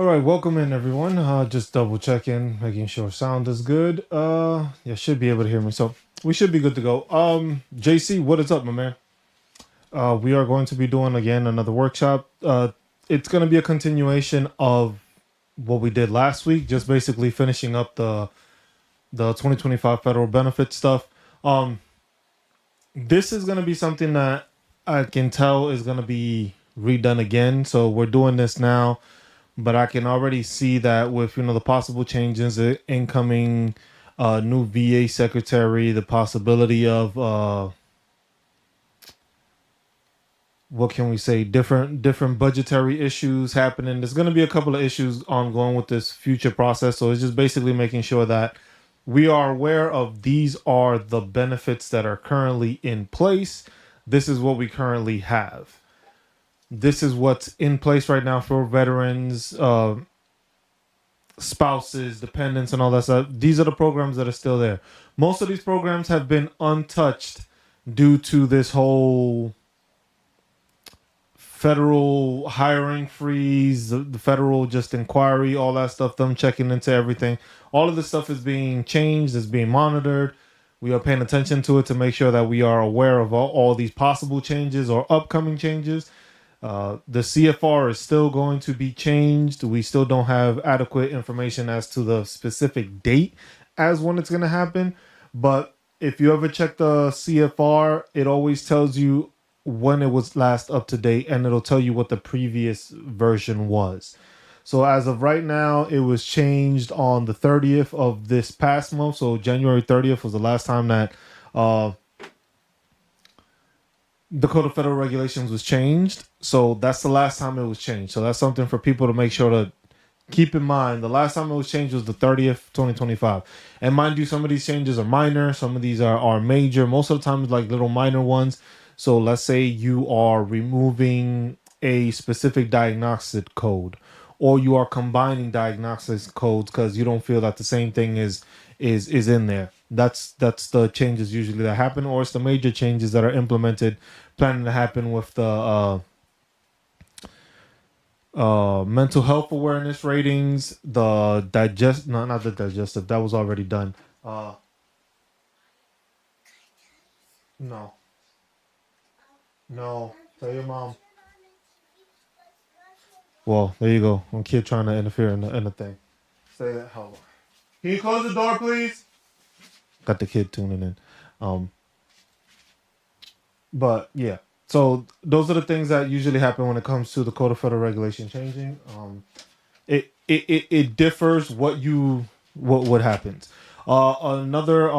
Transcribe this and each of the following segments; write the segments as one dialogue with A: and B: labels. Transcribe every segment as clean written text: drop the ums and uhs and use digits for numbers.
A: All right, welcome in everyone. Just double checking, making sure sound is good. You should be able to hear me, so we should be good to go. JC, what is up, my man? We are going to be doing again another workshop. It's going to be a continuation of what we did last week, just basically finishing up the 2025 federal benefit stuff. Um, this is going to be something that I can tell is going to be redone again. So we're doing this now, but I can already see that with the possible changes, incoming new VA secretary, the possibility of what can we say, different budgetary issues happening. There's going to be a couple of issues ongoing with this future process, so it's just basically making sure that we are aware of these are the benefits that are currently in place. This is what we currently have. This is what's in place right now for veterans, spouses, dependents, and all that stuff. These are the programs that are still there. Most of these programs have been untouched due to this whole federal hiring freeze, the federal just inquiry, all that stuff, them checking into everything. All of this stuff is being changed, is being monitored. We are paying attention to it to make sure that we are aware of all these possible changes or upcoming changes. The CFR is still going to be changed. We still don't have adequate information as to the specific date as when it's going to happen. But if you ever check the CFR, it always tells you when it was last up to date, and it'll tell you what the previous version was. So as of right now, it was changed on the 30th of this past month. So January 30th was the last time that the Code of Federal Regulations was changed. So that's the last time it was changed. So that's something for people to make sure to keep in mind. The last time it was changed was the 30th, 2025. And mind you, some of these changes are minor. Some of these are major. Most of the time, it's like little minor ones. So let's say you are removing a specific diagnostic code, or you are combining diagnostic codes because you don't feel that the same thing is in there. That's the changes usually that happen, or it's the major changes that are implemented, planning to happen with the mental health awareness ratings, the not the digestive, that was already done. No, no, tell your mom. Well, there you go. One kid trying to interfere in the thing. Say that. Hello. Can you close the door, please? Got the kid tuning in. Um, but yeah. So those are the things that usually happen when it comes to the Code of Federal Regulation changing. It differs what happens. Another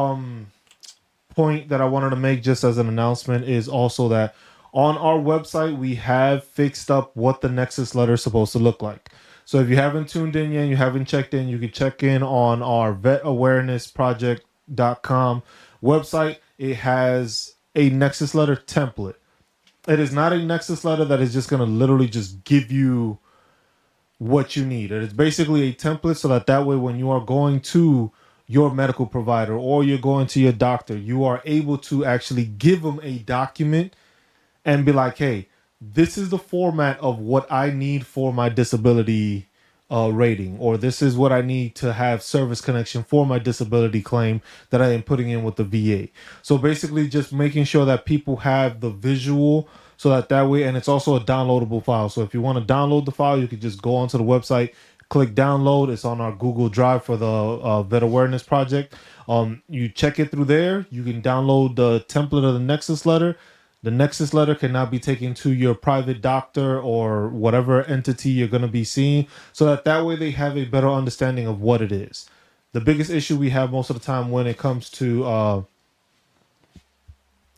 A: point that I wanted to make just as an announcement is also that on our website we have fixed up what the Nexus letter is supposed to look like. So if you haven't tuned in yet, you haven't checked in, you can check in on our Vetawarenessproject.com website. It has a Nexus letter template. It is not a Nexus letter that is just going to literally just give you what you need. It is basically a template so that way when you are going to your medical provider or you're going to your doctor, you are able to actually give them a document and be like, hey, this is the format of what I need for my disability rating, or this is what I need to have service connection for my disability claim that I am putting in with the VA. So basically just making sure that people have the visual so that way, and it's also a downloadable file. So if you want to download the file, you can just go onto the website, click download. It's on our Google Drive for the Vet Awareness Project. You check it through there. You can download the template of the Nexus letter. The Nexus letter can now be taken to your private doctor or whatever entity you're going to be seeing, so that way they have a better understanding of what it is. The biggest issue we have most of the time when it comes to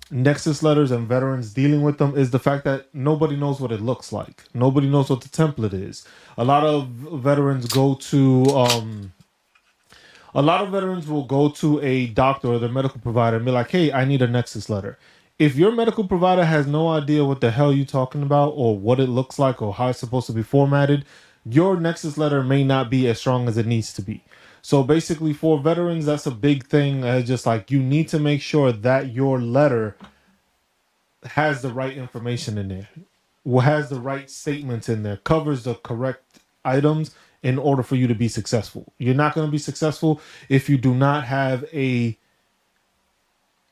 A: Nexus letters and veterans dealing with them is the fact that nobody knows what it looks like. Nobody knows what the template is. A lot of veterans will go to a doctor or their medical provider and be like, hey, I need a Nexus letter. If your medical provider has no idea what the hell you're talking about or what it looks like or how it's supposed to be formatted, your Nexus letter may not be as strong as it needs to be. So basically for veterans, that's a big thing. Just like you need to make sure that your letter has the right information in there, has the right statements in there, covers the correct items, in order for you to be successful. You're not going to be successful if you do not have a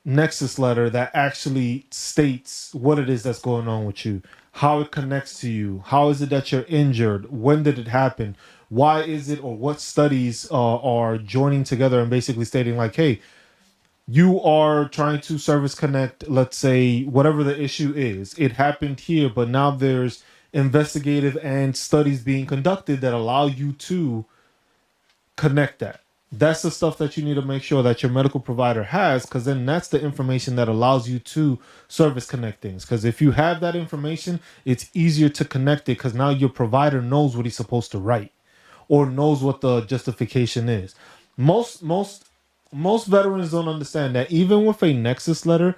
A: nexus letter that actually states what it is that's going on with you, how it connects to you, how is it that you're injured, when did it happen, why is it, or what studies are joining together and basically stating like, hey, you are trying to service connect, let's say, whatever the issue is. It happened here, but now there's investigative and studies being conducted that allow you to connect that. That's the stuff that you need to make sure that your medical provider has, because then that's the information that allows you to service connect things. Because if you have that information, it's easier to connect it because now your provider knows what he's supposed to write or knows what the justification is. Most veterans don't understand that even with a nexus letter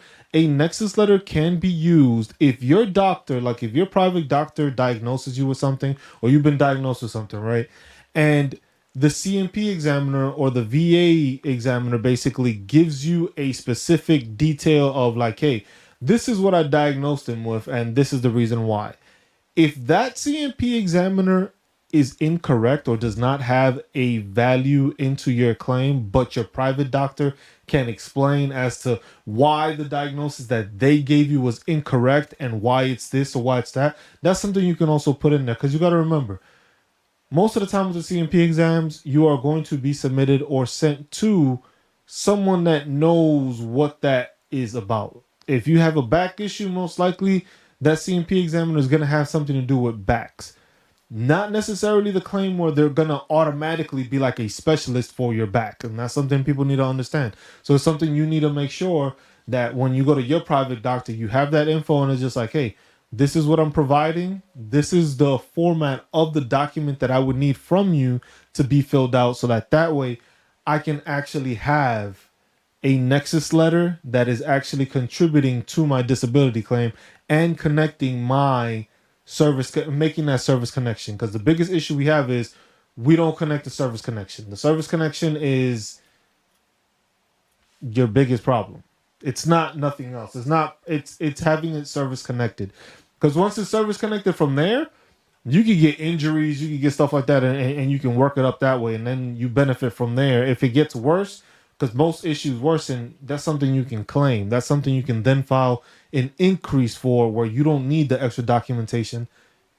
A: can be used if your doctor, like if your private doctor diagnoses you with something or you've been diagnosed with something, right? And the CMP examiner or the VA examiner basically gives you a specific detail of like, hey, this is what I diagnosed him with and this is the reason why. If that CMP examiner is incorrect or does not have a value into your claim, but your private doctor can explain as to why the diagnosis that they gave you was incorrect and why it's this or why it's that, that's something you can also put in there. Because you got to remember, most of the time with the CMP exams, you are going to be submitted or sent to someone that knows what that is about. If you have a back issue, most likely that CMP examiner is going to have something to do with backs. Not necessarily the claim where they're going to automatically be like a specialist for your back. And that's something people need to understand. So it's something you need to make sure that when you go to your private doctor, you have that info and it's just like, hey, this is what I'm providing. This is the format of the document that I would need from you to be filled out so that way I can actually have a nexus letter that is actually contributing to my disability claim and connecting my service, making that service connection. Because the biggest issue we have is we don't connect the service connection. The service connection is your biggest problem. It's not nothing else. It's having it service connected. Because once it's service connected from there, you can get injuries, you can get stuff like that, and you can work it up that way, and then you benefit from there. If it gets worse, because most issues worsen, that's something you can claim. That's something you can then file an increase for, where you don't need the extra documentation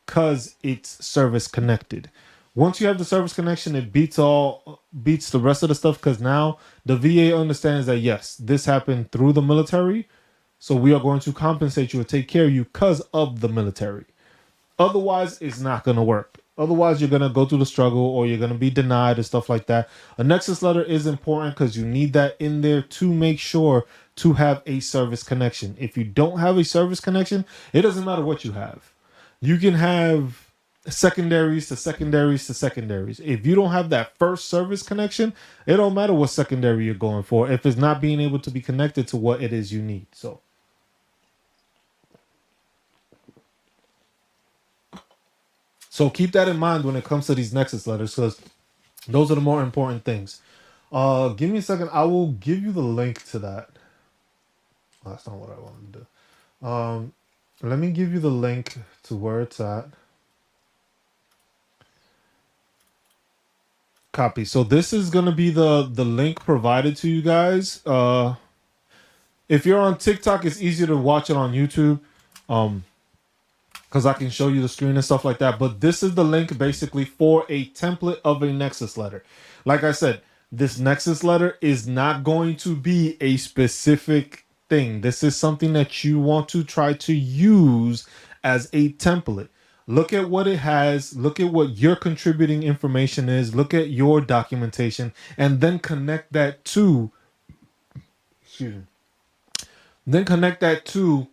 A: because it's service connected. Once you have the service connection, it beats the rest of the stuff, because now the VA understands that yes, this happened through the military, so we are going to compensate you or take care of you because of the military. Otherwise, it's not going to work. Otherwise, you're going to go through the struggle or you're going to be denied and stuff like that. A nexus letter is important because you need that in there to make sure to have a service connection. If you don't have a service connection, it doesn't matter what you have. You can have secondaries to secondaries to secondaries. If you don't have that first service connection, it don't matter what secondary you're going for if it's not being able to be connected to what it is you need. So keep that in mind when it comes to these nexus letters, because those are the more important things. Give me a second. I will give you the link to that. Oh, that's not what I wanted to do. Let me give you the link to where it's at. Copy. So this is going to be the link provided to you guys. If you're on TikTok, it's easier to watch it on YouTube. Because I can show you the screen and stuff like that. But this is the link basically for a template of a nexus letter. Like I said, this nexus letter is not going to be a specific thing. This is something that you want to try to use as a template. Look at what it has. Look at what your contributing information is. Look at your documentation. And then connect that to... Excuse me. Then connect that to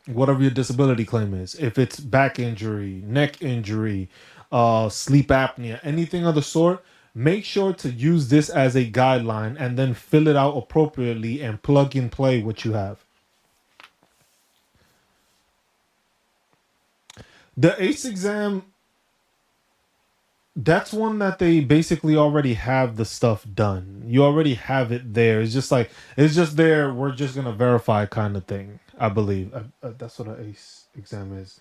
A: whatever your disability claim is. If it's back injury, neck injury, sleep apnea, anything of the sort, make sure to use this as a guideline and then fill it out appropriately and plug and play what you have. The ACE exam, that's one that they basically already have the stuff done. You already have it there. It's just there. We're just going to verify kind of thing, I believe. That's what an ACE exam is.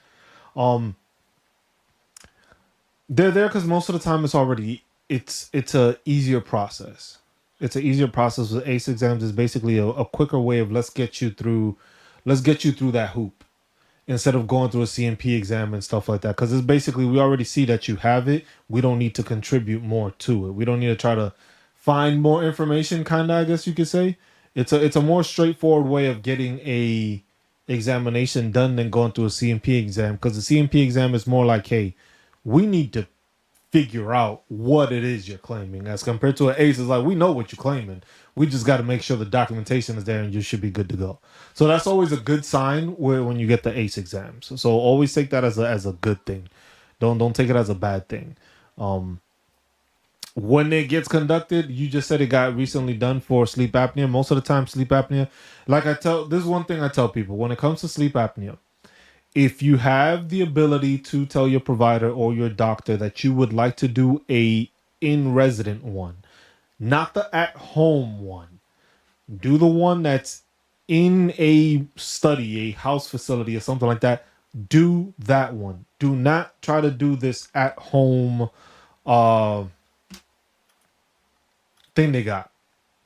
A: They're there because most of the time it's a easier process. It's an easier process with ACE exams. Is basically a quicker way of let's get you through that hoop instead of going through a CMP exam and stuff like that. Because it's basically we already see that you have it. We don't need to contribute more to it. We don't need to try to find more information. Kind of, I guess you could say it's a more straightforward way of getting a examination done than going through a CMP exam. Because the CMP exam is more like, hey, we need to figure out what it is you're claiming, as compared to an ACE is like, we know what you're claiming, we just got to make sure the documentation is there and you should be good to go. So that's always a good sign when you get the ACE exams. So always take that as a good thing. Don't take it as a bad thing. When it gets conducted, you just said it got recently done for sleep apnea. Most of the time sleep apnea, this is one thing I tell people when it comes to sleep apnea. If you have the ability to tell your provider or your doctor that you would like to do a in resident one, not the at home one, do the one that's in a study, a house facility, or something like that. Do that one. Do not try to do this at home uh thing they got.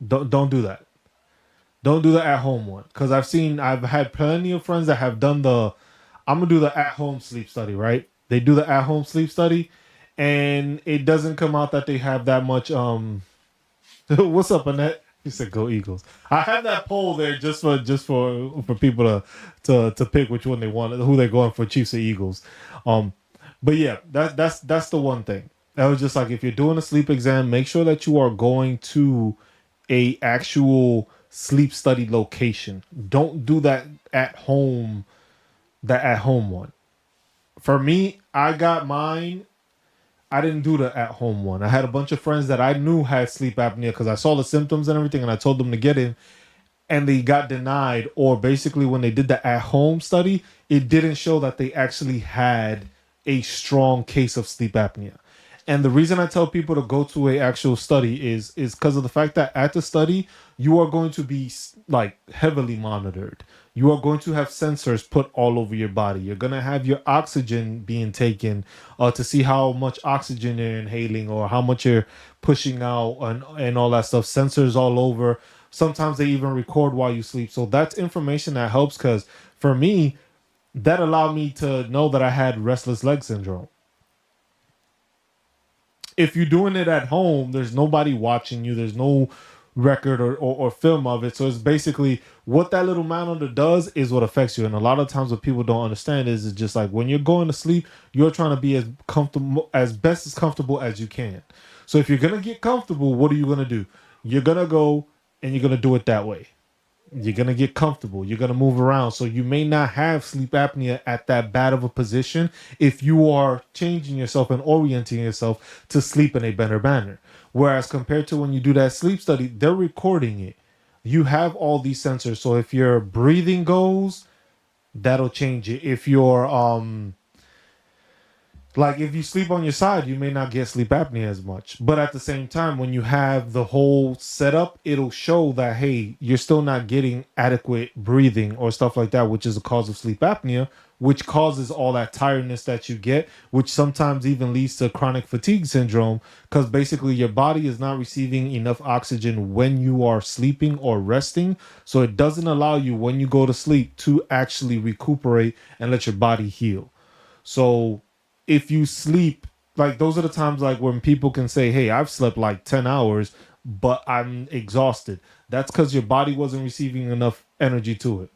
A: Don't do that. Don't do the at home one, because I've had plenty of friends that have done the I'm gonna do the at home sleep study, right? They do the at home sleep study, and it doesn't come out that they have that much. What's up, Annette? You said go Eagles. I have that poll there just for people to pick which one they want, who they're going for, Chiefs or Eagles. Um, but yeah, that's the one thing. That was just like, if you're doing a sleep exam, make sure that you are going to a actual sleep study location. Don't do at home that at home one. For me, I got mine. I didn't do the at home one. I had a bunch of friends that I knew had sleep apnea because I saw the symptoms and everything, and I told them to get in, and they got denied. Or basically, when they did the at home study, it didn't show that they actually had a strong case of sleep apnea. And the reason I tell people to go to a actual study is because of the fact that at the study you are going to be like heavily monitored. You are going to have sensors put all over your body. You're going to have your oxygen being taken to see how much oxygen you're inhaling or how much you're pushing out, and all that stuff. Sensors all over. Sometimes they even record while you sleep. So that's information that helps, because for me, that allowed me to know that I had restless leg syndrome. If you're doing it at home, there's nobody watching you. There's no record or film of it. So it's basically what that little monitor does is what affects you. And a lot of times what people don't understand is it's just like when you're going to sleep, you're trying to be as comfortable, as best as comfortable as you can. So if you're going to get comfortable, what are you going to do? You're going to go and you're going to do it that way. You're going to get comfortable. You're going to move around. So you may not have sleep apnea at that bad of a position if you are changing yourself and orienting yourself to sleep in a better manner. Whereas compared to when you do that sleep study, they're recording it. You have all these sensors. So if your breathing goes, that'll change it. If you're like if you sleep on your side, you may not get sleep apnea as much. But at the same time, when you have the whole setup, it'll show that, hey, you're still not getting adequate breathing or stuff like that, which is a cause of sleep apnea, which causes all that tiredness that you get, which sometimes even leads to chronic fatigue syndrome, because basically your body is not receiving enough oxygen when you are sleeping or resting. So it doesn't allow you, when you go to sleep, to actually recuperate and let your body heal. So if you sleep, like those are the times like when people can say, hey, I've slept like 10 hours, but I'm exhausted. That's because your body wasn't receiving enough energy to it.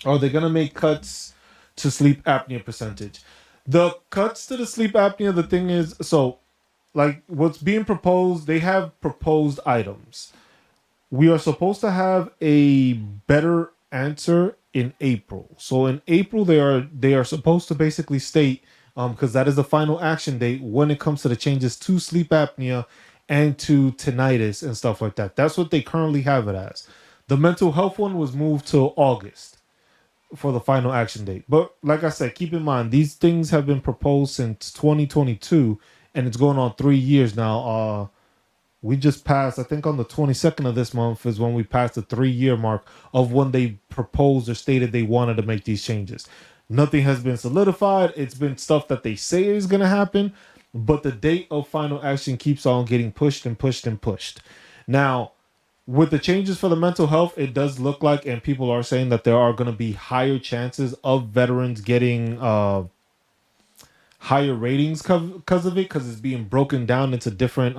A: Are they going to make cuts to sleep apnea percentage? The cuts to the sleep apnea, the thing is, so like what's being proposed, they have proposed items. We are supposed to have a better answer in April. So in April, they are supposed to basically state, because that is the final action date when it comes to the changes to sleep apnea and to tinnitus and stuff like that. That's what they currently have it as. The mental health one was moved to August for the final action date. But like I said, keep in mind, these things have been proposed since 2022, and it's going on 3 years now. We just passed, I think on the 22nd of this month is when we passed the 3 year mark of when they proposed or stated they wanted to make these changes. Nothing has been solidified. It's been stuff that they say is going to happen. but the date of final action keeps on getting pushed and pushed and pushed. Now, with the changes for the mental health, it does look like, and people are saying that there are going to be higher chances of veterans getting higher ratings because of it, because it's being broken down into different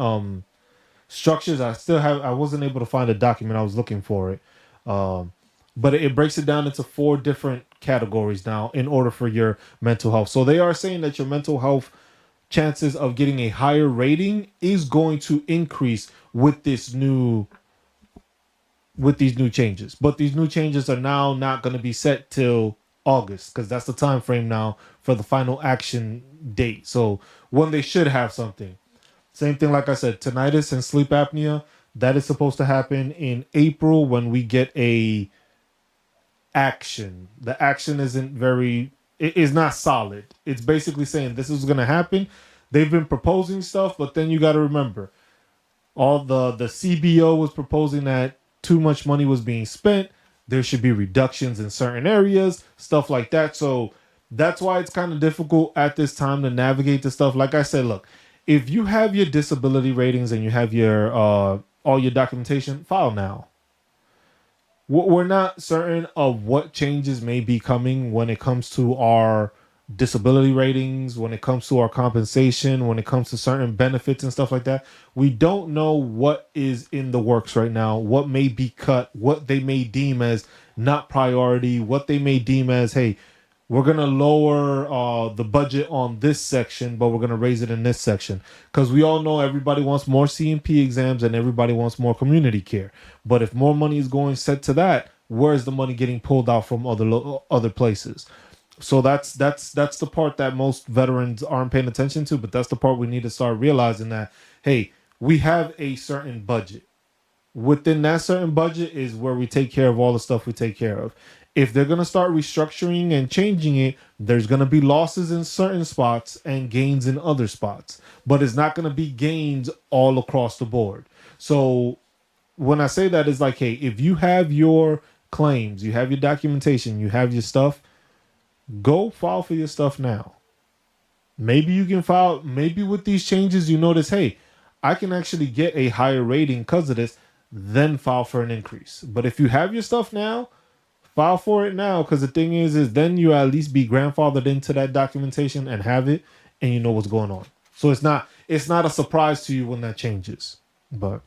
A: structures. I wasn't able to find a document. I was looking for it. Um, but it breaks it down into 4 different categories now in order for your mental health. So they are saying that your mental health chances of getting a higher rating is going to increase with these new changes. But these new changes are now not going to be set till August, because that's the time frame now for the final action date. So when they should have something. Same thing, like I said, tinnitus and sleep apnea, that is supposed to happen in April when we get a action. The action it is not solid. It's basically saying this is going to happen. They've been proposing stuff, but then you got to remember, all the CBO was proposing that too much money was being spent. There should be reductions in certain areas, stuff like that. So that's why it's kind of difficult at this time to navigate the stuff. Like I said, look, if you have your disability ratings and you have your all your documentation, file now. We're not certain of what changes may be coming when it comes to our disability ratings, when it comes to our compensation, when it comes to certain benefits and stuff like that. We don't know what is in the works right now, what may be cut, what they may deem as not priority, what they may deem as, hey, we're going to lower the budget on this section, but we're going to raise it in this section. Because we all know everybody wants more CMP exams and everybody wants more community care. But if more money is going set to that, where's the money getting pulled out from other places? So that's the part that most veterans aren't paying attention to. But that's the part we need to start realizing that, hey, we have a certain budget. Within that certain budget is where we take care of all the stuff we take care of. If they're going to start restructuring and changing it, there's going to be losses in certain spots and gains in other spots. But it's not going to be gains all across the board. So when I say that, it's like, hey, if you have your claims, you have your documentation, you have your stuff, go file for your stuff now. Maybe you can file, maybe with these changes, you notice, hey, I can actually get a higher rating because of this, then file for an increase. But if you have your stuff now, file for it now, because the thing is then you at least be grandfathered into that documentation and have it, and you know what's going on. So it's not a surprise to you when that changes. But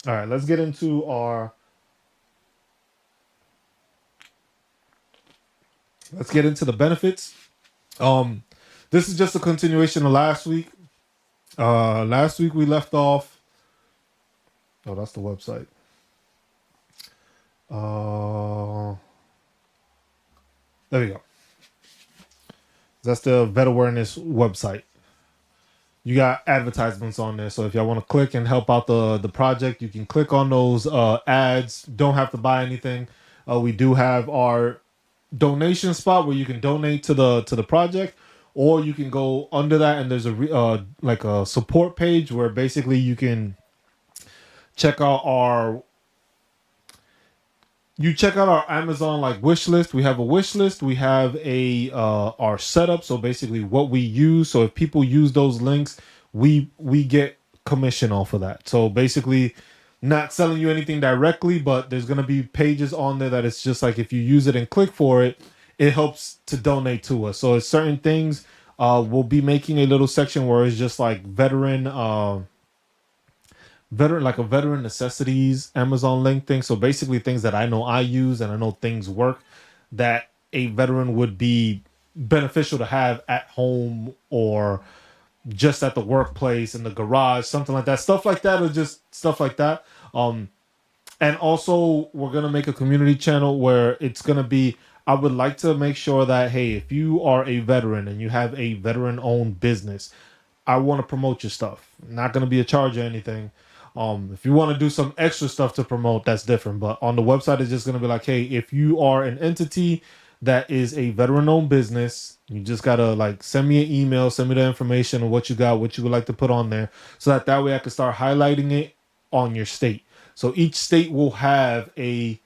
A: all right, let's get into the benefits. This is just a continuation of last week. Last week we left off. Oh, that's the website. There we go. That's the Vetawareness website. You got advertisements on there, so if y'all want to click and help out the project, you can click on those ads. Don't have to buy anything. We do have our donation spot where you can donate to the project, or you can go under that and there's like a support page where basically you can check out our Amazon like wish list. We have a wish list. We have our setup. So basically what we use. So if people use those links, we get commission off of that. So basically not selling you anything directly, but there's going to be pages on there that it's just like, if you use it and click for it, it helps to donate to us. So it's certain things, we'll be making a little section where it's just like veteran necessities Amazon link thing. So basically things that I know I use and I know things work that a veteran would be beneficial to have at home or just at the workplace, in the garage, something like that. Stuff like that, or just stuff like that. And also we're going to make a community channel where it's going to be, I would like to make sure that, hey, if you are a veteran and you have a veteran owned business, I want to promote your stuff. Not going to be a charge or anything. If you want to do some extra stuff to promote, that's different. But on the website, it's just going to be like, hey, if you are an entity that is a veteran-owned business, you just got to like send me an email, send me the information of what you got, what you would like to put on there, so that way I can start highlighting it on your state. So each state will have a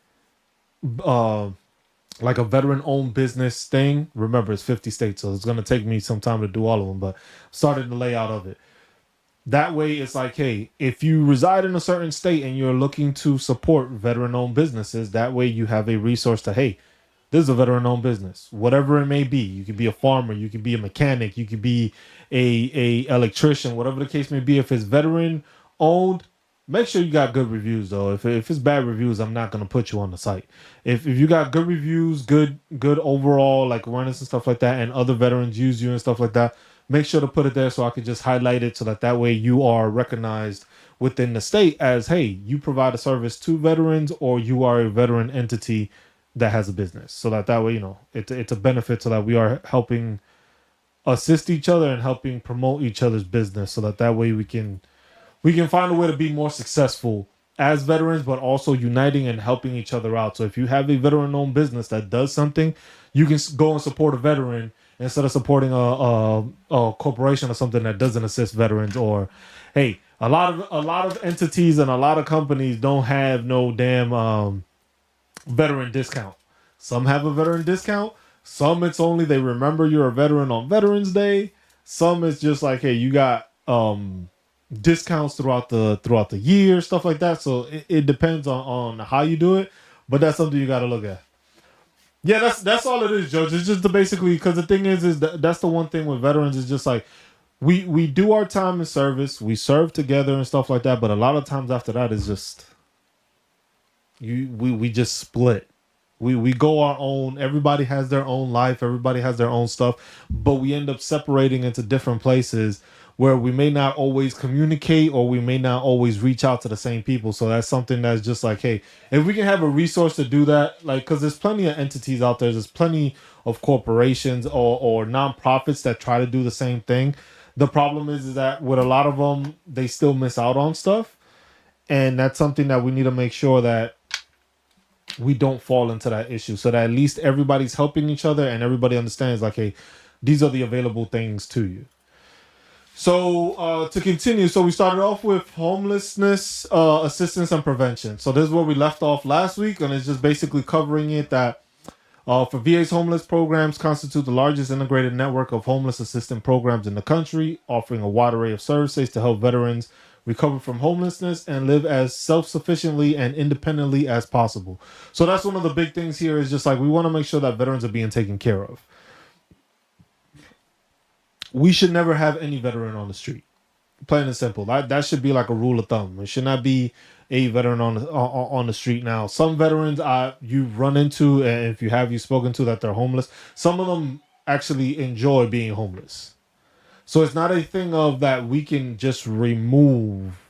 A: like a veteran-owned business thing. Remember, it's 50 states, so it's going to take me some time to do all of them, but started the layout of it. That way, it's like, hey, if you reside in a certain state and you're looking to support veteran-owned businesses, that way you have a resource to, hey, this is a veteran-owned business, whatever it may be. You could be a farmer, you could be a mechanic, you could be a electrician, whatever the case may be. If it's veteran-owned, make sure you got good reviews though. If it's bad reviews, I'm not gonna put you on the site. If you got good reviews, good overall like awareness and stuff like that, and other veterans use you and stuff like that, make sure to put it there so I can just highlight it so that way you are recognized within the state as, hey, you provide a service to veterans or you are a veteran entity that has a business. So that way, it's a benefit so that we are helping assist each other and helping promote each other's business so that way we can find a way to be more successful as veterans, but also uniting and helping each other out. So if you have a veteran-owned business that does something, you can go and support a veteran instead of supporting a corporation or something that doesn't assist veterans. Or, hey, a lot of entities and a lot of companies don't have no damn veteran discount. Some have a veteran discount. Some it's only they remember you're a veteran on Veterans Day. Some it's just like, hey, you got discounts throughout the year, stuff like that. So it depends on how you do it, but that's something you got to look at. Yeah, that's all it is, George. It's just basically, because the thing is that's the one thing with veterans is just like we do our time in service, we serve together and stuff like that, but a lot of times after that is just we just split. We go our own. Everybody has their own life. Everybody has their own stuff, but we end up separating into different places where we may not always communicate or we may not always reach out to the same people. So that's something that's just like, hey, if we can have a resource to do that, like, because there's plenty of entities out there, there's plenty of corporations or nonprofits that try to do the same thing. The problem is that with a lot of them, they still miss out on stuff. And that's something that we need to make sure that we don't fall into that issue, so that at least everybody's helping each other and everybody understands, like, hey, these are the available things to you. So to continue, so we started off with homelessness assistance and prevention. So this is where we left off last week, and it's just basically covering it that for VA's homeless programs constitute the largest integrated network of homeless assistance programs in the country, offering a wide array of services to help veterans recover from homelessness and live as self-sufficiently and independently as possible. So that's one of the big things here, is just like we want to make sure that veterans are being taken care of. We should never have any veteran on the street. Plain and simple. That should be like a rule of thumb. It should not be a veteran on the street. Now, some veterans you run into, and if you've spoken to, that they're homeless. Some of them actually enjoy being homeless. So it's not a thing of that we can just remove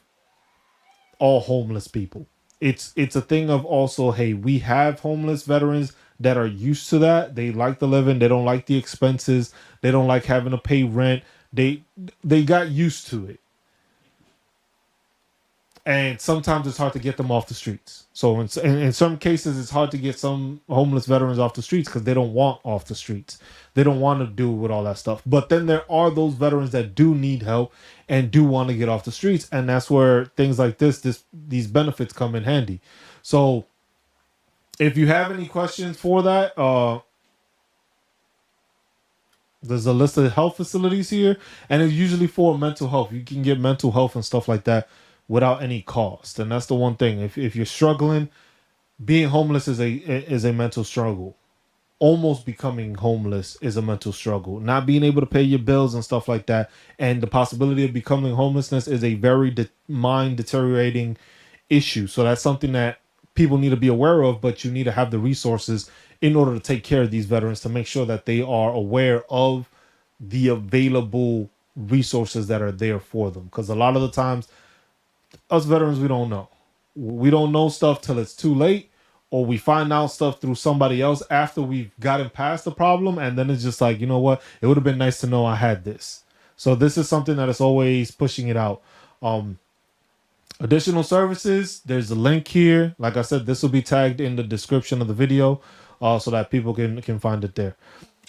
A: all homeless people. It's a thing of also, hey, we have homeless veterans that are used to that. They like the living. They don't like the expenses. They don't like having to pay rent. They got used to it. And sometimes it's hard to get them off the streets. So in some cases, it's hard to get some homeless veterans off the streets because they don't want off the streets. They don't want to do with all that stuff. But then there are those veterans that do need help and do want to get off the streets. And that's where things like these benefits come in handy. So if you have any questions for that, there's a list of health facilities here. And it's usually for mental health. You can get mental health and stuff like that without any cost. And that's the one thing. If you're struggling, being homeless is a mental struggle. Almost becoming homeless is a mental struggle. Not being able to pay your bills and stuff like that, and the possibility of becoming homelessness is a very mind deteriorating issue. So that's something that people need to be aware of, but you need to have the resources in order to take care of these veterans, to make sure that they are aware of the available resources that are there for them. Because a lot of the times, us veterans, we don't know. We don't know stuff till it's too late, or we find out stuff through somebody else after we've gotten past the problem, and then it's just like, you know what? It would have been nice to know I had this. So this is something that is always pushing it out. Additional services, there's a link here. Like I said, this will be tagged in the description of the video so that people can find it there.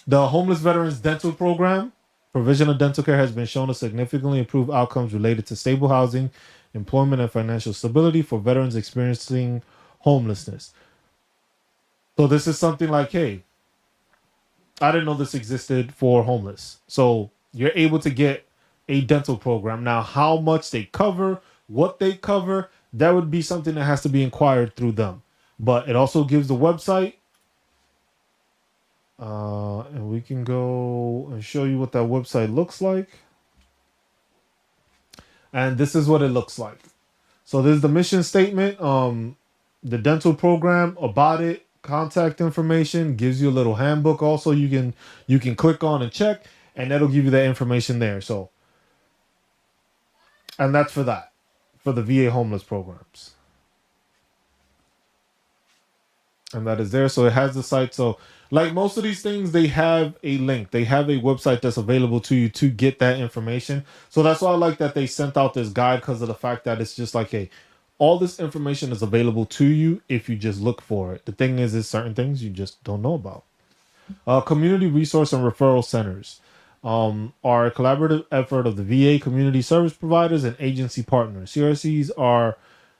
A: The Homeless Veterans Dental Program. Provision of dental care has been shown to significantly improve outcomes related to stable housing, employment, and financial stability for veterans experiencing homelessness. So this is something like, hey, I didn't know this existed for homeless. So you're able to get a dental program. Now, how much they cover, what they cover, that would be something that has to be inquired through them. But it also gives the website, and we can go and show you what that website looks like. And this is what it looks like. So there's the mission statement, the dental program, about it, contact information, gives you a little handbook. Also, you can click on and check, and that'll give you that information there. So, and that's for the VA homeless programs, and that is there. So it has the site. So, like most of these things, they have a link. They have a website that's available to you to get that information. So that's why I like that they sent out this guide, because of the fact that it's just like, hey, all this information is available to you if you just look for it. The thing is certain things you just don't know about. Community resource and referral centers are a collaborative effort of the VA community service providers and agency partners. CRCs are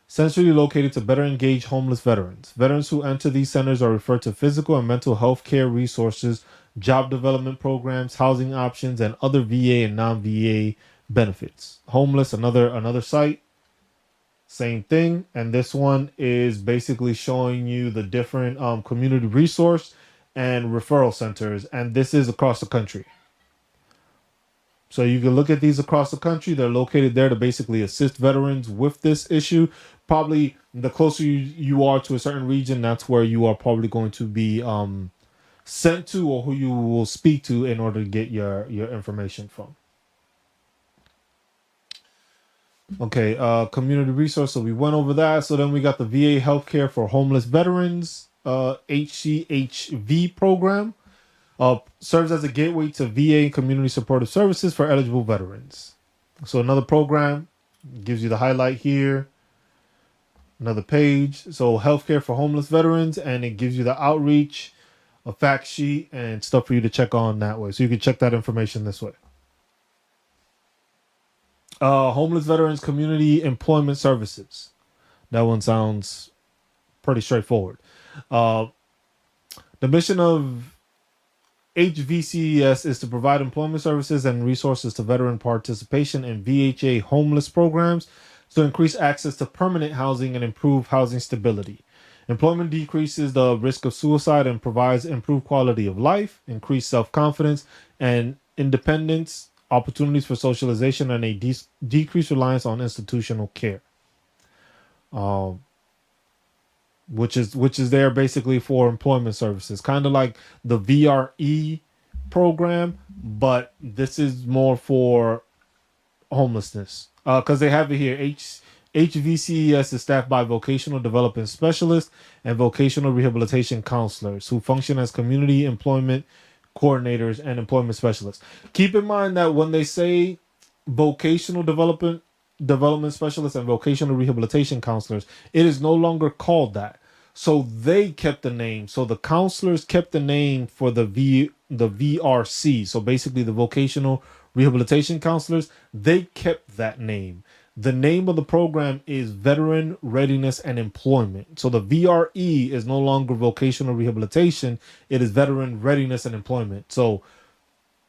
A: centrally located to better engage homeless veterans. Veterans who enter these centers are referred to physical and mental health care resources, job development programs, housing options, and other VA and non-VA benefits. Homeless, another site, same thing. And this one is basically showing you the different community resource and referral centers, and this is across the country. So you can look at these across the country. They're located there to basically assist veterans with this issue. Probably the closer you are to a certain region, that's where you are probably going to be sent to, or who you will speak to in order to get your information from. Okay, community resource. So we went over that. So then we got the VA healthcare for homeless veterans, HCHV program. Serves as a gateway to VA and community supportive services for eligible veterans. So another program gives you the highlight here, another page. So healthcare for homeless veterans, and it gives you the outreach, a fact sheet, and stuff for you to check on that way. So you can check that information this way. Homeless veterans community employment services. That one sounds pretty straightforward. Uh, the mission of HVCES is to provide employment services and resources to veteran participation in VHA homeless programs to increase access to permanent housing and improve housing stability. Employment decreases the risk of suicide and provides improved quality of life, increased self-confidence and independence, opportunities for socialization, and a decreased reliance on institutional care. Which is there basically for employment services, kind of like the VRE program, but this is more for homelessness. Because they have it here, HVCES is staffed by vocational development specialists and vocational rehabilitation counselors who function as community employment coordinators and employment specialists. Keep in mind that when they say vocational development specialists and vocational rehabilitation counselors, it is no longer called that. So they kept the name. So the counselors kept the name for the VRC. So basically the vocational rehabilitation counselors, they kept that name. The name of the program is Veteran Readiness and Employment. So the VRE is no longer vocational rehabilitation. It is Veteran Readiness and Employment. So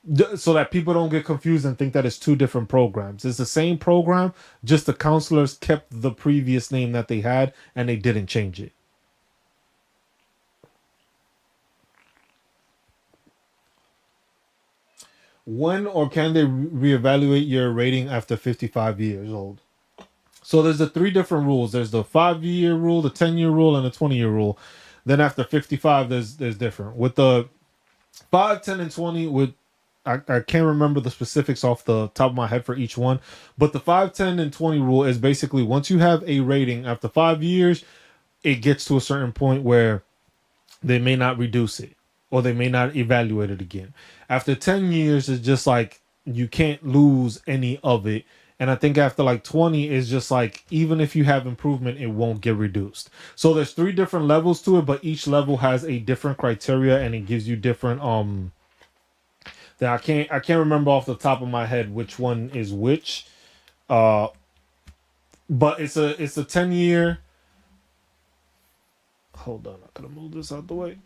A: that people don't get confused and think that it's two different programs. It's the same program, just the counselors kept the previous name that they had and they didn't change it. When or can they reevaluate your rating after 55 years old? So there's the three different rules. There's the 5-year rule, the 10-year rule, and the 20-year rule. Then after 55, there's different. With the 5, 10, and 20, I can't remember the specifics off the top of my head for each one, but the 5, 10, and 20 rule is basically once you have a rating after 5 years, it gets to a certain point where they may not reduce it or they may not evaluate it again. After 10 years, it's just like you can't lose any of it. And I think after like 20, it's just like even if you have improvement, it won't get reduced. So there's 3 different levels to it, but each level has a different criteria and it gives you different that I can't remember off the top of my head which one is which. But it's a 10-year, hold on, I gotta move this out the way.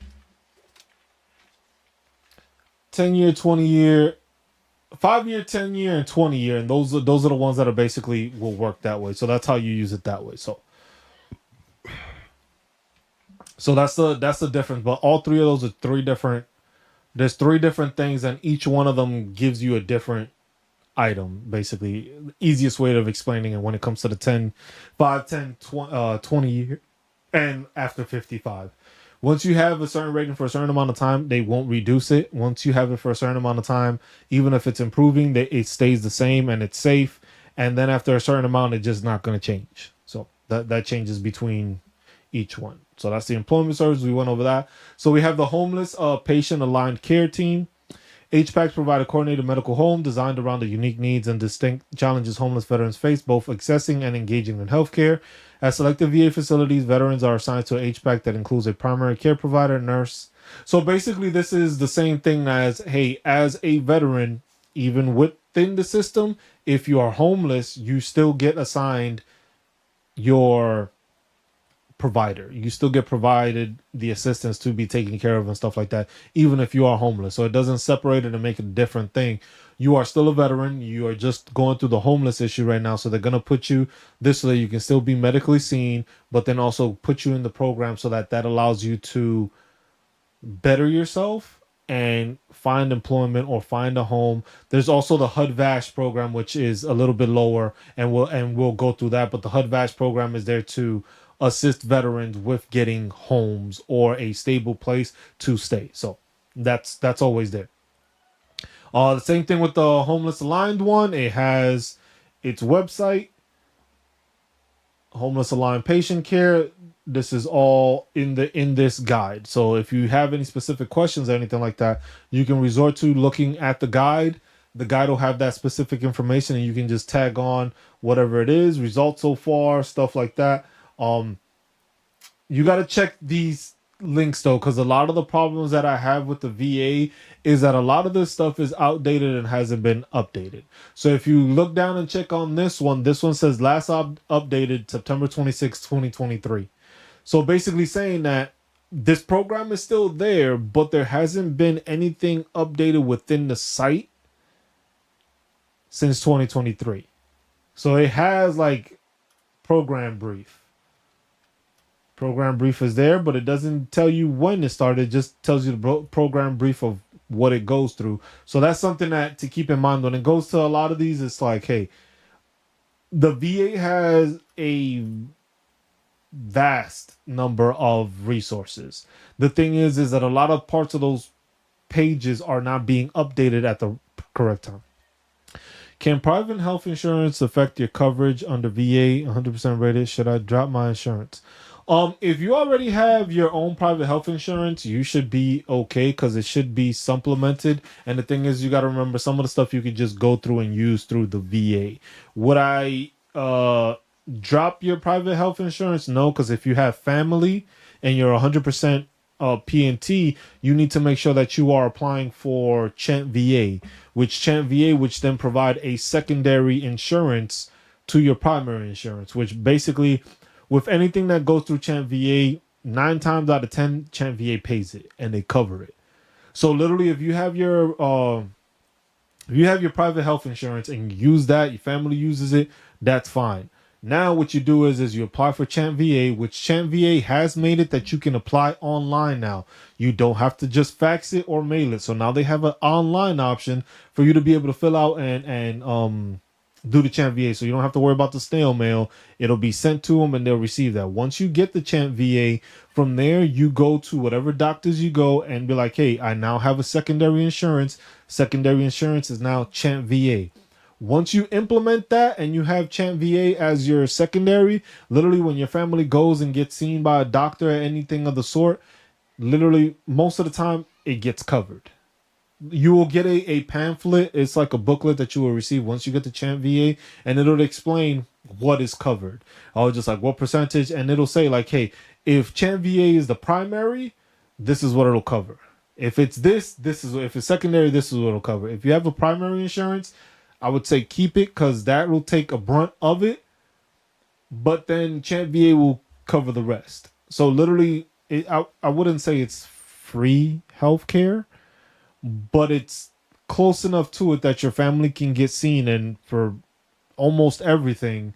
A: 10-year, 20-year, 5-year, 10-year, and 20-year, and those are the ones that are basically will work that way. So that's how you use it that way. So that's the difference. But all three of those are three different. There's three different things, and each one of them gives you a different item. Basically, the easiest way of explaining it when it comes to the 10, 5, 10, 20 year, and after 55. Once you have a certain rating for a certain amount of time, they won't reduce it. Once you have it for a certain amount of time, even if it's improving, it stays the same and it's safe. And then after a certain amount, it's just not going to change. So that changes between each one. So that's the employment service. We went over that. So we have the homeless patient aligned care team. HPACs provide a coordinated medical home designed around the unique needs and distinct challenges homeless veterans face, both accessing and engaging in healthcare. At selected VA facilities, veterans are assigned to an HPAC that includes a primary care provider, nurse. So basically, this is the same thing as, hey, as a veteran, even within the system, if you are homeless, you still get assigned your provider. You still get provided the assistance to be taken care of and stuff like that, even if you are homeless. So it doesn't separate it and make it a different thing. You are still a veteran. You are just going through the homeless issue right now. So they're going to put you this way you can still be medically seen, but then also put you in the program so that allows you to better yourself and find employment or find a home. There's also the HUD VASH program, which is a little bit lower, and we'll go through that. But the HUD VASH program is there to assist veterans with getting homes or a stable place to stay. So that's always there. The same thing with the homeless aligned one. It has its website, homeless aligned patient care. This is all in this guide. So if you have any specific questions or anything like that, you can resort to looking at the guide. The guide will have that specific information, and you can just tag on whatever it is, results so far, stuff like that. You got to check these links though, because a lot of the problems that I have with the VA is that a lot of this stuff is outdated and hasn't been updated. So if you look down and check on this one says last updated September 26, 2023. So basically saying that this program is still there, but there hasn't been anything updated within the site since 2023. So it has like program brief. Program brief is there, but it doesn't tell you when it started. It just tells you the program brief of what it goes through. So that's something that to keep in mind when it goes to a lot of these. It's like, hey, the VA has a vast number of resources. The thing is that a lot of parts of those pages are not being updated at the correct time. Can private health insurance affect your coverage under VA 100% rated? Should I drop my insurance? If you already have your own private health insurance, you should be okay because it should be supplemented. And the thing is, you got to remember some of the stuff you could just go through and use through the VA. Would I drop your private health insurance? No, because if you have family and you're 100% PNT, you need to make sure that you are applying for Chant VA, which then provide a secondary insurance to your primary insurance, which basically with anything that goes through Chant VA, 9 times out of 10, Chant VA pays it and they cover it. So literally, if you have your private health insurance and you use that, your family uses it, that's fine. Now what you do is you apply for Chant VA, which Chant VA has made it that you can apply online now. You don't have to just fax it or mail it. So now they have an online option for you to be able to fill out and do the Chant VA. So you don't have to worry about the snail mail. It'll be sent to them and they'll receive that. Once you get the Chant VA, from there you go to whatever doctors you go and be like, hey, I now have a secondary insurance. Secondary insurance is now Chant VA. Once you implement that and you have Chant VA as your secondary, literally when your family goes and gets seen by a doctor or anything of the sort, literally most of the time it gets covered. You will get a pamphlet. It's like a booklet that you will receive once you get the Chant VA, and it'll explain what is covered. I was just like, what percentage? And it'll say like, hey, if Chant VA is the primary, this is what it'll cover. If it's if it's secondary, this is what it'll cover. If you have a primary insurance, I would say keep it because that will take a brunt of it. But then Chant VA will cover the rest. So literally, I wouldn't say it's free healthcare, but it's close enough to it that your family can get seen, and for almost everything,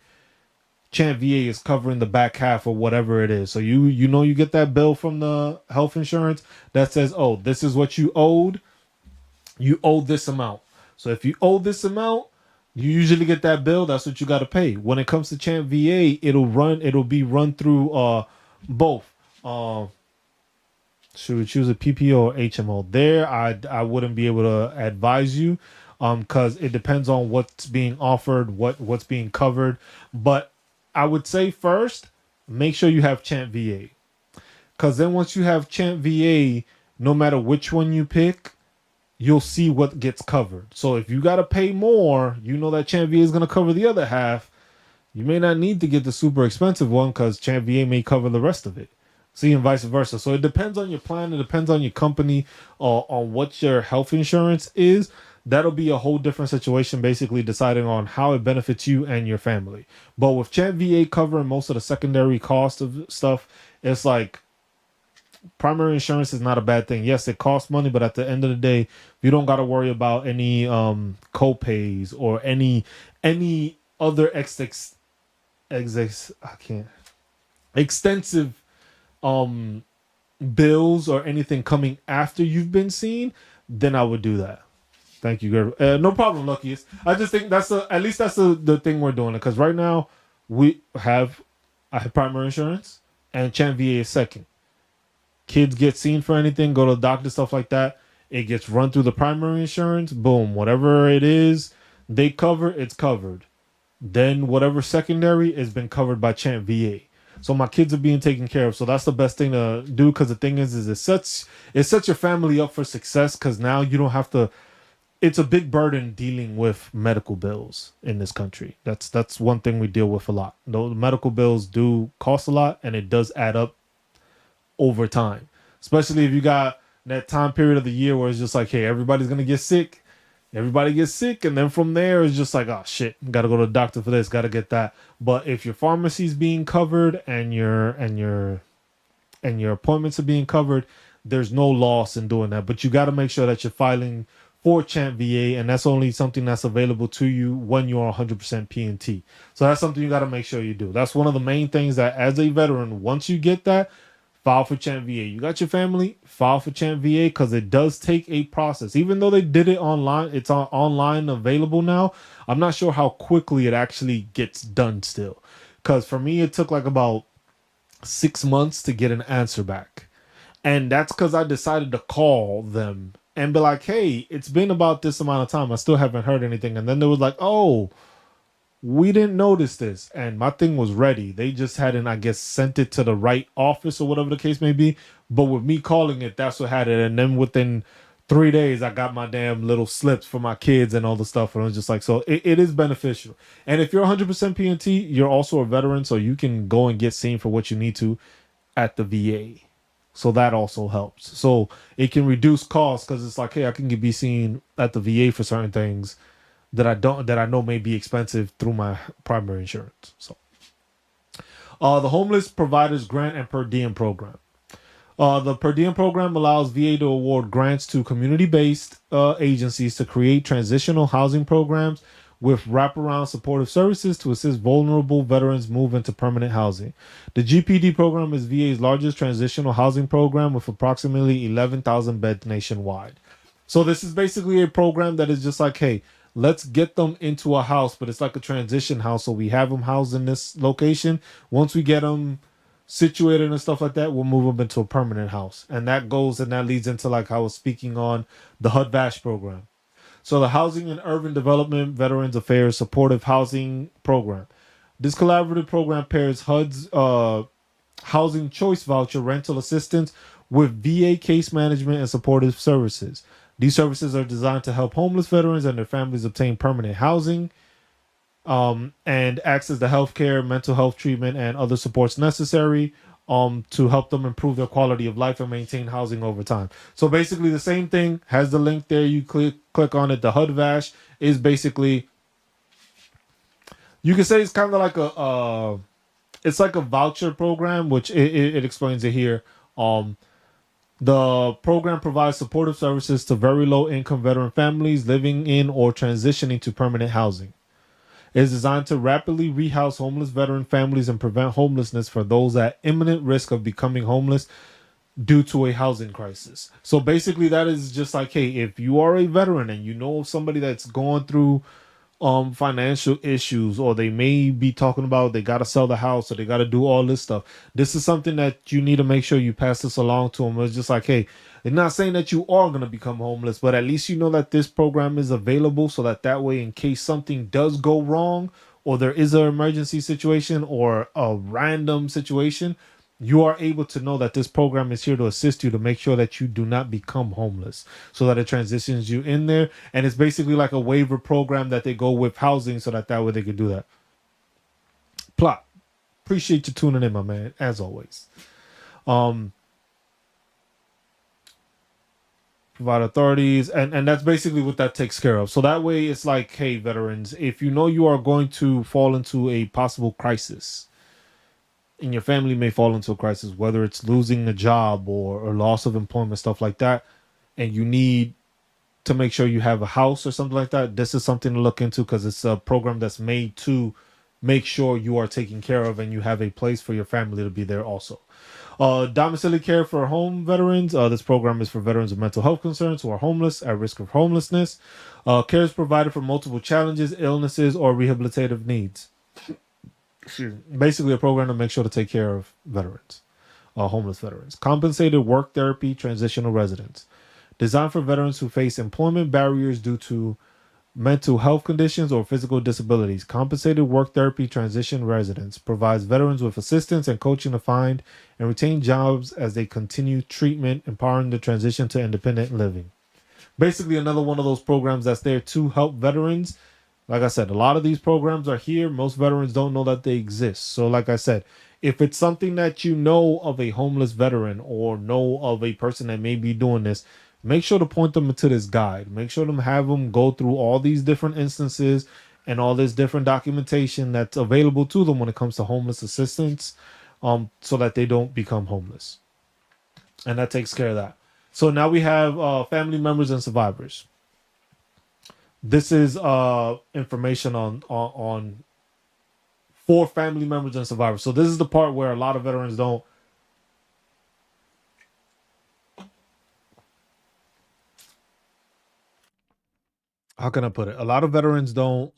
A: Chant VA is covering the back half of whatever it is. So you know you get that bill from the health insurance that says, "Oh, this is what you owed. You owe this amount." So if you owe this amount, you usually get that bill. That's what you got to pay. When it comes to Chant VA, it'll be run through both. Should we choose a PPO or HMO? There, I wouldn't be able to advise you, because it depends on what's being offered, what's being covered. But I would say first, make sure you have Chant VA, because then once you have Chant VA, no matter which one you pick, you'll see what gets covered. So if you got to pay more, you know that Chant VA is going to cover the other half. You may not need to get the super expensive one because Chant VA may cover the rest of it. See, and vice versa. So it depends on your plan. It depends on your company, on what your health insurance is. That'll be a whole different situation, basically deciding on how it benefits you and your family. But with Chant VA covering most of the secondary cost of stuff, it's like primary insurance is not a bad thing. Yes, it costs money, but at the end of the day, you don't got to worry about any co-pays or any other extensive bills or anything coming after you've been seen. Then I would do that. Thank you, girl. No problem, Luckiest. I just think at least that's the thing we're doing, because right now I have primary insurance and Chant VA is second. Kids get seen for anything, go to the doctor, stuff like that. It gets run through the primary insurance. Boom, whatever it is they cover, it's covered. Then whatever secondary has been covered by Chant VA. So my kids are being taken care of. So that's the best thing to do, because the thing is it sets your family up for success, because now you don't have to. It's a big burden dealing with medical bills in this country. That's one thing we deal with a lot. The medical bills do cost a lot, and it does add up over time. Especially if you got that time period of the year where it's just like, hey, everybody's gonna get sick. Everybody gets sick, and then from there it's just like, oh shit, gotta go to the doctor for this, gotta get that. But if your pharmacy's being covered and your appointments are being covered, there's no loss in doing that. But you gotta make sure that you're filing for Chant VA, and that's only something that's available to you when you are 100% P&T. So that's something you gotta make sure you do. That's one of the main things that, as a veteran, once you get that, file for Chant VA. You got your family, file for Chant VA, because it does take a process. Even though they did it online, it's online available now. I'm not sure how quickly it actually gets done still. Because for me, it took like about 6 months to get an answer back. And that's because I decided to call them and be like, hey, it's been about this amount of time. I still haven't heard anything. And then they was like, oh, we didn't notice this. And my thing was ready. They just hadn't, I guess, sent it to the right office or whatever the case may be. But with me calling it, that's what had it. And then within 3 days, I got my damn little slips for my kids and all the stuff. And I was just like, so it is beneficial. And if you're 100% P&T, you're also a veteran. So you can go and get seen for what you need to at the VA. So that also helps. So it can reduce costs, because it's like, hey, I can be seen at the VA for certain things that I know may be expensive through my primary insurance. So the Homeless Providers Grant and Per Diem Program. The Per Diem Program allows VA to award grants to community-based agencies to create transitional housing programs with wraparound supportive services to assist vulnerable veterans move into permanent housing. The GPD program is VA's largest transitional housing program, with approximately 11,000 beds nationwide. So this is basically a program that is just like, hey, let's get them into a house, but it's like a transition house. So we have them housed in this location. Once we get them situated and stuff like that, we'll move them into a permanent house. And that leads into, like I was speaking on, the HUD-VASH program. So the Housing and Urban Development Veterans Affairs Supportive Housing Program. This collaborative program pairs HUD's Housing Choice Voucher rental assistance with VA case management and supportive services. These services are designed to help homeless veterans and their families obtain permanent housing and access the healthcare, mental health treatment, and other supports necessary to help them improve their quality of life and maintain housing over time. So basically the same thing, has the link there. You click on it. The HUD-VASH is basically, you can say it's kind of like it's like a voucher program, which it explains it here Um, the program provides supportive services to very low income veteran families living in or transitioning to permanent housing. It is designed to rapidly rehouse homeless veteran families and prevent homelessness for those at imminent risk of becoming homeless due to a housing crisis. So basically, that is just like, hey, if you are a veteran and you know somebody that's going through financial issues, or they may be talking about they got to sell the house or they got to do all this stuff, this is something that you need to make sure you pass this along to them. It's just like, hey, it's not saying that you are going to become homeless, but at least you know that this program is available, so that way, in case something does go wrong or there is an emergency situation or a random situation, you are able to know that this program is here to assist you to make sure that you do not become homeless, so that it transitions you in there. And it's basically like a waiver program that they go with housing, so that way they can do that. Plot. Appreciate you tuning in, my man, as always. Um, Provide authorities, and that's basically what that takes care of. So that way it's like, hey, veterans, if you know you are going to fall into a possible crisis, and your family may fall into a crisis, whether it's losing a job or loss of employment, stuff like that, and you need to make sure you have a house or something like that, this is something to look into, because it's a program that's made to make sure you are taken care of and you have a place for your family to be there also. Domiciliary care for home veterans. This program is for veterans with mental health concerns who are homeless, at risk of homelessness. Care is provided for multiple challenges, illnesses, or rehabilitative needs. Basically, a program to make sure to take care of veterans, homeless veterans. Compensated work therapy, transitional residence. Designed for veterans who face employment barriers due to mental health conditions or physical disabilities. Compensated work therapy transition residence provides veterans with assistance and coaching to find and retain jobs as they continue treatment, empowering the transition to independent living. Basically, another one of those programs that's there to help veterans. Like I said, a lot of these programs are here. Most veterans don't know that they exist. So, like I said, if it's something that you know of a homeless veteran or know of a person that may be doing this, make sure to point them into this guide. Make sure to have them go through all these different instances and all this different documentation that's available to them when it comes to homeless assistance, so that they don't become homeless. And that takes care of that. So now we have family members and survivors. This is information on for family members and survivors. So this is the part where a lot of veterans don't. How can I put it? A lot of veterans don't.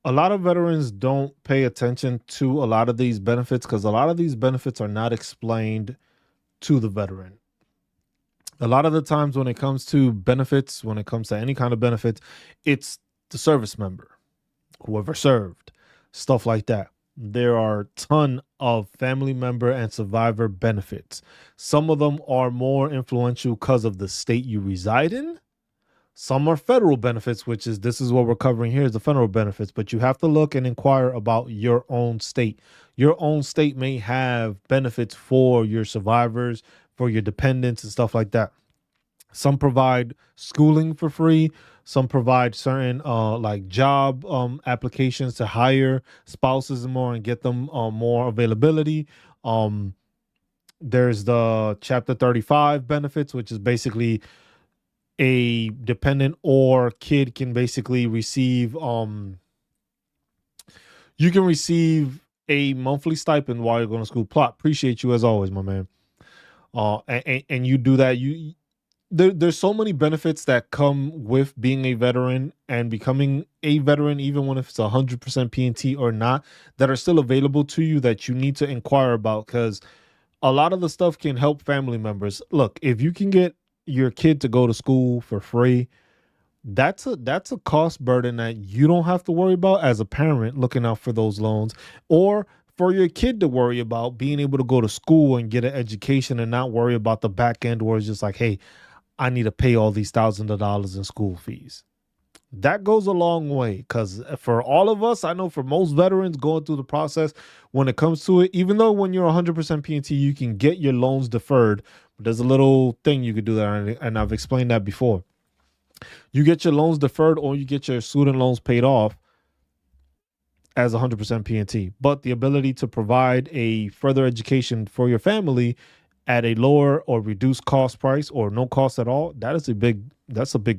A: A lot of veterans don't pay attention to a lot of these benefits, because a lot of these benefits are not explained to the veteran. A lot of the times when it comes to benefits, when it comes to any kind of benefits, it's the service member, whoever served, stuff like that. There are a ton of family member and survivor benefits. Some of them are more influential because of the state you reside in. Some are federal benefits, which is this is what we're covering here is the federal benefits, but you have to look and inquire about your own state. Your own state may have benefits for your survivors, for your dependents and stuff like that. Some provide schooling for free. Some provide certain like job applications to hire spouses and more and get them more availability. Um, there's the Chapter 35 benefits, which is basically a dependent or kid can basically receive you can receive a monthly stipend while you're going to school. Plot, appreciate you as always, my man. And you do that. There's so many benefits that come with being a veteran and becoming a veteran, even when if it's 100% PNT or not, that are still available to you that you need to inquire about, because a lot of the stuff can help family members. Look, if you can get your kid to go to school for free, that's a cost burden that you don't have to worry about as a parent looking out for those loans, or for your kid to worry about being able to go to school and get an education and not worry about the back end where it's just like, hey, I need to pay all these thousands of dollars in school fees. That goes a long way, because for all of us, I know for most veterans going through the process, when it comes to it, even though when you're 100% PNT, you can get your loans deferred, but there's a little thing you could do there, and I've explained that before. You get your loans deferred or you get your student loans paid off. as 100% PNT, but the ability to provide a further education for your family at a lower or reduced cost price or no cost at all, that's a big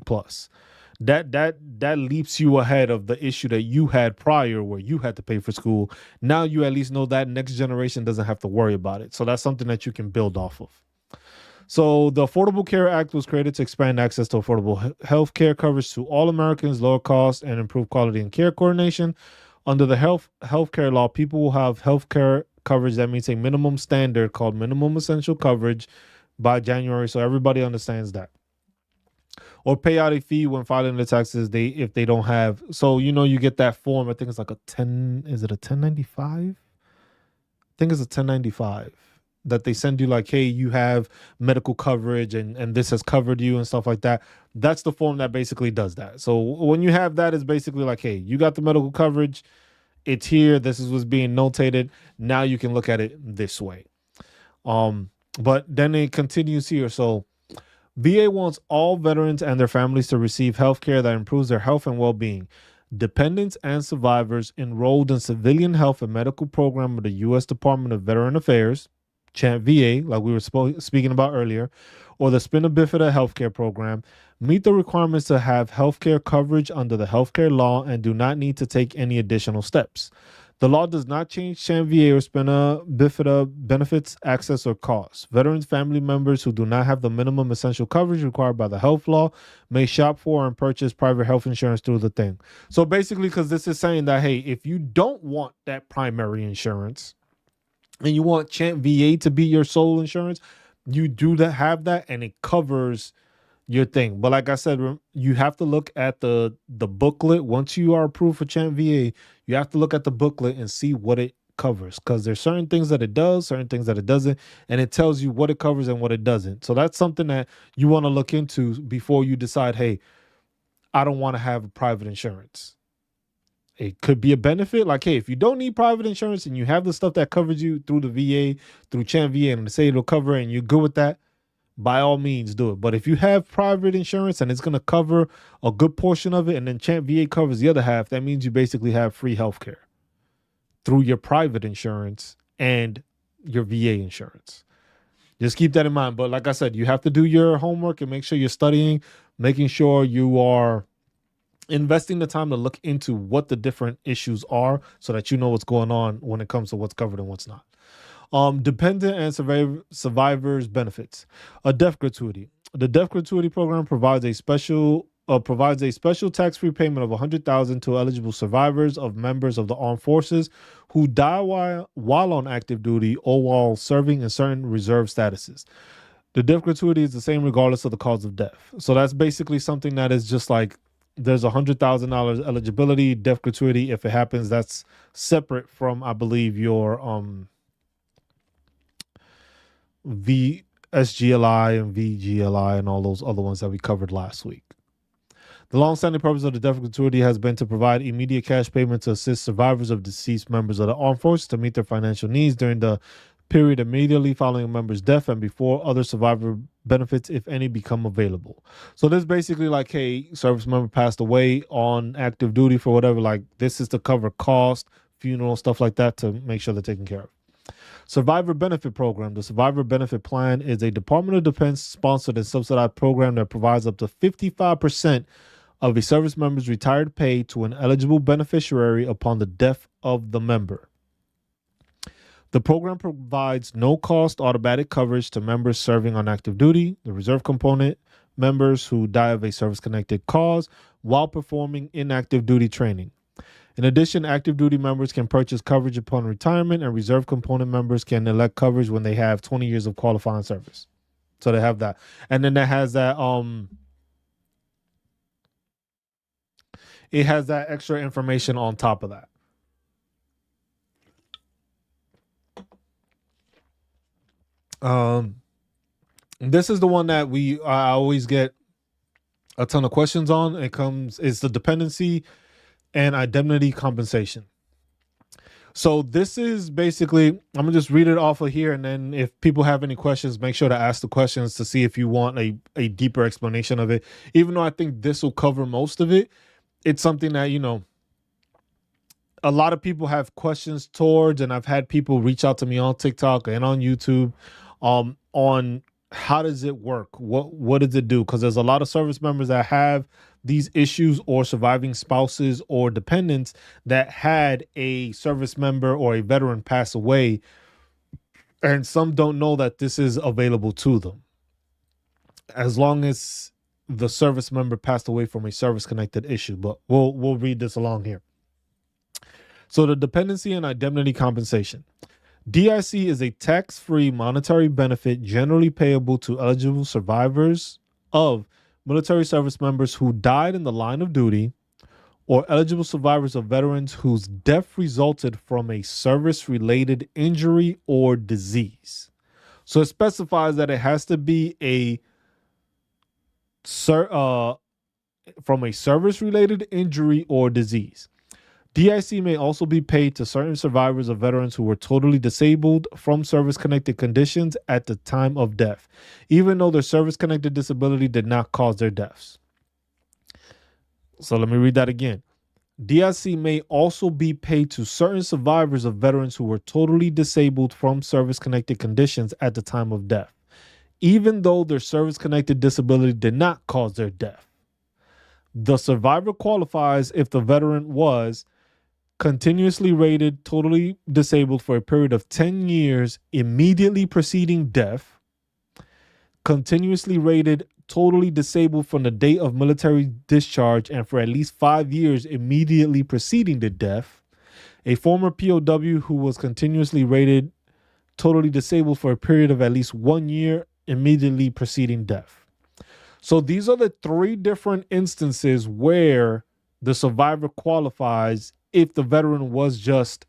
A: plus. That leaps you ahead of the issue that you had prior where you had to pay for school. Now you at least know that next generation doesn't have to worry about it. So that's something that you can build off of. So the Affordable Care Act was created to expand access to affordable health care coverage to all Americans, lower cost, and improve quality and care coordination. Under the health care law, people will have health care coverage that meets a minimum standard called minimum essential coverage by January, so everybody understands that. Or pay out a fee when filing the taxes if they don't have. So you get that form. I think it's like is it a 1095? I think it's a 1095 that they send you, like, hey, you have medical coverage and this has covered you and stuff like that. That's the form that basically does that. So when you have that, it's basically like, hey, you got the medical coverage. It's here. This is what's being notated. Now you can look at it this way. But then it continues here. So VA wants all veterans and their families to receive health care that improves their health and well-being. Dependents and survivors enrolled in civilian health and medical program of the U.S. Department of Veteran Affairs, Chant VA, like we were speaking about earlier, or the Spina Bifida healthcare program, meet the requirements to have healthcare coverage under the healthcare law and do not need to take any additional steps. The law does not change Chant VA or Spina Bifida benefits, access, or costs. Veterans' family members who do not have the minimum essential coverage required by the health law may shop for and purchase private health insurance through the thing. So basically, because this is saying that, hey, if you don't want that primary insurance and you want Chant VA to be your sole insurance, you do have that, and it covers your thing. But like I said, you have to look at the booklet. Once you are approved for Chant VA, you have to look at the booklet and see what it covers, because there's certain things that it does, certain things that it doesn't, and it tells you what it covers and what it doesn't. So that's something that you want to look into before you decide, hey, I don't want to have private insurance. It could be a benefit. Like, hey, if you don't need private insurance and you have the stuff that covers you through the VA, through Chant VA, and they say it'll cover it and you're good with that, by all means do it. But if you have private insurance and it's going to cover a good portion of it, and then Chant VA covers the other half, that means you basically have free healthcare through your private insurance and your VA insurance. Just keep that in mind. But like I said, you have to do your homework and make sure you're studying, making sure you are investing the time to look into what the different issues are so that you know what's going on when it comes to what's covered and what's not. Dependent and survivors benefits. A death gratuity. The death gratuity program provides a special tax-free payment of $100,000 to eligible survivors of members of the armed forces who die while on active duty or while serving in certain reserve statuses. The death gratuity is the same regardless of the cause of death. So that's basically something that is just like, there's $100,000 eligibility. Death gratuity, if it happens, that's separate from, I believe, your VSGLI and VGLI and all those other ones that we covered last week. The long-standing purpose of the death gratuity has been to provide immediate cash payment to assist survivors of deceased members of the armed forces to meet their financial needs during the period immediately following a member's death and before other survivor benefits, if any, become available. So this basically like, hey, service member passed away on active duty for whatever, like this is to cover cost, funeral, stuff like that, to make sure they're taken care of. Survivor Benefit Program. The Survivor Benefit Plan is a Department of Defense sponsored and subsidized program that provides up to 55% of a service member's retired pay to an eligible beneficiary upon the death of the member. The program provides no-cost automatic coverage to members serving on active duty, the reserve component members who die of a service-connected cause while performing inactive duty training. In addition, active duty members can purchase coverage upon retirement, and reserve component members can elect coverage when they have 20 years of qualifying service. So they have that. And then that has that it has that extra information on top of that. This is the one that I always get a ton of questions on. It's the dependency and indemnity compensation. So this is basically, I'm gonna just read it off of here, and then if people have any questions, make sure to ask the questions to see if you want a deeper explanation of it. Even though I think this will cover most of it, it's something that, a lot of people have questions towards, and I've had people reach out to me on TikTok and on YouTube, on how does it work? What does it do? Because there's a lot of service members that have these issues, or surviving spouses or dependents that had a service member or a veteran pass away, and some don't know that this is available to them. As long as the service member passed away from a service connected issue. But we'll read this along here. So the dependency and indemnity compensation. DIC is a tax-free monetary benefit generally payable to eligible survivors of military service members who died in the line of duty, or eligible survivors of veterans whose death resulted from a service-related injury or disease. So it specifies that it has to be from a service-related injury or disease. DIC may also be paid to certain survivors of veterans who were totally disabled from service-connected conditions at the time of death, even though their service-connected disability did not cause their deaths. So let me read that again. DIC may also be paid to certain survivors of veterans who were totally disabled from service-connected conditions at the time of death, even though their service-connected disability did not cause their death. The survivor qualifies if the veteran was continuously rated totally disabled for a period of 10 years immediately preceding death, continuously rated totally disabled from the date of military discharge and for at least 5 years immediately preceding the death, a former POW who was continuously rated totally disabled for a period of at least 1 year immediately preceding death. So these are the three different instances where the survivor qualifies if the veteran was just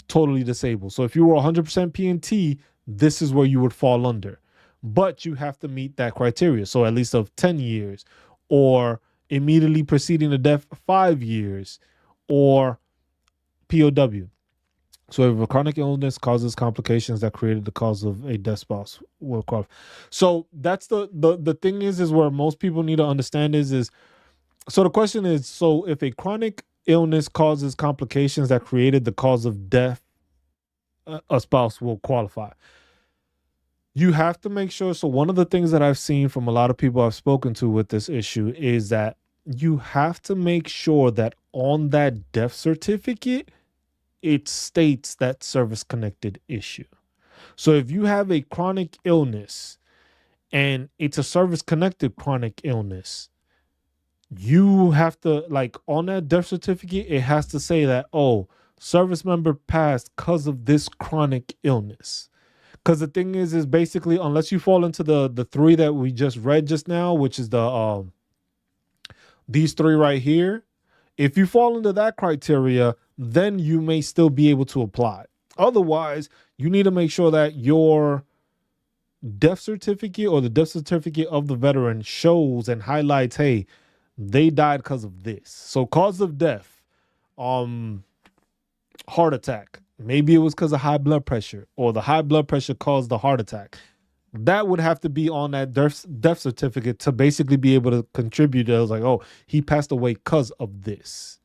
A: totally disabled. So if you were 100% PNT, this is where you would fall under. But you have to meet that criteria. So at least of 10 years, or immediately preceding the death, 5 years, or POW. So if a chronic illness causes complications that created the cause of a death spouse will qualify. So that's the thing is where most people need to understand is so the question is, so if a chronic illness causes complications that created the cause of death, a spouse will qualify. You have to make sure. So one of the things that I've seen from a lot of people I've spoken to with this issue is that you have to make sure that on that death certificate, it states that service-connected issue. So if you have a chronic illness and it's a service-connected chronic illness, you have to, like, on that death certificate, it has to say that, oh, service member passed because of this chronic illness. Because the thing is basically, unless you fall into the three that we just read just now, which is these three right here, if you fall into that criteria, then you may still be able to apply. Otherwise, you need to make sure that your death certificate or the death certificate of the veteran shows and highlights, hey, they died because of this. So cause of death, heart attack. Maybe it was because of high blood pressure, or the high blood pressure caused the heart attack. That would have to be on that death certificate to basically be able to contribute. It was like, oh, he passed away because of this.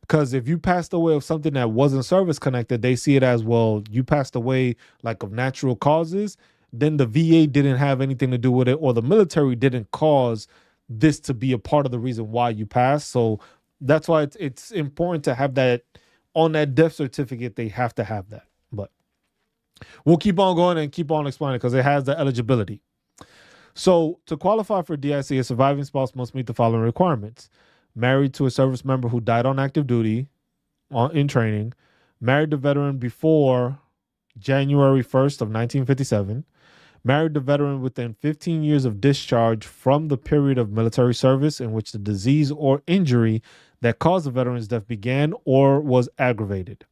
A: Because if you passed away of something that wasn't service connected, they see it as, well, you passed away like of natural causes. Then the VA didn't have anything to do with it, or the military didn't cause this to be a part of the reason why you passed. So that's why it's important to have that on that death certificate. They have to have that. But we'll keep on going and keep on explaining because it has the eligibility. So to qualify for DIC, a surviving spouse must meet the following requirements: married to a service member who died on active duty in training, married the veteran before January 1st of 1957, married the veteran within 15 years of discharge from the period of military service in which the disease or injury that caused the veteran's death began or was aggravated,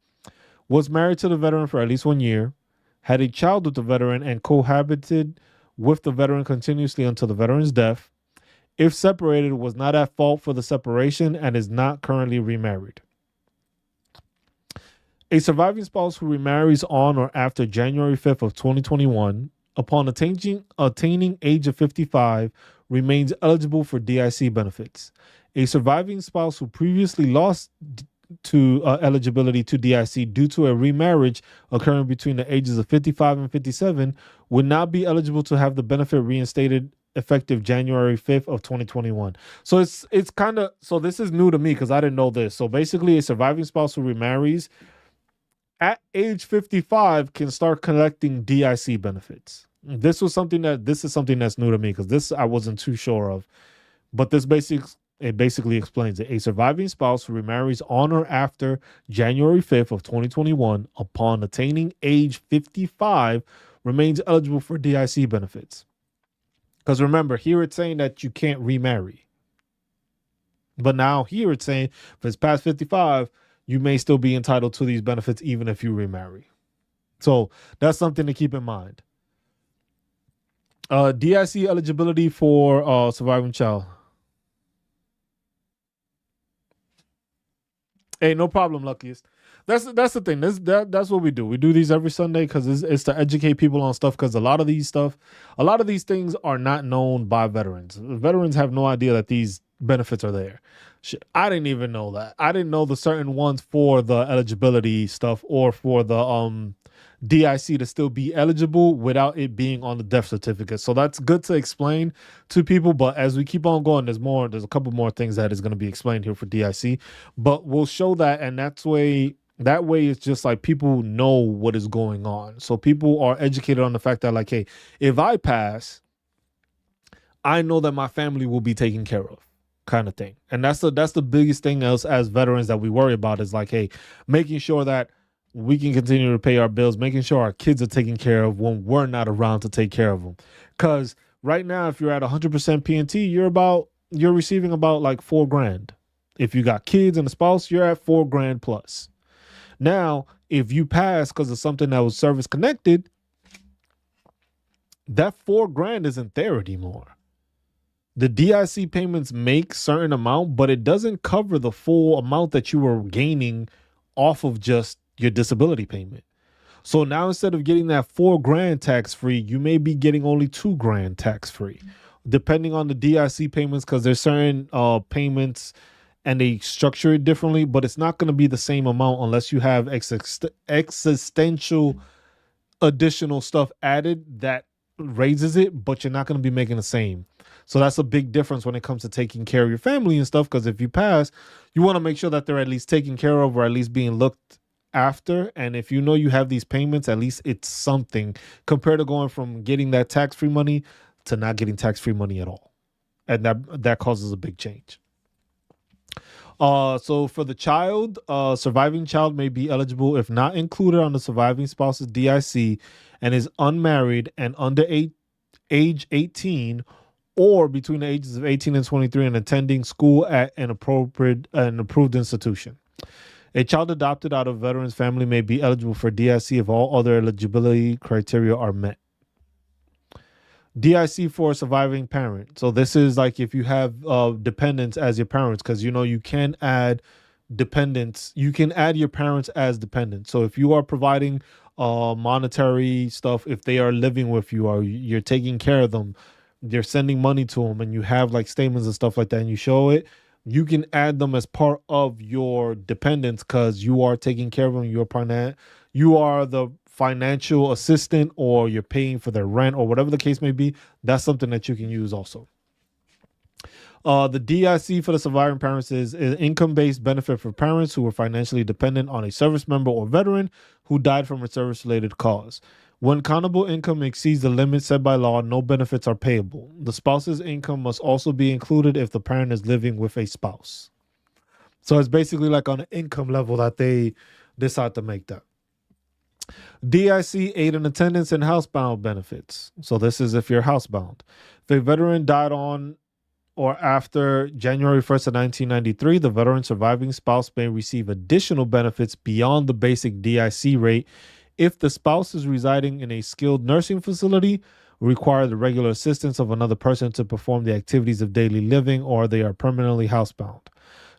A: was married to the veteran for at least 1 year, had a child with the veteran and cohabited with the veteran continuously until the veteran's death. If separated, was not at fault for the separation and is not currently remarried. A surviving spouse who remarries on or after January 5th of 2021, upon attaining age of 55, remains eligible for DIC benefits. A surviving spouse who previously lost to eligibility to DIC due to a remarriage occurring between the ages of 55 and 57 would not be eligible to have the benefit reinstated effective January 5th of 2021. So it's kind of, so this is new to me because I didn't know this. So basically a surviving spouse who remarries at age 55 can start collecting DIC benefits. This is something that's new to me because this I wasn't too sure of. But it basically explains it. A surviving spouse who remarries on or after January 5th of 2021 upon attaining age 55 remains eligible for DIC benefits. Because remember, here it's saying that you can't remarry. But now here it's saying if it's past 55, you may still be entitled to these benefits even if you remarry. So that's something to keep in mind. DIC eligibility for surviving child. Hey, no problem, luckiest. That's the thing. That's what we do. We do these every Sunday because it's to educate people on stuff. Because a lot of these things are not known by veterans. Veterans have no idea that these benefits are there. I didn't even know that. I didn't know the certain ones for the eligibility stuff or for the DIC to still be eligible without it being on the death certificate. So that's good to explain to people. But as we keep on going, there's a couple more things that is going to be explained here for DIC. But we'll show that, and that way it's just like people know what is going on. So people are educated on the fact that, like, hey, if I pass, I know that my family will be taken care of, kind of thing. And that's the biggest thing else as veterans that we worry about is like, hey, making sure that we can continue to pay our bills, making sure our kids are taken care of when we're not around to take care of them. Because right now, if you're at 100% PNT, you're receiving about like $4,000. If you got kids and a spouse, you're at $4,000 plus. Now, if you pass because of something that was service connected, that $4,000 isn't there anymore. The DIC payments make certain amount, but it doesn't cover the full amount that you were gaining off of just your disability payment. So now instead of getting that $4,000 tax free, you may be getting only $2,000 tax free, depending on the DIC payments, because there's certain payments and they structure it differently, but it's not going to be the same amount unless you have existential additional stuff added that raises it, but you're not going to be making the same. So that's a big difference when it comes to taking care of your family and stuff, because if you pass, you want to make sure that they're at least taken care of or at least being looked after. And if you know you have these payments, at least it's something compared to going from getting that tax-free money to not getting tax-free money at all. And that causes a big change. So for the child, surviving child may be eligible if not included on the surviving spouse's DIC and is unmarried and under age 18 or between the ages of 18 and 23 and attending school at an approved institution. A child adopted out of a veteran's family may be eligible for DIC if all other eligibility criteria are met. DIC for a surviving parent. So this is like if you have dependents as your parents, because you can add dependents. You can add your parents as dependents. So if you are providing monetary stuff, if they are living with you or you're taking care of them, you're sending money to them, and you have like statements and stuff like that, and you show it, you can add them as part of your dependents because you are taking care of them. You are the financial assistant, or you're paying for their rent, or whatever the case may be. That's something that you can use also. The DIC for the surviving parents is an income-based benefit for parents who are financially dependent on a service member or veteran who died from a service-related cause. When countable income exceeds the limit set by law, no benefits are payable. The spouse's income must also be included if the parent is living with a spouse. So it's basically like on an income level that they decide to make that. DIC aid in attendance and housebound benefits. So this is if you're housebound. If a veteran died on or after January 1st of 1993, the veteran's surviving spouse may receive additional benefits beyond the basic DIC rate if the spouse is residing in a skilled nursing facility, require the regular assistance of another person to perform the activities of daily living, or they are permanently housebound.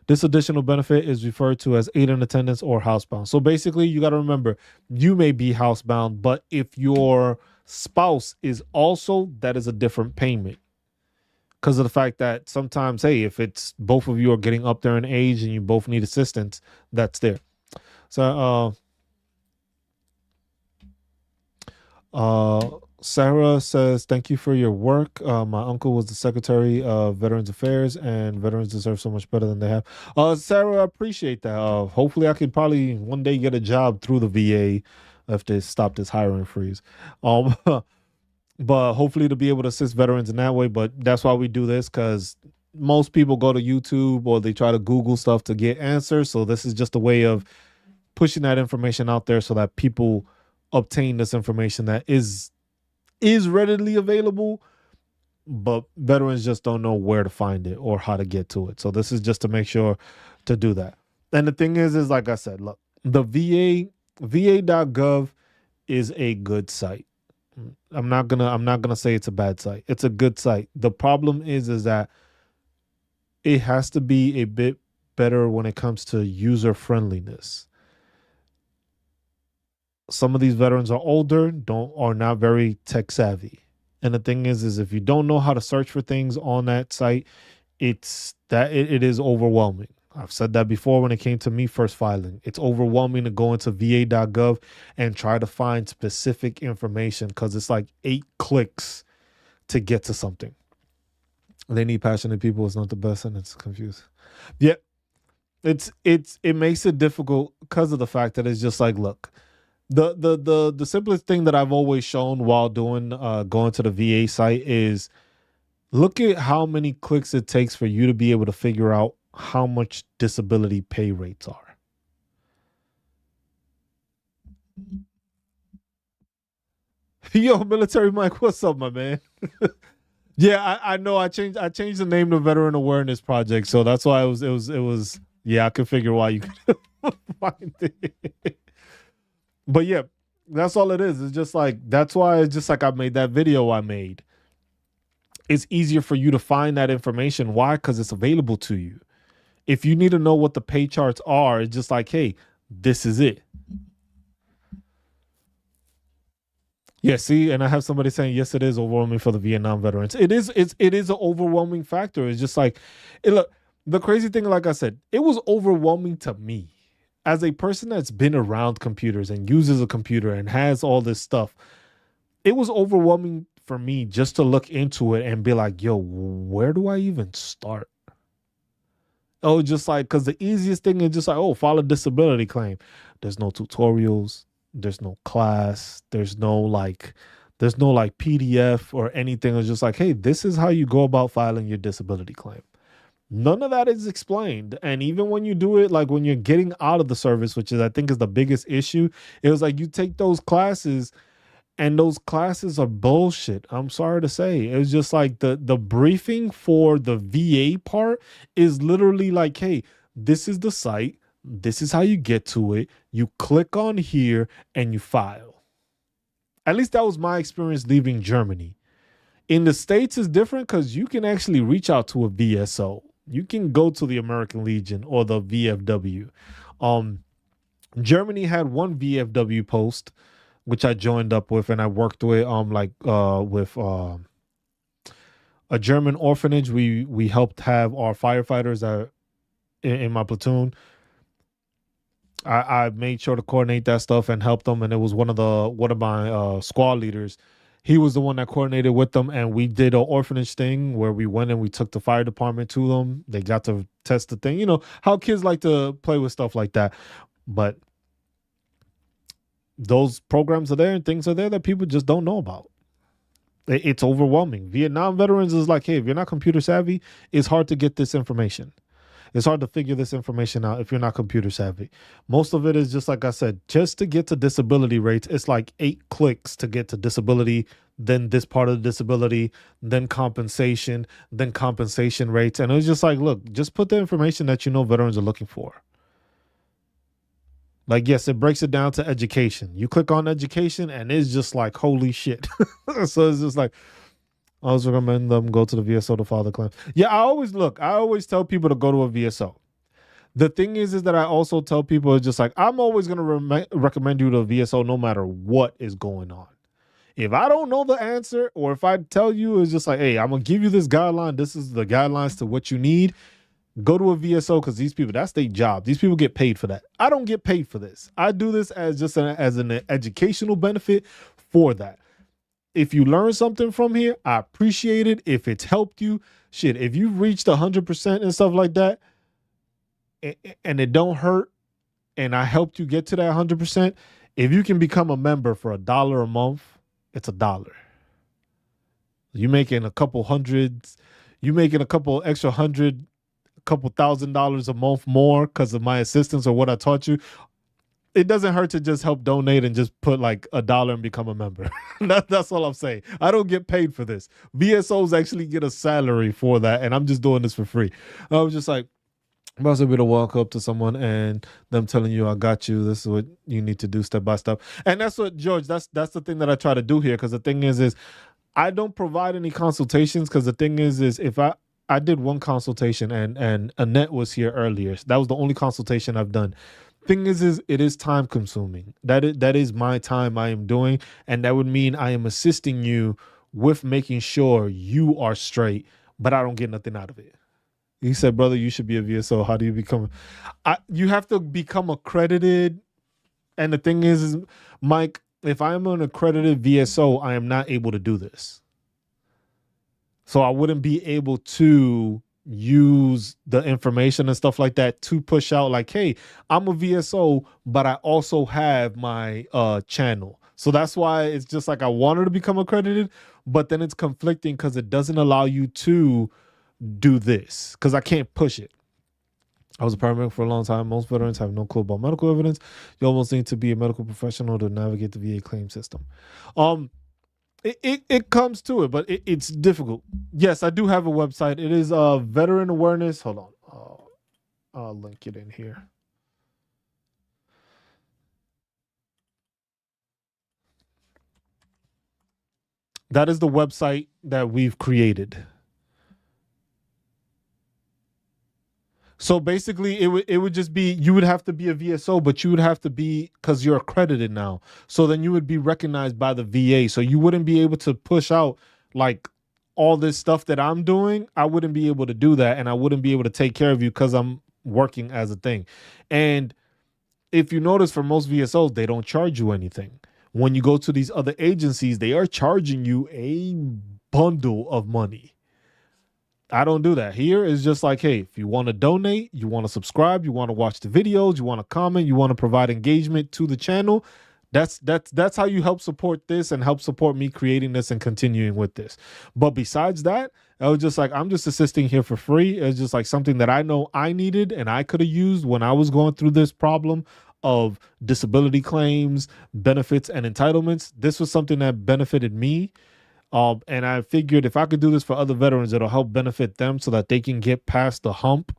A: This additional benefit is referred to as aid in attendance or housebound. So basically, you got to remember, you may be housebound, but if your spouse is also, that is a different payment. because of the fact that sometimes, hey, if it's both of you are getting up there in age and you both need assistance, that's there. So, Sarah says, "Thank you for your work. My uncle was the secretary of Veterans Affairs, and veterans deserve so much better than they have." Sarah, I appreciate that. Hopefully, I could probably one day get a job through the VA if they stop this hiring freeze. Um, but hopefully to be able to assist veterans in that way. But that's why we do this, because most people go to YouTube or they try to Google stuff to get answers. So this is just a way of pushing that information out there so that people obtain this information that is readily available, but veterans just don't know where to find it or how to get to it. So this is just to make sure to do that. And the thing is like I said, look, the va.gov is a good site. I'm not gonna say it's a bad site. It's a good site. The problem is that it has to be a bit better when it comes to user friendliness. Some of these veterans are older, are not very tech savvy. And the thing is if you don't know how to search for things on that site, it is overwhelming. I've said that before when it came to me first filing. It's overwhelming to go into va.gov and try to find specific information because it's like 8 clicks to get to something. They need passionate people. It's not the best, and it's confused. Yeah, it makes it difficult because of the fact that it's just like, look, the simplest thing that I've always shown while doing going to the VA site is look at how many clicks it takes for you to be able to figure out how much disability pay rates are. Yo, military Mike, what's up, my man? Yeah, I know. I changed the name to Veteran Awareness Project, so that's why it was. Yeah, I could figure why you could find it. But yeah, that's all it is. It's just like, that's why it's just like I made that video I made. It's easier for you to find that information. Why? Because it's available to you. If you need to know what the pay charts are, it's just like, hey, this is it. Yeah, see, and I have somebody saying, yes, it is overwhelming for the Vietnam veterans. It is an overwhelming factor. It's just like, look, the crazy thing, like I said, it was overwhelming to me as a person that's been around computers and uses a computer and has all this stuff. It was overwhelming for me just to look into it and be like, yo, where do I even start? Oh, just like, because the easiest thing is just like, oh, file a disability claim. There's no tutorials. There's no class. There's no like PDF or anything. It's just like, hey, this is how you go about filing your disability claim. None of that is explained. And even when you do it, like when you're getting out of the service, which is, I think, is the biggest issue, it was like you take those classes and those classes are bullshit. I'm sorry to say. It was just like the briefing for the VA part is literally like, hey, this is the site. This is how you get to it. You click on here and you file. At least that was my experience leaving Germany. In the States, it's different because you can actually reach out to a VSO. You can go to the American Legion or the VFW. Germany had one VFW post, which I joined up with, and I worked with with a German orphanage. We helped have our firefighters in my platoon. I made sure to coordinate that stuff and help them, and it was one of my squad leaders. He was the one that coordinated with them, and we did an orphanage thing where we went and we took the fire department to them. They got to test the thing. You know how kids like to play with stuff like that. But those programs are there and things are there that people just don't know about. It's overwhelming. Vietnam veterans is like, hey, if you're not computer savvy, it's hard to get this information. It's hard to figure this information out if you're not computer savvy. Most of it is just like I said, just to get to disability rates, it's like 8 clicks to get to disability, then this part of the disability, then compensation rates. And it was just like, look, just put the information that you know veterans are looking for. Like, yes, it breaks it down to education. You click on education and it's just like, holy shit. So it's just like, I always recommend them go to the VSO to file the claim. Yeah, I always tell people to go to a VSO. The thing is that I also tell people, it's just like, I'm always going to recommend you to a VSO no matter what is going on. If I don't know the answer, or if I tell you it's just like, hey, I'm gonna give you this guideline. This is the guidelines to what you need. Go to a VSO, because these people, that's their job. These people get paid for that. I don't get paid for this. I do this as just as an educational benefit for that. If you learn something from here, I appreciate it. If it's helped you, shit, if you've reached 100% and stuff like that, and it don't hurt, and I helped you get to that 100%, if you can become a member for $1 a month, it's $1. You making a couple hundreds, you making a couple extra hundred, a couple $1,000 a month more because of my assistance or what I taught you. It doesn't hurt to just help donate and just put like $1 and become a member. That's all I'm saying. I don't get paid for this. VSOs actually get a salary for that, and I'm just doing this for free. I was just like, I'm about to be able to walk up to someone and them telling you, I got you. This is what you need to do step by step. And that's what, George, that's the thing that I try to do here. Because the thing is I don't provide any consultations, because the thing is if I did one consultation, and Annette was here earlier. That was the only consultation I've done. Thing is it is time consuming. That is my time I am doing, and that would mean I am assisting you with making sure you are straight, but I don't get nothing out of it. He said, brother, you should be a VSO. How do you become? You have to become accredited. And the thing is Mike, if I'm an accredited VSO, I am not able to do this. So I wouldn't be able to use the information and stuff like that to push out like, hey, I'm a VSO, but I also have my channel. So that's why it's just like I wanted to become accredited, but then it's conflicting because it doesn't allow you to do this, because I can't push it. I was a paramedic for a long time. Most veterans have no clue about medical evidence. You almost need to be a medical professional to navigate the VA claim system. It comes to it, but it's difficult. Yes, I do have a website. It is Veteran Awareness. Hold on. I'll link it in here. That is the website that we've created. So basically, it would just be, you would have to be a VSO, but you would have to be, because you're accredited now. So then you would be recognized by the VA. So you wouldn't be able to push out like all this stuff that I'm doing. I wouldn't be able to do that, and I wouldn't be able to take care of you because I'm working as a thing. And if you notice, for most VSOs, they don't charge you anything. When you go to these other agencies, they are charging you a bundle of money. I don't do that. Here is just like, hey, if you want to donate, you want to subscribe, you want to watch the videos, you want to comment, you want to provide engagement to the channel, that's how you help support this and help support me creating this and continuing with this. But besides that, I was just like, I'm just assisting here for free. It's just like something that I know I needed and I could have used when I was going through this problem of disability claims, benefits, and entitlements. This was something that benefited me. And I figured if I could do this for other veterans, it'll help benefit them so that they can get past the hump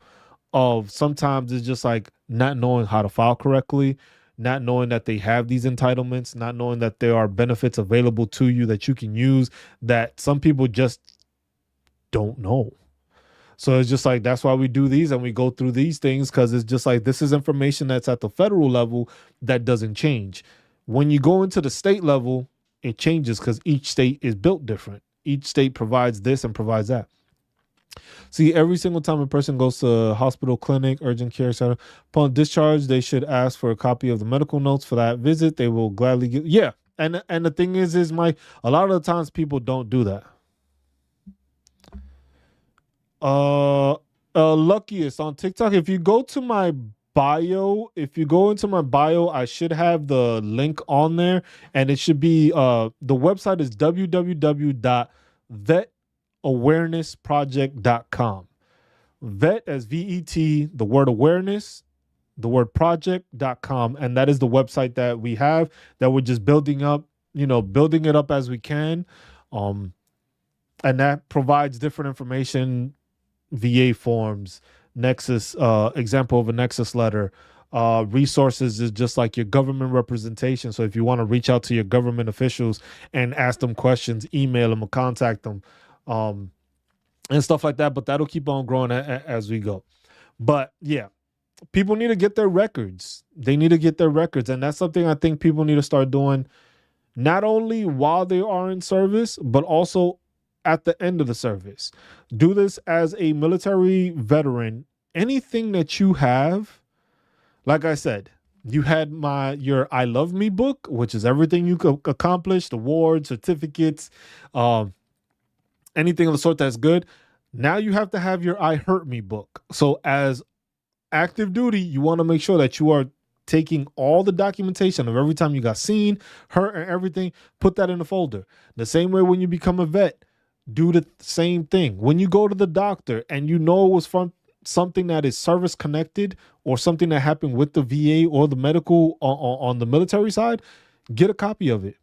A: of sometimes it's just like not knowing how to file correctly, not knowing that they have these entitlements, not knowing that there are benefits available to you that you can use that some people just don't know. So it's just like, that's why we do these and we go through these things, because it's just like, this is information that's at the federal level that doesn't change. When you go into the state level, it changes because each state is built different. Each state provides this and provides that. See, every single time a person goes to a hospital, clinic, urgent care center, upon discharge, they should ask for a copy of the medical notes for that visit. They will gladly give. Yeah. And the thing is a lot of the times people don't do that. Luckiest on TikTok. If you go to my bio, I should have the link on there, and it should be the website is www.vetawarenessproject.com. Vet as VET, the word awareness, the word project.com, and that is the website that we have that we're just building it up as we can. And that provides different information, VA forms, Nexus, example of a Nexus letter, resources is just like your government representation. So if you want to reach out to your government officials and ask them questions, email them or contact them, and stuff like that. But that'll keep on growing as we go. But yeah, people need to get their records. They need to get their records. And that's something I think people need to start doing not only while they are in service, but also at the end of the service. Do this as a military veteran. Anything that you have, like I said, you had your I Love Me book, which is everything you could accomplish, awards, certificates, um, anything of the sort that's good. Now you have to have your I Hurt Me book. So as active duty, you want to make sure that you are taking all the documentation of every time you got seen, hurt, and everything, put that in a folder. The same way when you become a vet, do the same thing. When you go to the doctor and you know it was from something that is service connected or something that happened with the VA or the medical on the military side, get a copy of it.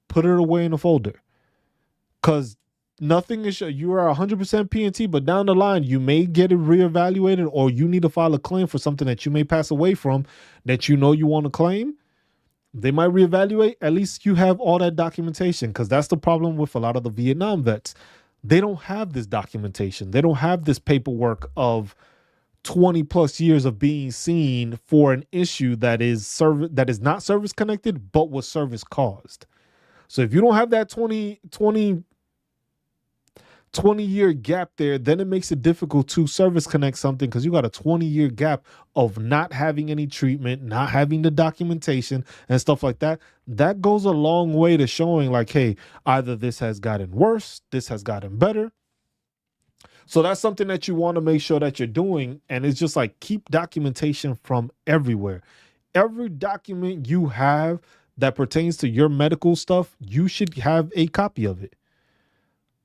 A: Put it away in a folder. Because nothing is you are 100% P&T, but down the line you may get it reevaluated, or you need to file a claim for something that you may pass away from that you know you want to claim. They might reevaluate. At least you have all that documentation, because that's the problem with a lot of the Vietnam vets. They don't have this documentation. They don't have this paperwork of 20 plus years of being seen for an issue that is not service connected, but was service caused. So if you don't have that 20-year gap there, then it makes it difficult to service connect something, because you got a 20-year gap of not having any treatment, not having the documentation and stuff like that. That goes a long way to showing like, hey, either this has gotten worse, this has gotten better. So that's something that you want to make sure that you're doing. And it's just like, keep documentation from everywhere. Every document you have that pertains to your medical stuff, you should have a copy of it.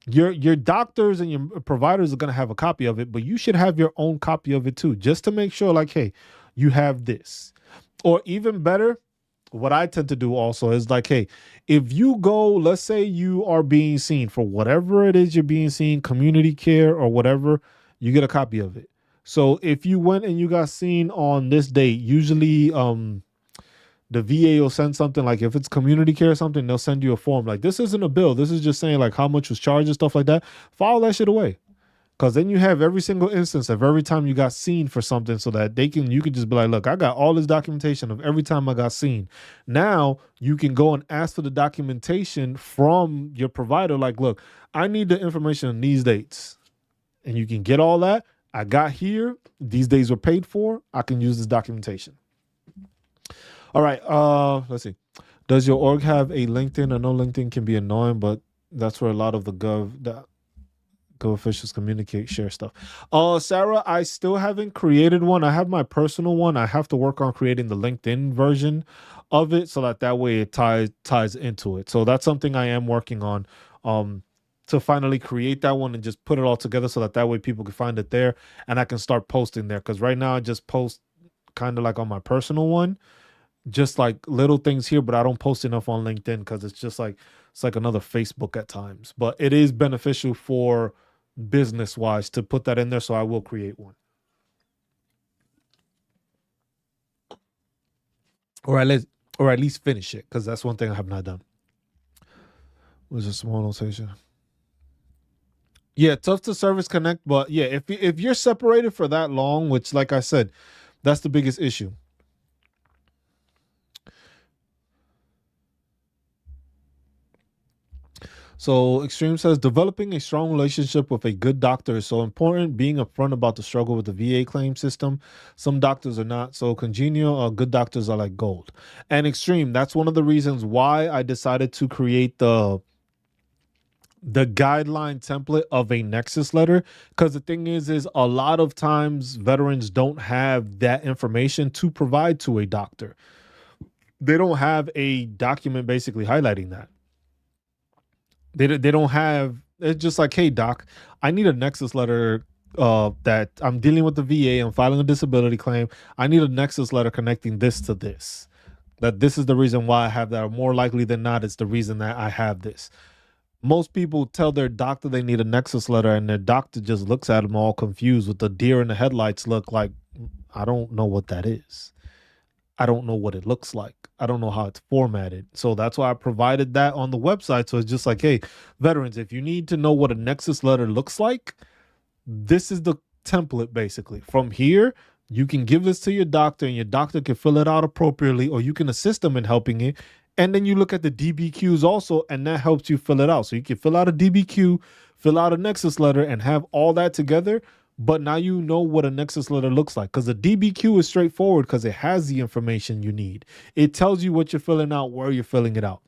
A: Your doctors and your providers are going to have a copy of it, but you should have your own copy of it too, just to make sure like, hey, you have this. Or even better, what I tend to do also is like, hey, if you go, let's say you are being seen for whatever it is you're being seen, community care or whatever, you get a copy of it. So if you went and you got seen on this date, usually the VA will send something like, if it's community care or something, they'll send you a form. Like, this isn't a bill. This is just saying like how much was charged and stuff like that. File that shit away. Because then you have every single instance of every time you got seen for something, so that you can just be like, look, I got all this documentation of every time I got seen. Now you can go and ask for the documentation from your provider. Like, look, I need the information on these dates. And you can get all that. I got here. These days were paid for. I can use this documentation. All right. Let's see. Does your org have a LinkedIn? I know LinkedIn can be annoying, but that's where a lot of the gov officials communicate, share stuff. Sarah, I still haven't created one. I have my personal one. I have to work on creating the LinkedIn version of it, so that way it ties into it. So that's something I am working on, to finally create that one and just put it all together, so that way people can find it there and I can start posting there. Because right now I just post kind of like on my personal one, just like little things here, but I don't post enough on LinkedIn because it's like another Facebook at times. But it is beneficial for business wise to put that in there, so I will create one, or at least finish it, because that's one thing I have not done. Was a small notation. Yeah, tough to service connect, but yeah, if you're separated for that long, which like I said, that's the biggest issue. So Extreme says, developing a strong relationship with a good doctor is so important. Being upfront about the struggle with the VA claim system. Some doctors are not so congenial. Good doctors are like gold. And Extreme, that's one of the reasons why I decided to create the guideline template of a Nexus letter. Because the thing is a lot of times veterans don't have that information to provide to a doctor. They don't have a document basically highlighting that. They don't have, it's just like, hey doc, I need a Nexus letter that I'm dealing with the VA, I'm filing a disability claim. I need a Nexus letter connecting this to this. That this is the reason why I have that, or more likely than not, it's the reason that I have this. Most people tell their doctor they need a Nexus letter, and their doctor just looks at them all confused with the deer in the headlights look, like, I don't know what that is. I don't know what it looks like. I don't know how it's formatted. So that's why I provided that on the website. So it's just like, hey, veterans, if you need to know what a Nexus letter looks like, this is the template basically. From here, you can give this to your doctor and your doctor can fill it out appropriately, or you can assist them in helping it. And then you look at the DBQs also, and that helps you fill it out. So you can fill out a DBQ, fill out a Nexus letter, and have all that together. But now you know what a Nexus letter looks like, because the DBQ is straightforward because it has the information you need. It tells you what you're filling out, where you're filling it out.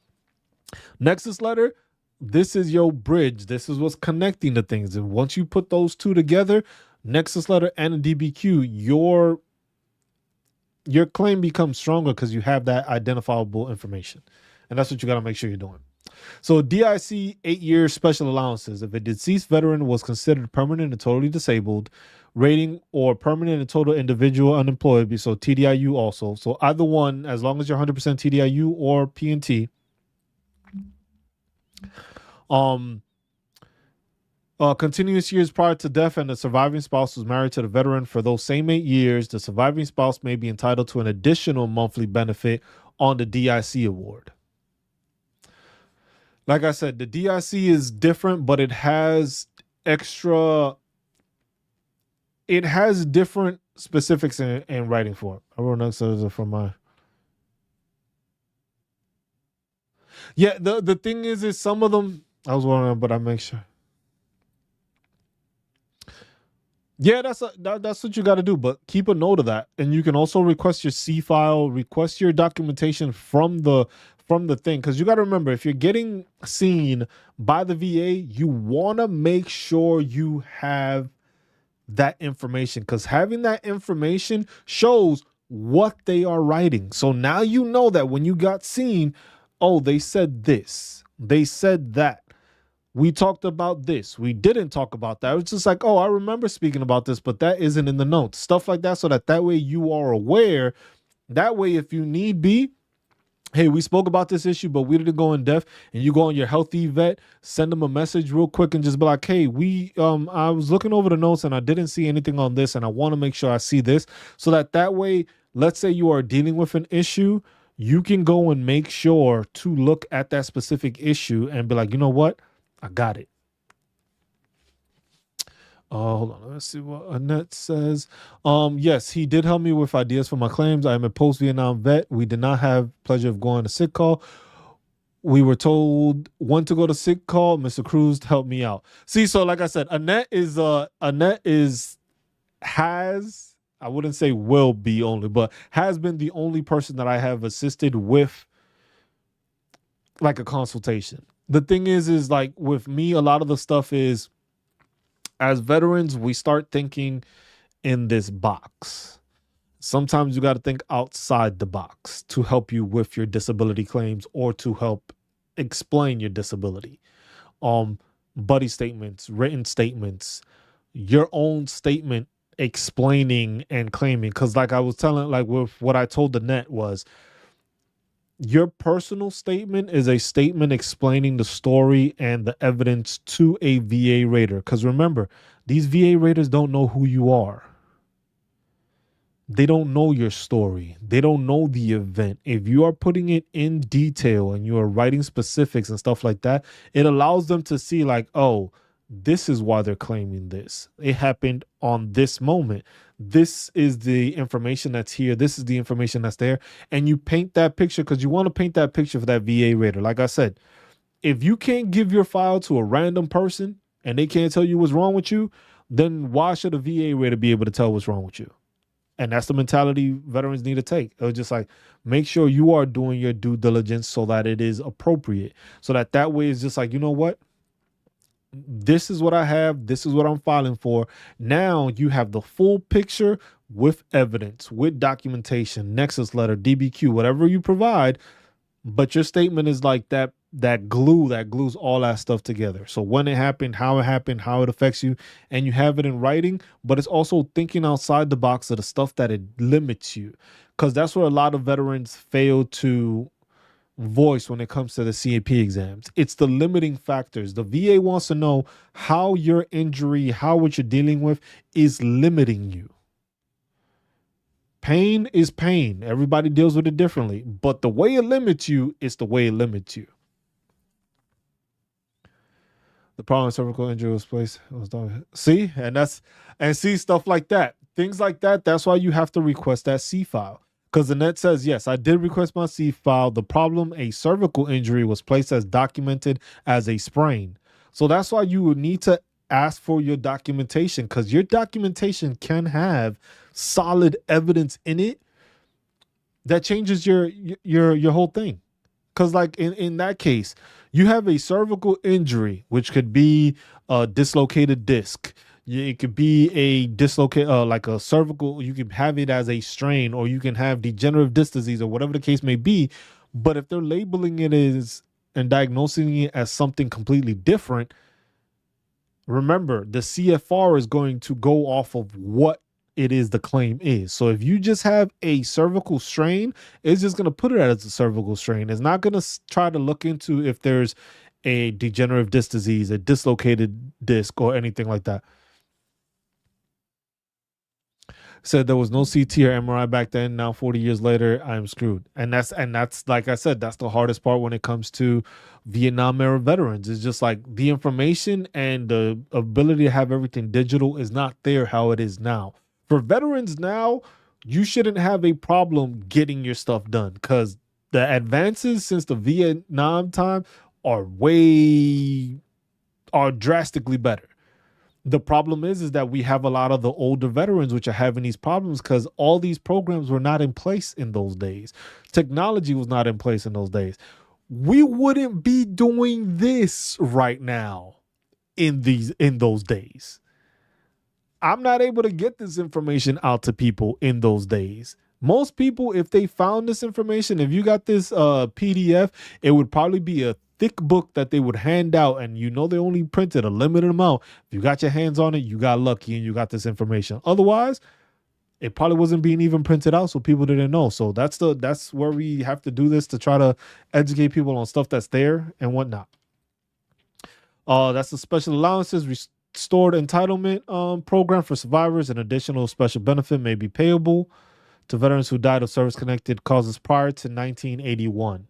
A: Nexus letter, this is your bridge. This is what's connecting the things. And once you put those two together, Nexus letter and a DBQ, your claim becomes stronger because you have that identifiable information. And that's what you got to make sure you're doing. So DIC 8-year special allowances. If a deceased veteran was considered permanent and totally disabled, rating, or permanent and total individual unemployed, so TDIU also. So either one, as long as you're 100% TDIU or PNT. Continuous years prior to death and the surviving spouse was married to the veteran for those same 8 years, the surviving spouse may be entitled to an additional monthly benefit on the DIC award. Like I said, the DIC is different, but it has different specifics in writing for it. I wrote next from my. Yeah, the thing is some of them, I was wondering, but I make sure. Yeah, that's what you got to do, but keep a note of that. And you can also request your C file, request your documentation from the thing, because you got to remember, if you're getting seen by the VA, you want to make sure you have that information, because having that information shows what they are writing. So now you know that when you got seen, oh, they said this, they said that. We talked about this. We didn't talk about that. It's just like, oh, I remember speaking about this, but that isn't in the notes. Stuff like that, so that way you are aware. That way, if you need be, hey, we spoke about this issue, but we didn't go in depth, and you go on your healthy vet, send them a message real quick and just be like, hey, I was looking over the notes and I didn't see anything on this, and I want to make sure I see this, so that way, let's say you are dealing with an issue, you can go and make sure to look at that specific issue and be like, you know what? I got it. Hold on. Let's see what Annette says. Yes, he did help me with ideas for my claims. I am a post-Vietnam vet. We did not have pleasure of going to sick call. We were told when to go to sick call. Mr. Cruz helped me out. See, so like I said, Annette has, I wouldn't say will be only, but has been the only person that I have assisted with like a consultation. The thing is like with me, a lot of the stuff is, as veterans, we start thinking in this box. Sometimes you got to think outside the box to help you with your disability claims or to help explain your disability. Buddy statements, written statements, your own statement explaining and claiming. Because like I was telling, like with what I told Annette was, your personal statement is a statement explaining the story and the evidence to a VA rater. Because remember, these VA raters don't know who you are. They don't know your story. They don't know the event. If you are putting it in detail and you are writing specifics and stuff like that, it allows them to see like, oh, this is why they're claiming this. It happened on this moment. This is the information that's here. This is the information that's there. And you paint that picture because you want to paint that picture for that VA rater. Like I said, if you can't give your file to a random person and they can't tell you what's wrong with you, then why should a VA rater be able to tell what's wrong with you? And that's the mentality veterans need to take. It was just like, make sure you are doing your due diligence so that it is appropriate. So that way it's just like, you know what? This is what I have. This is what I'm filing for. Now you have the full picture with evidence, with documentation, Nexus letter, DBQ, whatever you provide. But your statement is like that glue that glues all that stuff together. So when it happened, how it affects you, and you have it in writing, but it's also thinking outside the box of the stuff that it limits you. Because that's where a lot of veterans fail to voice when it comes to the CAP exams. It's the limiting factors. The VA wants to know how your injury, how what you're dealing with is limiting you. Pain is pain. Everybody deals with it differently, but the way it limits you is the way it limits you. The problem with cervical injury was placed. See, and see stuff like that. Things like that. That's why you have to request that C file. Because the net says, yes, I did request my C file. The problem, a cervical injury, was placed as documented as a sprain. So that's why you would need to ask for your documentation, because your documentation can have solid evidence in it that changes your whole thing. Because like in that case, you have a cervical injury, which could be a dislocated disc. It could be a dislocate, like a cervical. You can have it as a strain, or you can have degenerative disc disease, or whatever the case may be. But if they're labeling it as and diagnosing it as something completely different, remember the CFR is going to go off of what it is the claim is. So if you just have a cervical strain, it's just going to put it as a cervical strain. It's not going to try to look into if there's a degenerative disc disease, a dislocated disc, or anything like that. Said there was no CT or MRI back then. Now 40 years later, I'm screwed. And that's like I said, that's the hardest part when it comes to Vietnam era veterans. It's just like the information and the ability to have everything digital is not there how it is now. For veterans now, you shouldn't have a problem getting your stuff done, because the advances since the Vietnam time are drastically better. The problem is that we have a lot of the older veterans which are having these problems because all these programs were not in place in those days. Technology was not in place in those days. We wouldn't be doing this right now in those days. I'm not able to get this information out to people in those days. Most people, if they found this information, if you got this PDF, it would probably be a thick book that they would hand out, and they only printed a limited amount. If you got your hands on it, you got lucky and you got this information. Otherwise, it probably wasn't being even printed out, so people didn't know. So that's where we have to do this, to try to educate people on stuff that's there and whatnot. That's the special allowances restored entitlement program for survivors. An additional special benefit may be payable to veterans who died of service-connected causes prior to 1981.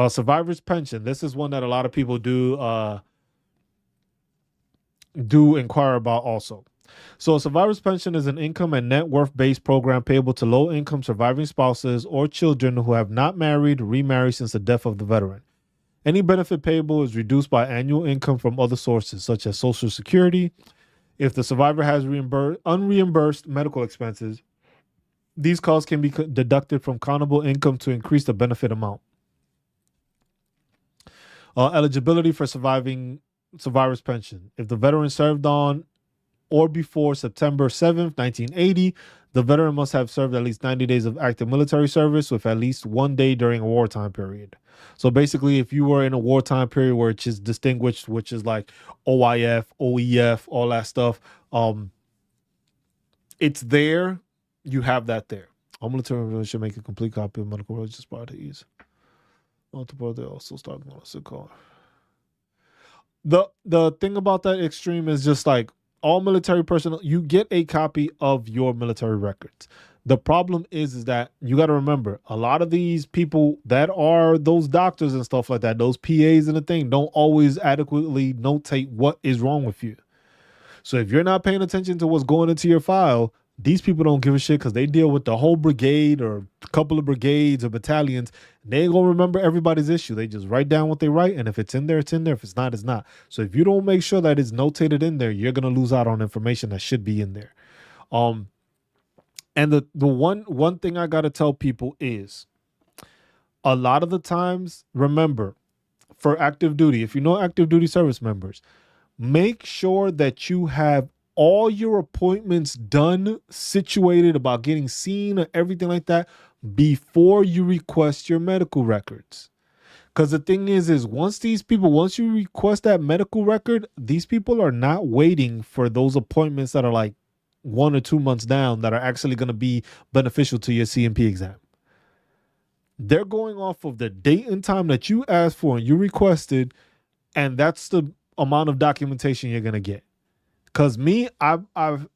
A: Survivor's pension. This is one that a lot of people do inquire about also. So, survivor's pension is an income and net worth based program payable to low income surviving spouses or children who have not married or remarried since the death of the veteran. Any benefit payable is reduced by annual income from other sources, such as Social Security. If the survivor has unreimbursed medical expenses, these costs can be deducted from countable income to increase the benefit amount. Eligibility for survivor's pension. If the veteran served on or before September 7th, 1980, the veteran must have served at least 90 days of active military service with at least 1 day during a wartime period. So basically, if you were in a wartime period where it's just distinguished, which is like OIF, OEF, all that stuff, it's there. You have that there. All military should make a complete copy of medical records prior to ease. Multiple, they also start a call. The thing about that extreme is just like all military personnel, you get a copy of your military records. The problem is that you got to remember, a lot of these people that are those doctors and stuff like that, those PAs and the thing, don't always adequately notate what is wrong with you. So if you're not paying attention to what's going into your file, these people don't give a shit because they deal with the whole brigade or a couple of brigades or battalions. They ain't gonna remember everybody's issue. They just write down what they write, and if it's in there, it's in there. If it's not, it's not. So if you don't make sure that it's notated in there, you're gonna lose out on information that should be in there. And the one thing I gotta tell people is, a lot of the times, remember, for active duty, if you know active duty service members, make sure that you have all your appointments done, situated about getting seen or everything like that before you request your medical records. Because the thing is once you request that medical record, these people are not waiting for those appointments that are like 1 or 2 months down that are actually going to be beneficial to your CMP exam. They're going off of the date and time that you asked for and you requested, and that's the amount of documentation you're going to get. Because me, I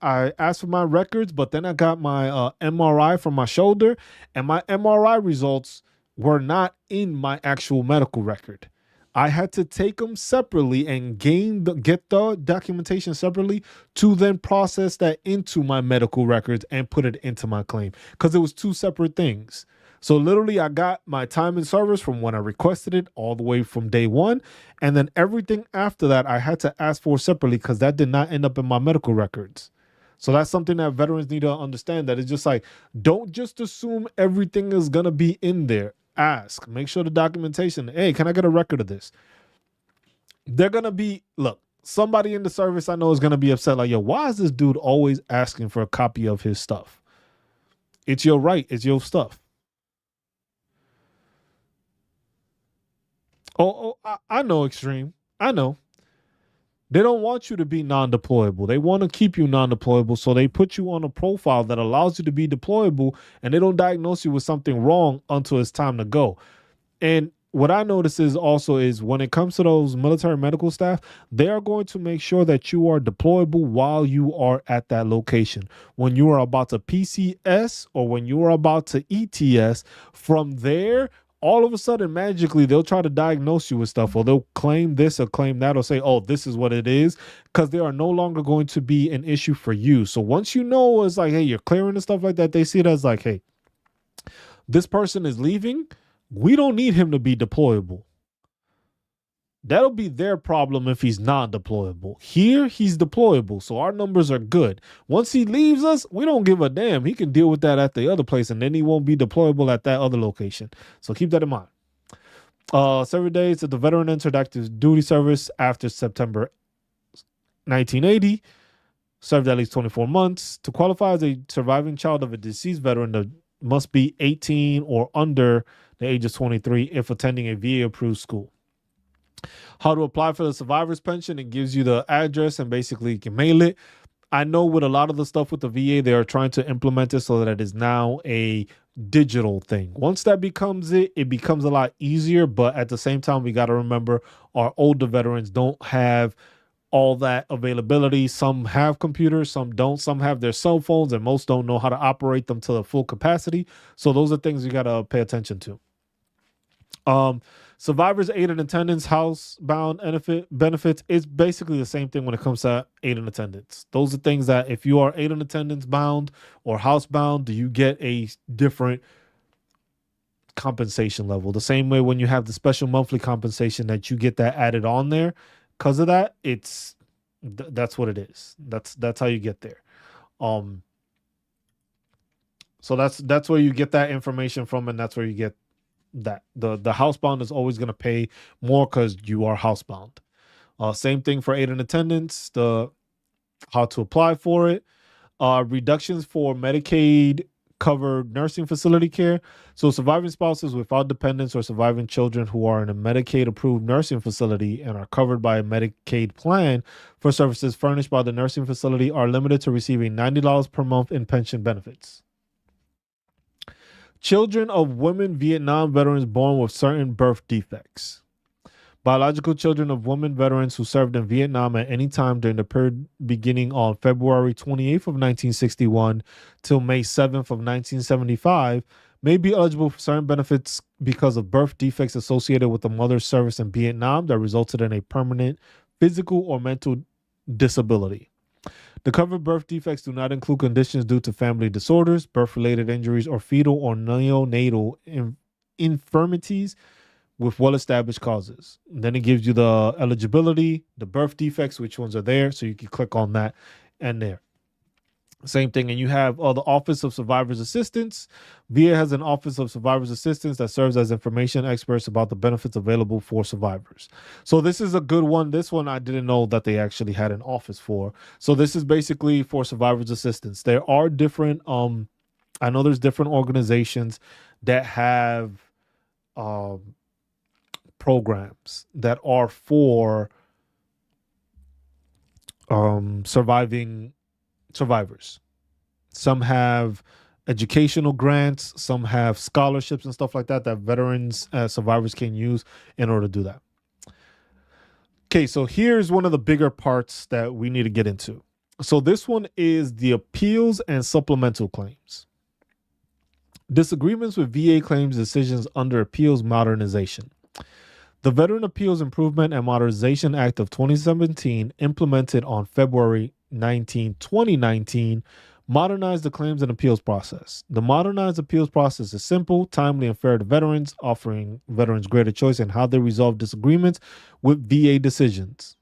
A: asked for my records, but then I got my MRI from my shoulder, and my MRI results were not in my actual medical record. I had to take them separately and get the documentation separately to then process that into my medical records and put it into my claim because it was two separate things. So literally, I got my time in service from when I requested it all the way from day one. And then everything after that, I had to ask for separately because that did not end up in my medical records. So that's something that veterans need to understand, that it's just like, don't just assume everything is going to be in there. Ask, make sure the documentation, hey, can I get a record of this? They're going to be, look, somebody in the service I know is going to be upset. Like, yo, why is this dude always asking for a copy of his stuff? It's your right. It's your stuff. I know, Extreme. I know. They don't want you to be non-deployable. They want to keep you non-deployable, so they put you on a profile that allows you to be deployable, and they don't diagnose you with something wrong until it's time to go. And what I notice is also is when it comes to those military medical staff, they are going to make sure that you are deployable while you are at that location. When you are about to PCS or when you are about to ETS, from there, all of a sudden, magically, they'll try to diagnose you with stuff, or they'll claim this or claim that, or say, oh, this is what it is, because they are no longer going to be an issue for you. So once you know it's like, hey, you're clearing and stuff like that, they see it as like, hey, this person is leaving. We don't need him to be deployable. That'll be their problem if he's non-deployable. Here, he's deployable, so our numbers are good. Once he leaves us, we don't give a damn. He can deal with that at the other place, and then he won't be deployable at that other location. So keep that in mind. Service days that the veteran entered active duty service after September 1980, served at least 24 months. To qualify as a surviving child of a deceased veteran, there must be 18 or under the age of 23 if attending a VA-approved school. How to apply for the survivor's pension. It gives you the address and basically you can mail it. I know with a lot of the stuff with the VA, they are trying to implement it so that it is now a digital thing. Once that becomes it becomes a lot easier. But at the same time, we got to remember our older veterans don't have all that availability. Some have computers, some don't. Some have their cell phones, and most don't know how to operate them to the full capacity. So those are things you got to pay attention to. Survivors aid and attendance housebound benefits is basically the same thing when it comes to aid and attendance. Those are things that if you are aid and attendance bound or housebound, do you get a different compensation level? The same way when you have the special monthly compensation that you get that added on there. Because of that, that's what it is. That's how you get there. So that's where you get that information from, and that's where you get that the housebound is always going to pay more because you are housebound. Same thing for aid and attendance, the how to apply for it. Reductions for Medicaid covered nursing facility care. So surviving spouses without dependents or surviving children who are in a Medicaid approved nursing facility and are covered by a Medicaid plan for services furnished by the nursing facility are limited to receiving $90 per month in pension benefits. Children of women Vietnam veterans born with certain birth defects. Biological children of women veterans who served in Vietnam at any time during the period beginning on February 28th of 1961 till May 7th of 1975 may be eligible for certain benefits because of birth defects associated with the mother's service in Vietnam that resulted in a permanent physical or mental disability. The covered birth defects do not include conditions due to family disorders, birth-related injuries, or fetal or neonatal infirmities with well-established causes. And then it gives you the eligibility, the birth defects, which ones are there, so you can click on that and there. Same thing, and you have the Office of Survivors Assistance. VA has an Office of Survivors Assistance that serves as information experts about the benefits available for survivors. So this is a good one. This one I didn't know that they actually had an office for. So this is basically for survivors assistance. There are different, I know there's different organizations that have programs that are for survivors. Some have educational grants, some have scholarships and stuff like that veterans survivors can use in order to do that. Okay, so here's one of the bigger parts that we need to get into. So this one is the appeals and supplemental claims. Disagreements with VA claims decisions under appeals modernization. The Veteran Appeals Improvement and Modernization Act of 2017, implemented on February 19, 2019, modernized the claims and appeals process. The modernized appeals process is simple, timely, and fair to veterans, offering veterans greater choice in how they resolve disagreements with VA decisions.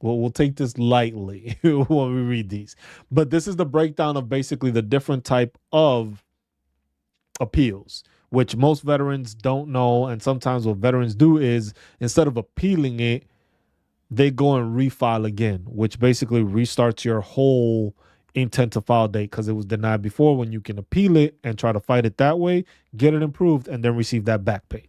A: We'll take this lightly when we read these. But this is the breakdown of basically the different type of appeals, which most veterans don't know. And sometimes what veterans do is instead of appealing it, they go and refile again, which basically restarts your whole intent to file date because it was denied before, when you can appeal it and try to fight it that way, get it improved, and then receive that back pay.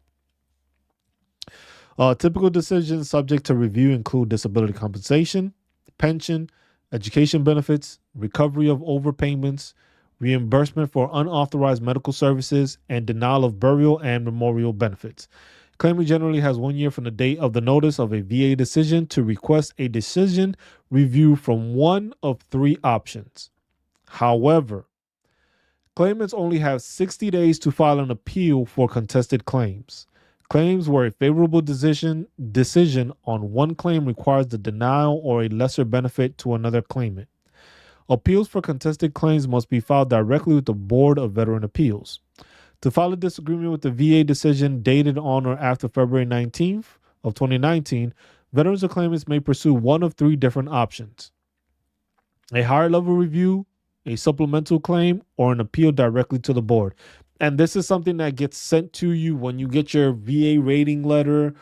A: Typical decisions subject to review include disability compensation, pension, education benefits, recovery of overpayments, reimbursement for unauthorized medical services, and denial of burial and memorial benefits. Claimant generally has 1 year from the date of the notice of a VA decision to request a decision review from one of three options. However, claimants only have 60 days to file an appeal for contested claims. Claims where a favorable decision on one claim requires the denial or a lesser benefit to another claimant. Appeals for contested claims must be filed directly with the Board of Veteran Appeals. To file a disagreement with the VA decision dated on or after February 19th of 2019, veterans or claimants may pursue one of three different options: a higher level review, a supplemental claim, or an appeal directly to the board. And this is something that gets sent to you when you get your VA rating letter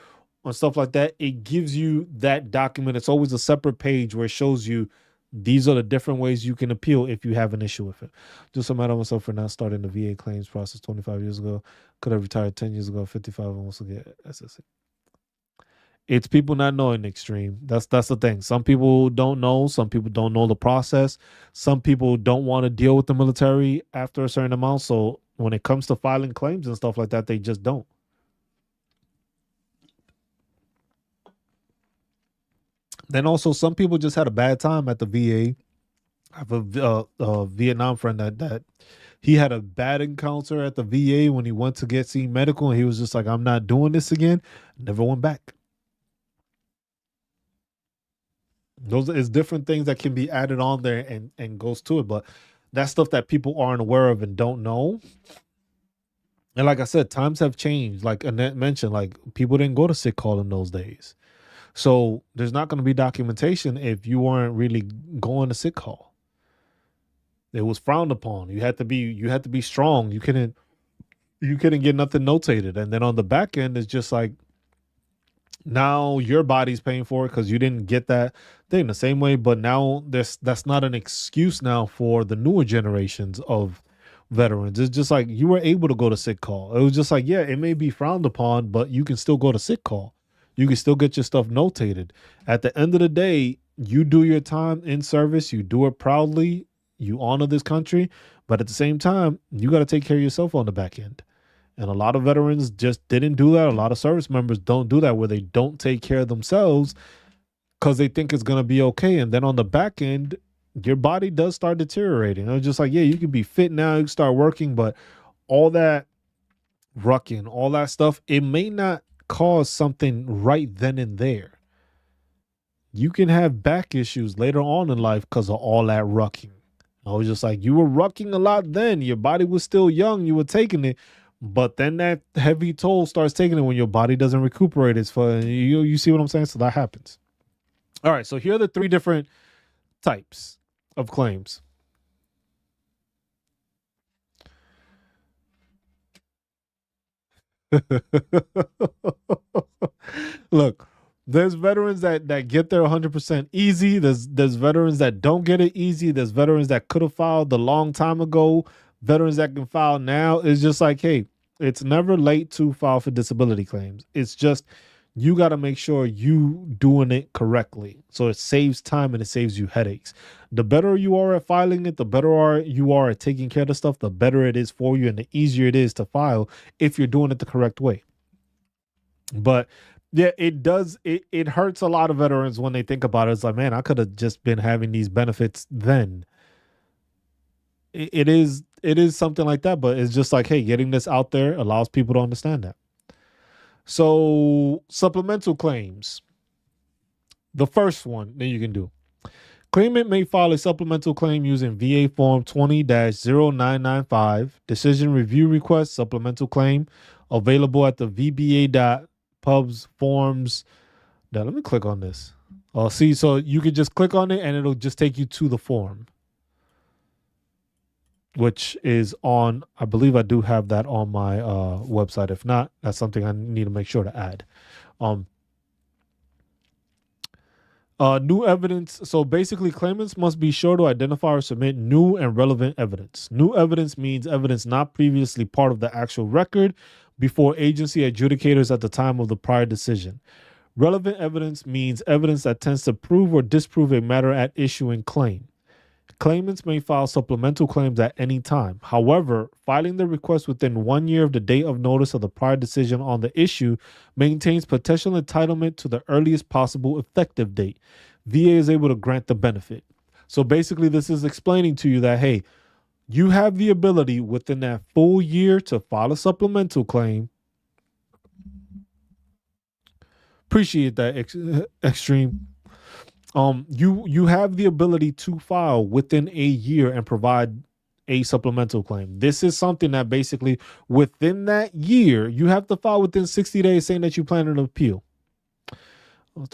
A: or stuff like that. It gives you that document. It's always a separate page where it shows you these are the different ways you can appeal if you have an issue with it. Just so mad at myself for not starting the VA claims process 25 years ago. Could have retired 10 years ago, 55, almost to get SSA. It's people not knowing, Extreme. That's the thing. Some people don't know. Some people don't know the process. Some people don't want to deal with the military after a certain amount. So when it comes to filing claims and stuff like that, they just don't. Then also, some people just had a bad time at the VA. I have a Vietnam friend that he had a bad encounter at the VA when he went to get seen medical, and he was just like, "I'm not doing this again." Never went back. Those is different things that can be added on there and goes to it, but that's stuff that people aren't aware of and don't know. And like I said, times have changed. Like Annette mentioned, like people didn't go to sick call in those days. So there's not going to be documentation if you weren't really going to sick call. It was frowned upon. You had to be strong. You couldn't get nothing notated. And then on the back end, it's just like now your body's paying for it because you didn't get that thing the same way. But now that's not an excuse now for the newer generations of veterans. It's just like you were able to go to sick call. It was just like, yeah, it may be frowned upon, but you can still go to sick call. You can still get your stuff notated. At the end of the day, you do your time in service. You do it proudly. You honor this country. But at the same time, you got to take care of yourself on the back end. And a lot of veterans just didn't do that. A lot of service members don't do that, where they don't take care of themselves because they think it's going to be okay. And then on the back end, your body does start deteriorating. It's just like, yeah, you can be fit now, you can start working, but all that rucking, all that stuff, it may not cause something right then and there. You can have back issues later on in life because of all that rucking. I was just like, you were rucking a lot then. Your body was still young. You were taking it. But then that heavy toll starts taking it when your body doesn't recuperate. It's for you see what I'm saying? So that happens. All right. So here are the three different types of claims. Look, there's veterans that get there 100% easy. There's veterans that don't get it easy. There's veterans that could have filed a long time ago. Veterans that can file now. It's just like, hey, it's never late to file for disability claims. It's just you got to make sure you doing it correctly, so it saves time and it saves you headaches. The better you are at filing it, the better you are at taking care of the stuff, the better it is for you and the easier it is to file if you're doing it the correct way. But yeah, it hurts a lot of veterans when they think about it. It's like, man, I could have just been having these benefits then. It is something like that, but it's just like, hey, getting this out there allows people to understand that. So supplemental claims. The first one that you can do. Claimant may file a supplemental claim using VA Form 20-0995, Decision Review Request Supplemental Claim, available at the VBA.pubs forms. Now, let me click on this. Oh, see, so you could just click on it and it'll just take you to the form, which is on, I believe I do have that on my website. If not, that's something I need to make sure to add. New evidence. So basically, claimants must be sure to identify or submit new and relevant evidence. New evidence means evidence not previously part of the actual record before agency adjudicators at the time of the prior decision. Relevant evidence means evidence that tends to prove or disprove a matter at issue in claim. Claimants may file supplemental claims at any time. However, filing the request within 1 year of the date of notice of the prior decision on the issue maintains potential entitlement to the earliest possible effective date. VA is able to grant the benefit. So basically, this is explaining to you that, hey, you have the ability within that full year to file a supplemental claim. Appreciate that, Extreme. You have the ability to file within a year and provide a supplemental claim. This is something that basically within that year, you have to file within 60 days saying that you plan an appeal. It was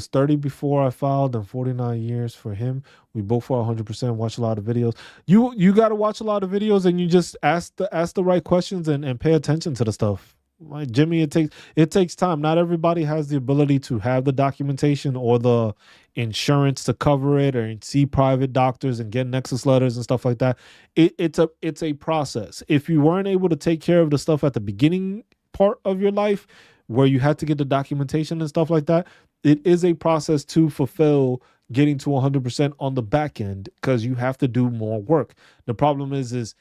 A: 30 before I filed and 49 years for him. We both file 100%, watch a lot of videos. You got to watch a lot of videos and you just ask the right questions and pay attention to the stuff. Like Jimmy, it takes time. Not everybody has the ability to have the documentation or the insurance to cover it or see private doctors and get nexus letters and stuff like that. It's a process. If you weren't able to take care of the stuff at the beginning part of your life, where you had to get the documentation and stuff like that, it is a process to fulfill getting to 100% on the back end because you have to do more work. The problem is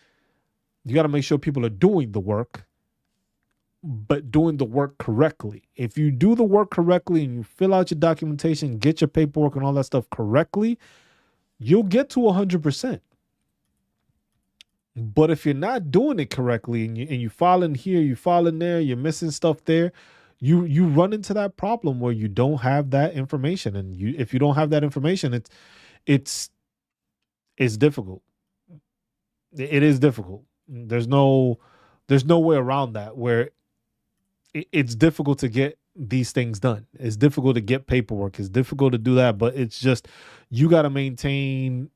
A: you got to make sure people are doing the work, but doing the work correctly. If you do the work correctly and you fill out your documentation, get your paperwork and all that stuff correctly, you'll get to 100%. But if you're not doing it correctly and you file in here, you file in there, you're missing stuff there, you run into that problem where you don't have that information. And if you don't have that information, it's difficult. It is difficult. There's no way around that, where it's difficult to get these things done. It's difficult to get paperwork. It's difficult to do that, but it's just, you got to maintain,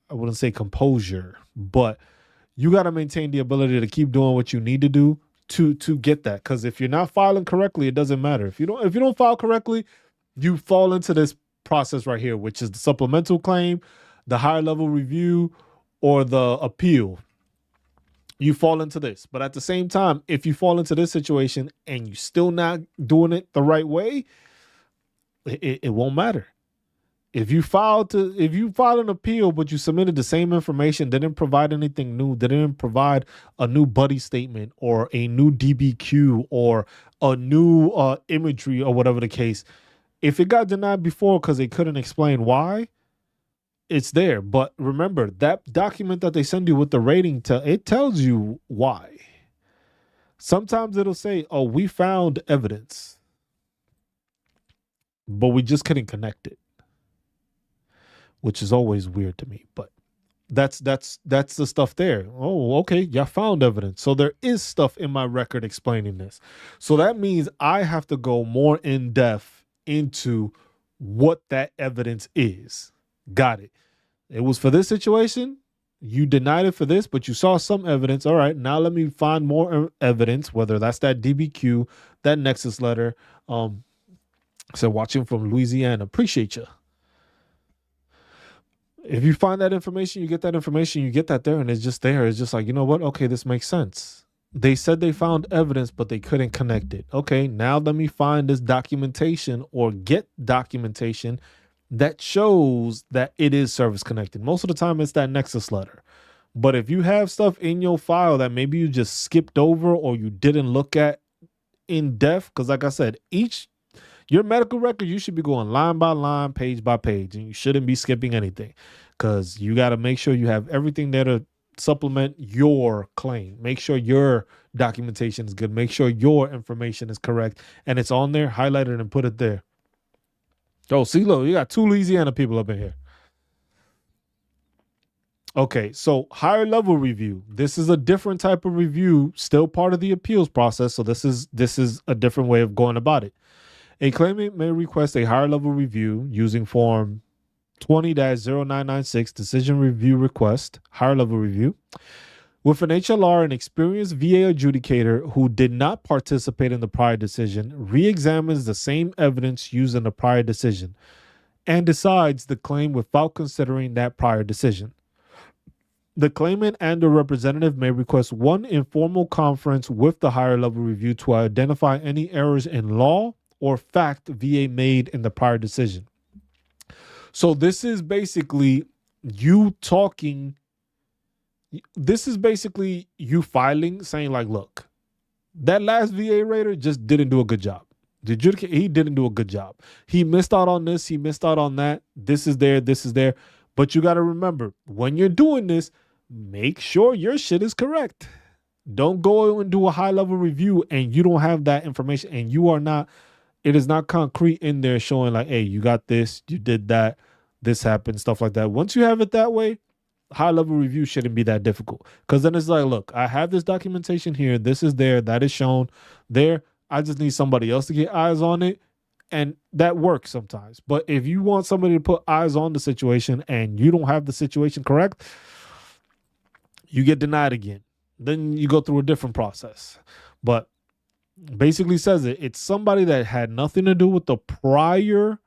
A: I wouldn't say composure, but you got to maintain the ability to keep doing what you need to do to get that. Because if you're not filing correctly, it doesn't matter. If you don't file correctly, you fall into this process right here, which is the supplemental claim, the higher level review, or the appeal. You fall into this. But at the same time, if you fall into this situation and you're still not doing it the right way, it won't matter. If you filed an appeal, but you submitted the same information, didn't provide anything new, didn't provide a new buddy statement or a new DBQ or a new imagery or whatever the case, if it got denied before because they couldn't explain why, it's there. But remember, that document that they send you with the rating, it tells you why. Sometimes it'll say, oh, we found evidence, but we just couldn't connect it, which is always weird to me. But that's the stuff there. Oh, okay, y'all found evidence. So there is stuff in my record explaining this. So that means I have to go more in depth into what that evidence is. Got it. It was for this situation. You denied it for this, but you saw some evidence. All right, now let me find more evidence, whether that's that DBQ, that Nexus letter. So watching from Louisiana. Appreciate you. If you find that information, you get that information, you get that there, and it's just there. It's just like, you know what? Okay, this makes sense. They said they found evidence, but they couldn't connect it. Okay, now let me find this documentation or get documentation that shows that it is service connected. Most of the time, it's that Nexus letter. But if you have stuff in your file that maybe you just skipped over or you didn't look at in depth, because like I said, your medical record, you should be going line by line, page by page, and you shouldn't be skipping anything. because you got to make sure you have everything there to supplement your claim. Make sure your documentation is good. Make sure your information is correct and it's on there, highlight it and put it there. Oh, see, look, you got 2 Louisiana people up in here. Okay, so higher level review. This is a different type of review, still part of the appeals process. So this is a different way of going about it. A claimant may request a higher level review using form 20-0996 decision review request, higher level review, with an HLR, an experienced VA adjudicator who did not participate in the prior decision, re-examines the same evidence used in the prior decision and decides the claim without considering that prior decision. The claimant and the representative may request one informal conference with the higher level review to identify any errors in law or fact VA made in the prior decision. So this is basically you talking. This is basically you filing, saying like, look, that last VA rater just didn't do a good job. He didn't do a good job. He missed out on this. He missed out on that. This is there. This is there. But you got to remember, when you're doing this, make sure your shit is correct. Don't go and do a high level review and you don't have that information and you are not, it is not concrete in there showing like, hey, you got this, you did that, this happened, stuff like that. Once you have it that way, high level review shouldn't be that difficult. Because then it's like, look, I have this documentation here. This is there. That is shown there. I just need somebody else to get eyes on it. And that works sometimes. But if you want somebody to put eyes on the situation and you don't have the situation correct, you get denied again. Then you go through a different process. But basically says it's somebody that had nothing to do with the prior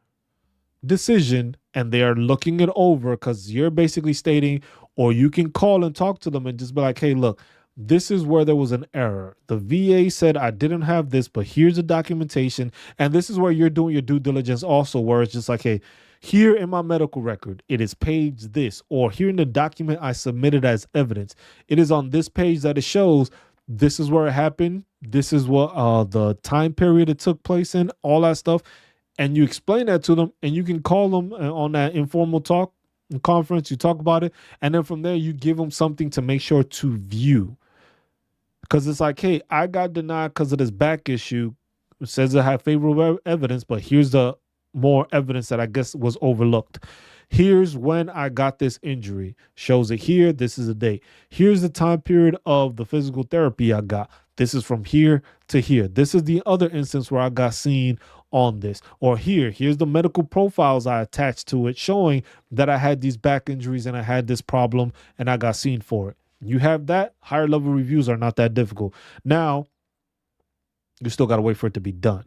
A: decision and they are looking it over because you're basically stating, or you can call and talk to them and just be like, hey, look, this is where there was an error. The VA said I didn't have this, but here's the documentation. And this is where you're doing your due diligence also, where it's just like, hey, here in my medical record, it is page this, or here in the document I submitted as evidence, it is on this page that it shows this is where it happened. This is what the time period it took place in, all that stuff. And you explain that to them and you can call them on that informal talk conference. You talk about it. And then from there, you give them something to make sure to view. Because it's like, hey, I got denied because of this back issue. It says I have favorable evidence, but here's the more evidence that I guess was overlooked. Here's when I got this injury. Shows it here. This is a date. Here's the time period of the physical therapy I got. This is from here to here. This is the other instance where I got seen on this. Or here's the medical profiles I attached to it showing that I had these back injuries and I had this problem and I got seen for it. You have that. Higher level reviews are not that difficult. Now, you still got to wait for it to be done.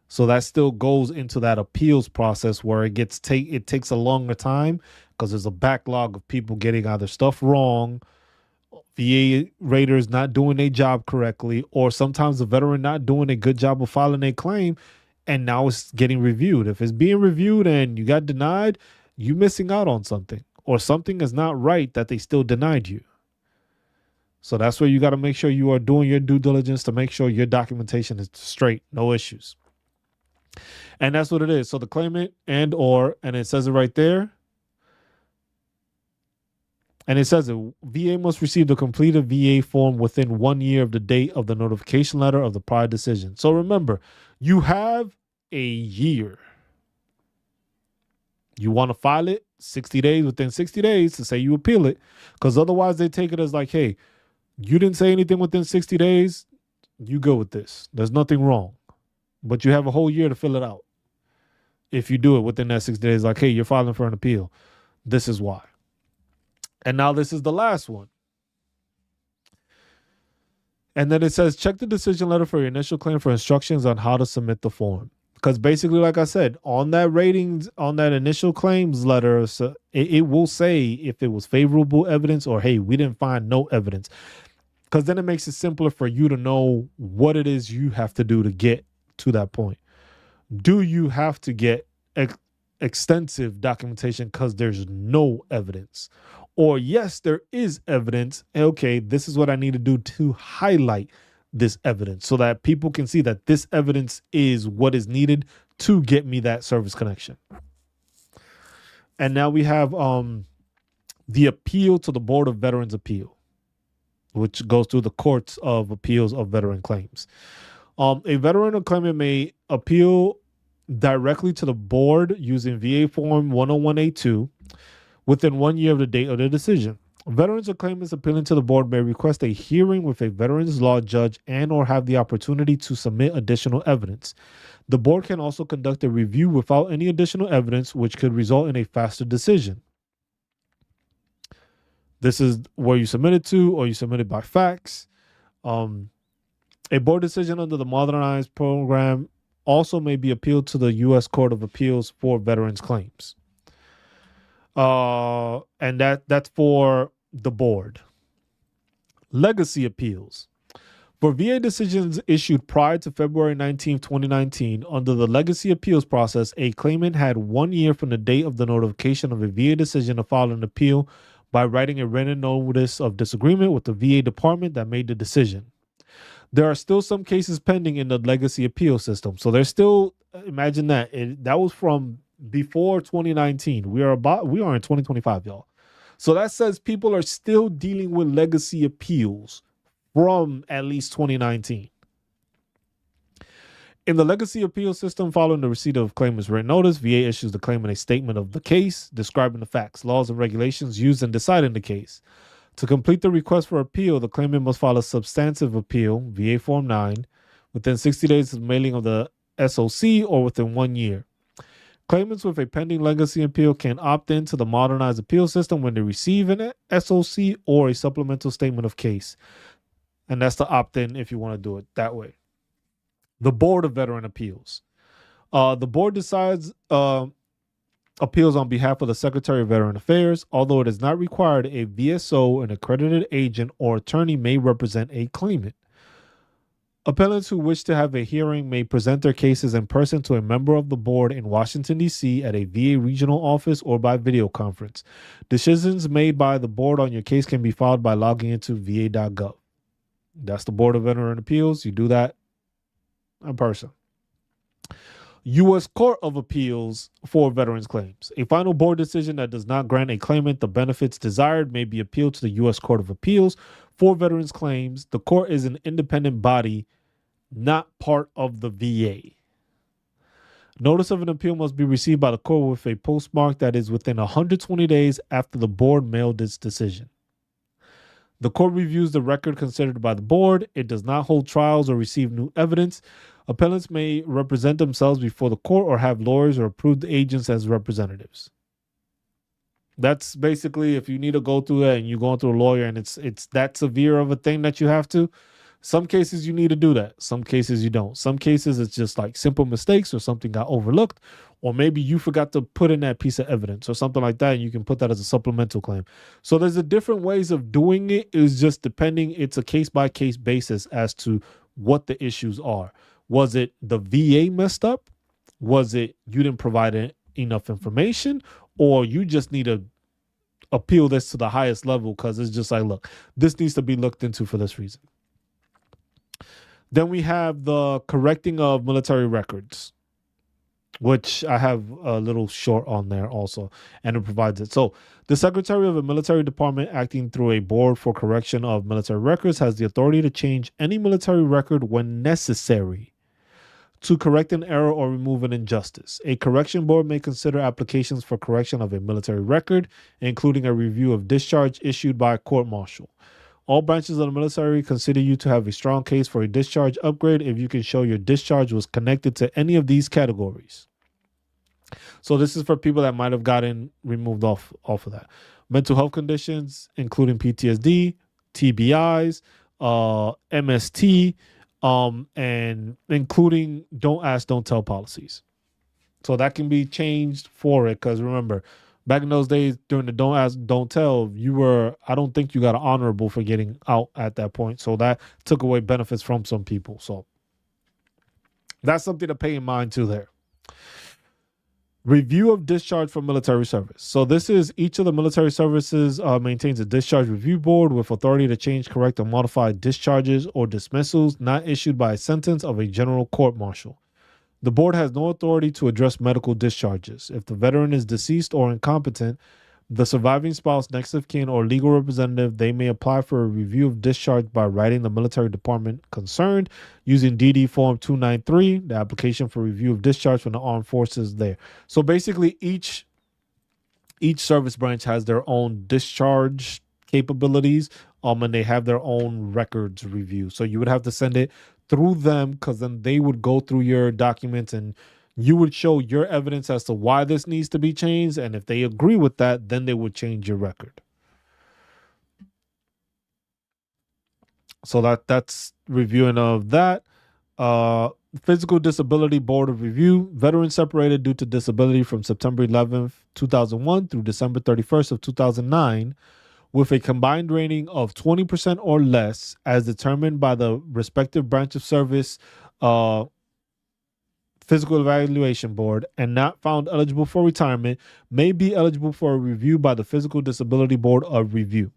A: So that still goes into that appeals process where it takes a longer time because there's a backlog of people getting either stuff wrong, VA raters not doing their job correctly, or sometimes the veteran not doing a good job of filing a claim, and now it's getting reviewed. If it's being reviewed and you got denied, you're missing out on something, or something is not right that they still denied you. So that's where you got to make sure you are doing your due diligence to make sure your documentation is straight, no issues. And that's what it is. So the claimant and it says it right there. And it says VA must receive the completed VA form within 1 year of the date of the notification letter of the prior decision. So remember, you have a year. You want to file it 60 days, within 60 days to say you appeal it, because otherwise they take it as like, hey, you didn't say anything within 60 days. You go with this. There's nothing wrong. But you have a whole year to fill it out. If you do it within that 60 days, like, hey, you're filing for an appeal. This is why. And now this is the last one. And then it says, check the decision letter for your initial claim for instructions on how to submit the form. Because basically, like I said, on that ratings, on that initial claims letter, so it will say if it was favorable evidence or, hey, we didn't find no evidence. Because then it makes it simpler for you to know what it is you have to do to get to that point. Do you have to get extensive documentation because there's no evidence? Or yes, there is evidence. Okay, this is what I need to do to highlight this evidence so that people can see that this evidence is what is needed to get me that service connection. And now we have the appeal to the Board of Veterans Appeal, which goes through the courts of appeals of veteran claims. A veteran or claimant may appeal directly to the board using VA Form 101A2 within 1 year of the date of the decision. Veterans or claimants appealing to the board may request a hearing with a veterans law judge and or have the opportunity to submit additional evidence. The board can also conduct a review without any additional evidence, which could result in a faster decision. This is where you submit it to, or you submit it by fax. A board decision under the modernized program also may be appealed to the U.S. Court of Appeals for veterans claims. And that's for the board. Legacy appeals. For VA decisions issued prior to February 19, 2019, under the legacy appeals process, a claimant had 1 year from the date of the notification of a VA decision to file an appeal by writing a written notice of disagreement with the VA department that made the decision. There are still some cases pending in the legacy appeal system. So there's still, imagine that. That was from before 2019. We are in 2025, y'all. So that says people are still dealing with legacy appeals from at least 2019. In the legacy appeal system, following the receipt of claimant's written notice, VA issues the claimant a statement of the case describing the facts, laws, and regulations used in deciding the case. To complete the request for appeal, the claimant must file a substantive appeal, VA Form 9, within 60 days of mailing of the SOC or within 1 year. Claimants with a pending legacy appeal can opt into the modernized appeal system when they receive an SOC or a supplemental statement of case. And that's the opt-in if you want to do it that way. The Board of Veteran Appeals. The board decides appeals on behalf of the Secretary of Veteran Affairs. Although it is not required, a VSO, an accredited agent, or attorney may represent a claimant. Appellants who wish to have a hearing may present their cases in person to a member of the board in Washington, D.C. at a VA regional office or by video conference. Decisions made by the board on your case can be filed by logging into va.gov. That's the Board of Veteran Appeals. You do that in person. U.S. Court of Appeals for veterans claims. A final board decision that does not grant a claimant the benefits desired may be appealed to the U.S. Court of Appeals for veterans claims. The court is an independent body, not part of the VA. Notice of an appeal must be received by the court with a postmark that is within 120 days after the board mailed its decision. The court reviews the record considered by the board. It does not hold trials or receive new evidence. Appellants may represent themselves before the court or have lawyers or approved agents as representatives. That's basically if you need to go through that and you're going through a lawyer and it's that severe of a thing that you have to. Some cases you need to do that. Some cases you don't. Some cases it's just like simple mistakes or something got overlooked, or maybe you forgot to put in that piece of evidence or something like that, and you can put that as a supplemental claim. So there's a different ways of doing it. It's just depending. It's a case-by-case basis as to what the issues are. Was it the VA messed up? Was it you didn't provide enough information? Or you just need to appeal this to the highest level because it's just like, look, this needs to be looked into for this reason. Then we have the correcting of military records, which I have a little short on there also, and it provides it. So the Secretary of a military department acting through a board for correction of military records has the authority to change any military record when necessary to correct an error or remove an injustice. A correction board may consider applications for correction of a military record, including a review of discharge issued by a court-martial. All branches of the military consider you to have a strong case for a discharge upgrade if you can show your discharge was connected to any of these categories. So this is for people that might have gotten removed off of that. Mental health conditions, including PTSD, TBIs, MST, and including don't ask, don't tell policies. So that can be changed for it, because remember, back in those days during the don't ask, don't tell, I don't think you got an honorable for getting out at that point. So that took away benefits from some people. So that's something to pay in mind too there. Review of discharge from military service. So this is each of the military services maintains a discharge review board with authority to change, correct, or modify discharges or dismissals not issued by a sentence of a general court martial. The board has no authority to address medical discharges. If the veteran is deceased or incompetent, the surviving spouse, next of kin, or legal representative, they may apply for a review of discharge by writing the military department concerned using DD Form 293, the application for review of discharge from the armed forces there. So basically, each service branch has their own discharge capabilities, and they have their own records review. So you would have to send it through them, because then they would go through your documents and you would show your evidence as to why this needs to be changed. And if they agree with that, then they would change your record. So that's reviewing of that. Physical Disability Board of Review. Veterans separated due to disability from September 11th, 2001 through December 31st of 2009 with a combined rating of 20% or less as determined by the respective branch of service physical evaluation board and not found eligible for retirement may be eligible for a review by the Physical Disability Board of Review.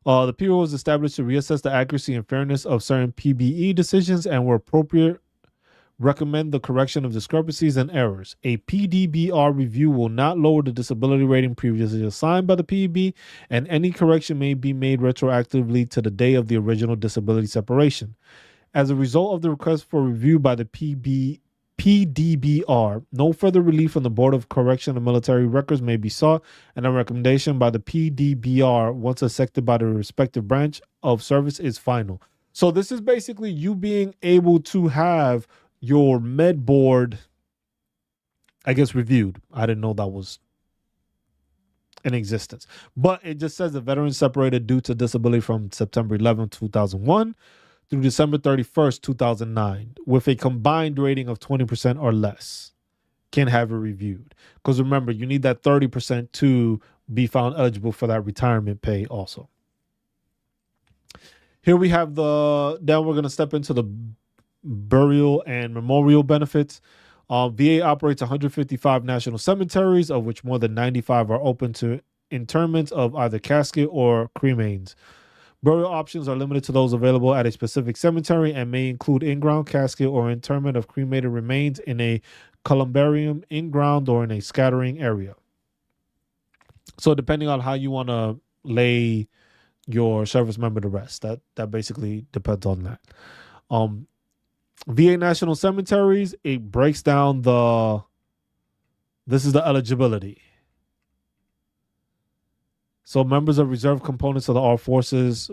A: The PBO was established to reassess the accuracy and fairness of certain PBE decisions and, where appropriate, recommend the correction of discrepancies and errors. A PDBR review will not lower the disability rating previously assigned by the PEB, and any correction may be made retroactively to the day of the original disability separation. As a result of the request for review by the PDBR, no further relief from the Board of Correction of Military Records may be sought, and a recommendation by the PDBR, once accepted by the respective branch of service, is final. So this is basically you being able to have your med board, I guess, reviewed. I didn't know that was in existence. But it just says the veteran separated due to disability from September 11, 2001 through December 31st, 2009, with a combined rating of 20% or less, can have it reviewed. Because remember, you need that 30% to be found eligible for that retirement pay also. Here we have then we're going to step into the burial and memorial benefits. VA operates 155 national cemeteries, of which more than 95 are open to interments of either casket or cremains. Burial options are limited to those available at a specific cemetery and may include in-ground casket or interment of cremated remains in a columbarium in-ground or in a scattering area. So depending on how you want to lay your service member to rest, that basically depends on that. VA National Cemeteries, it breaks down this is the eligibility. So members of reserve components of the armed forces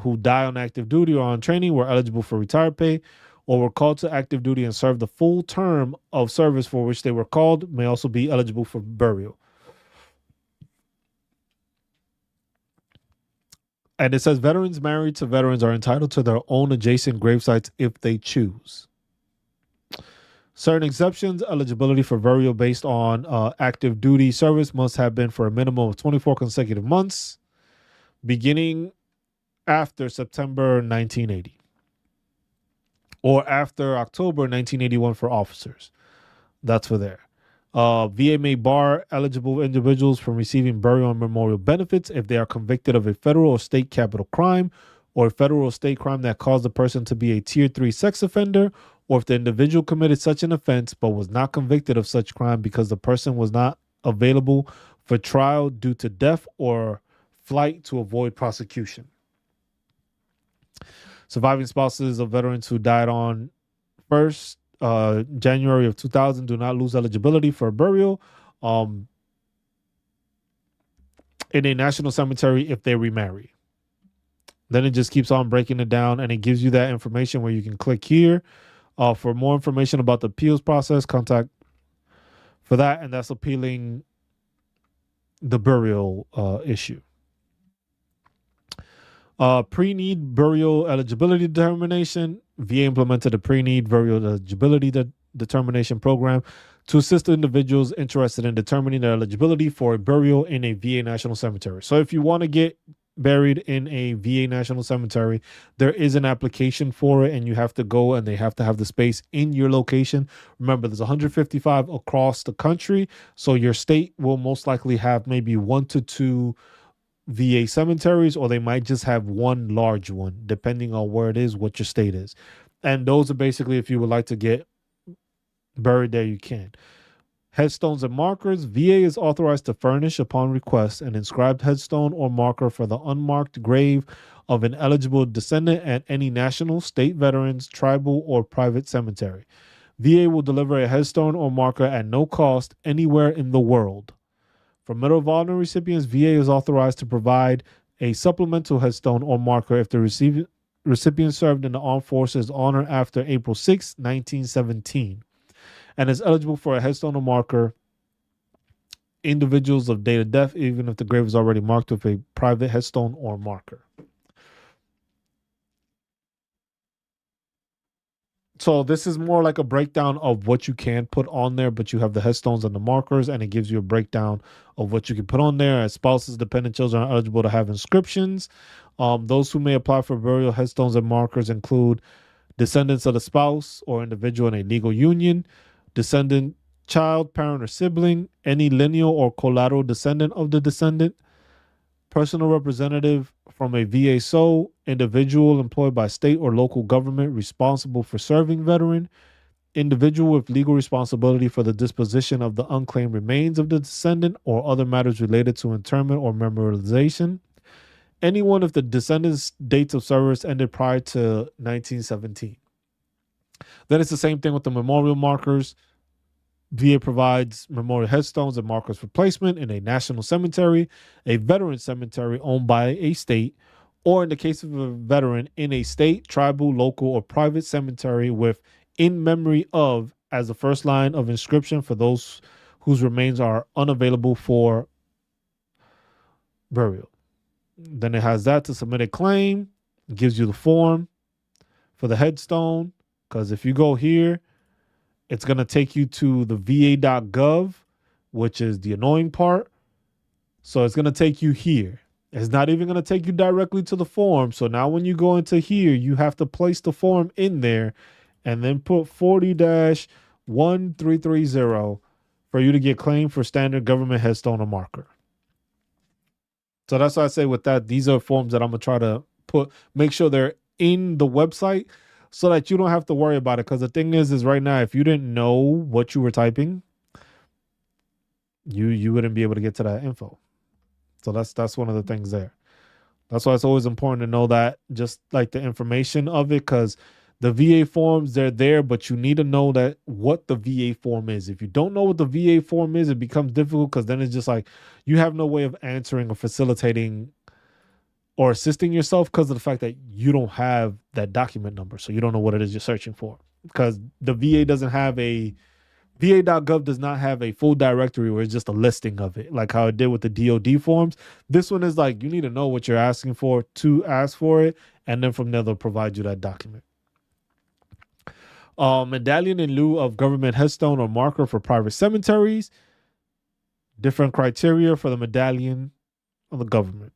A: who die on active duty or on training were eligible for retired pay, or were called to active duty and served the full term of service for which they were called, may also be eligible for burial. And it says veterans married to veterans are entitled to their own adjacent gravesites if they choose. Certain exceptions: eligibility for burial based on active duty service must have been for a minimum of 24 consecutive months, beginning after September 1980 or after October 1981 for officers. That's for there. VA may bar eligible individuals from receiving burial and memorial benefits if they are convicted of a federal or state capital crime, or a federal or state crime that caused the person to be a Tier 3 sex offender, or if the individual committed such an offense but was not convicted of such crime because the person was not available for trial due to death or flight to avoid prosecution. Surviving spouses of veterans who died on 1st January of 2000 do not lose eligibility for burial in a national cemetery if they remarry. Then it just keeps on breaking it down, and it gives you that information where you can click here. For more information about the appeals process, contact for that, and that's appealing the burial issue. Pre-need burial eligibility determination. VA implemented a pre-need burial eligibility determination program to assist individuals interested in determining their eligibility for a burial in a VA national cemetery. So if you want to get buried in a VA national cemetery, there is an application for it, and you have to go, and they have to have the space in your location. Remember, there's 155 across the country, so your state will most likely have maybe 1 to 2 VA cemeteries, or they might just have one large one, depending on where it is, what your state is. And those are basically if you would like to get buried there, you can. Headstones and markers. VA is authorized to furnish, upon request, an inscribed headstone or marker for the unmarked grave of an eligible descendant at any national, state veterans, tribal, or private cemetery. VA will deliver a headstone or marker at no cost anywhere in the world. For Medal of Honor recipients, VA is authorized to provide a supplemental headstone or marker if the recipient served in the armed forces on or after April 6, 1917, and is eligible for a headstone or marker. Individuals of date of death, even if the grave is already marked with a private headstone or marker. So this is more like a breakdown of what you can put on there, but you have the headstones and the markers, and it gives you a breakdown of what you can put on there. As spouses, dependent children are eligible to have inscriptions. Those who may apply for burial headstones and markers include descendants of the spouse or individual in a legal union, descendant, child, parent, or sibling, any lineal or collateral descendant of the descendant, personal representative from a VA SO, individual employed by state or local government responsible for serving veteran, individual with legal responsibility for the disposition of the unclaimed remains of the descendant or other matters related to interment or memorialization, anyone if the descendant's dates of service ended prior to 1917. Then it's the same thing with the memorial markers. VA provides memorial headstones and markers for placement in a national cemetery, a veteran cemetery owned by a state, or in the case of a veteran, in a state, tribal, local, or private cemetery with "in memory of" as the first line of inscription for those whose remains are unavailable for burial. Then it has that to submit a claim. It gives you the form for the headstone, because if you go here, it's going to take you to the va.gov, which is the annoying part. So it's going to take you here. It's not even going to take you directly to the form. So now when you go into here, you have to place the form in there and then put 40-1330 for you to get claimed for standard government headstone or marker. So that's why I say with that, these are forms that I'm going to try to make sure they're in the website so that you don't have to worry about it. Because the thing is right now, if you didn't know what you were typing, you wouldn't be able to get to that info. So that's one of the things there. That's why it's always important to know that, just like the information of it, because the VA forms, they're there, but you need to know that what the VA form is. If you don't know what the VA form is, it becomes difficult, because then it's just like you have no way of answering or facilitating or assisting yourself because of the fact that you don't have that document number. So you don't know what it is you're searching for, because the VA doesn't have va.gov does not have a full directory where it's just a listing of it, like how it did with the DOD forms. This one is like, you need to know what you're asking for to ask for it. And then from there, they'll provide you that document. Medallion in lieu of government headstone or marker for private cemeteries. Different criteria for the medallion of the government.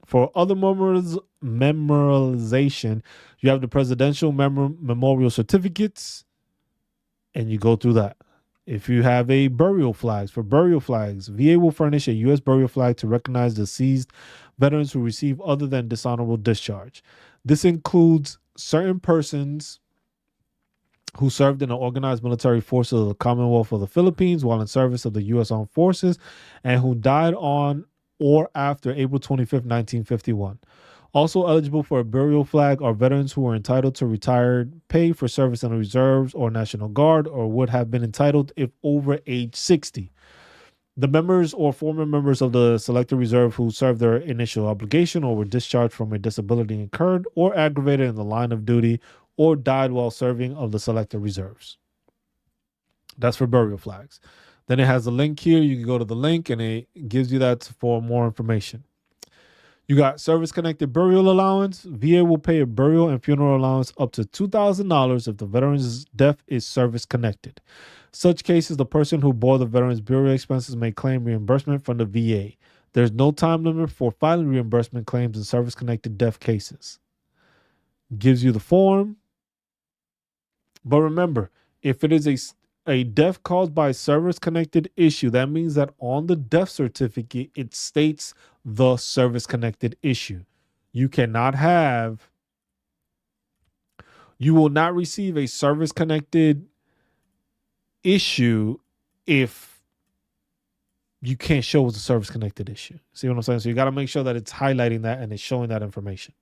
A: For other memorialization, you have the presidential memorial certificates, and you go through that. If you have a burial flags, for burial flags, VA will furnish a U.S. burial flag to recognize deceased veterans who receive other than dishonorable discharge. This includes certain persons who served in the organized military forces of the Commonwealth of the Philippines while in service of the U.S. Armed Forces, and who died on or after April 25th, 1951. Also eligible for a burial flag are veterans who are entitled to retired pay for service in the reserves or National Guard, or would have been entitled if over age 60. The members or former members of the selected reserve who served their initial obligation or were discharged from a disability incurred or aggravated in the line of duty or died while serving of the selected reserves. That's for burial flags. Then it has a link here. You can go to the link and it gives you that for more information. You got service-connected burial allowance. VA will pay a burial and funeral allowance up to $2,000 if the veteran's death is service-connected. Such cases, the person who bore the veteran's burial expenses may claim reimbursement from the VA. There's no time limit for filing reimbursement claims in service-connected death cases. Gives you the form. But remember, if it is a death caused by service-connected issue, that means that on the death certificate, it states the service-connected issue. You cannot have
B: You will not receive a service connected issue if you can't show it's a service connected issue. See what I'm saying? So you got to make sure that it's highlighting that and it's showing that information.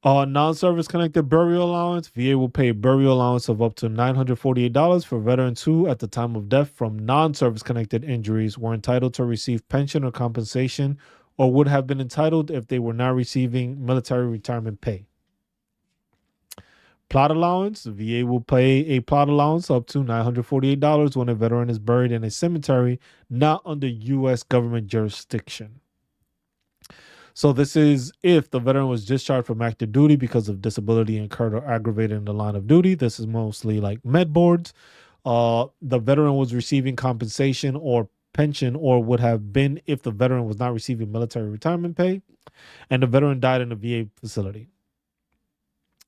B: Non-service connected burial allowance. VA will pay a burial allowance of up to $948 for veterans who, at the time of death from non-service connected injuries, were entitled to receive pension or compensation, or would have been entitled if they were not receiving military retirement pay. Plot allowance. VA will pay a plot allowance up to $948 when a veteran is buried in a cemetery not under U.S. government jurisdiction. So this is if the veteran was discharged from active duty because of disability incurred or aggravated in the line of duty. This is mostly like med boards. The veteran was receiving compensation or pension, or would have been if the veteran was not receiving military retirement pay, and the veteran died in a VA facility.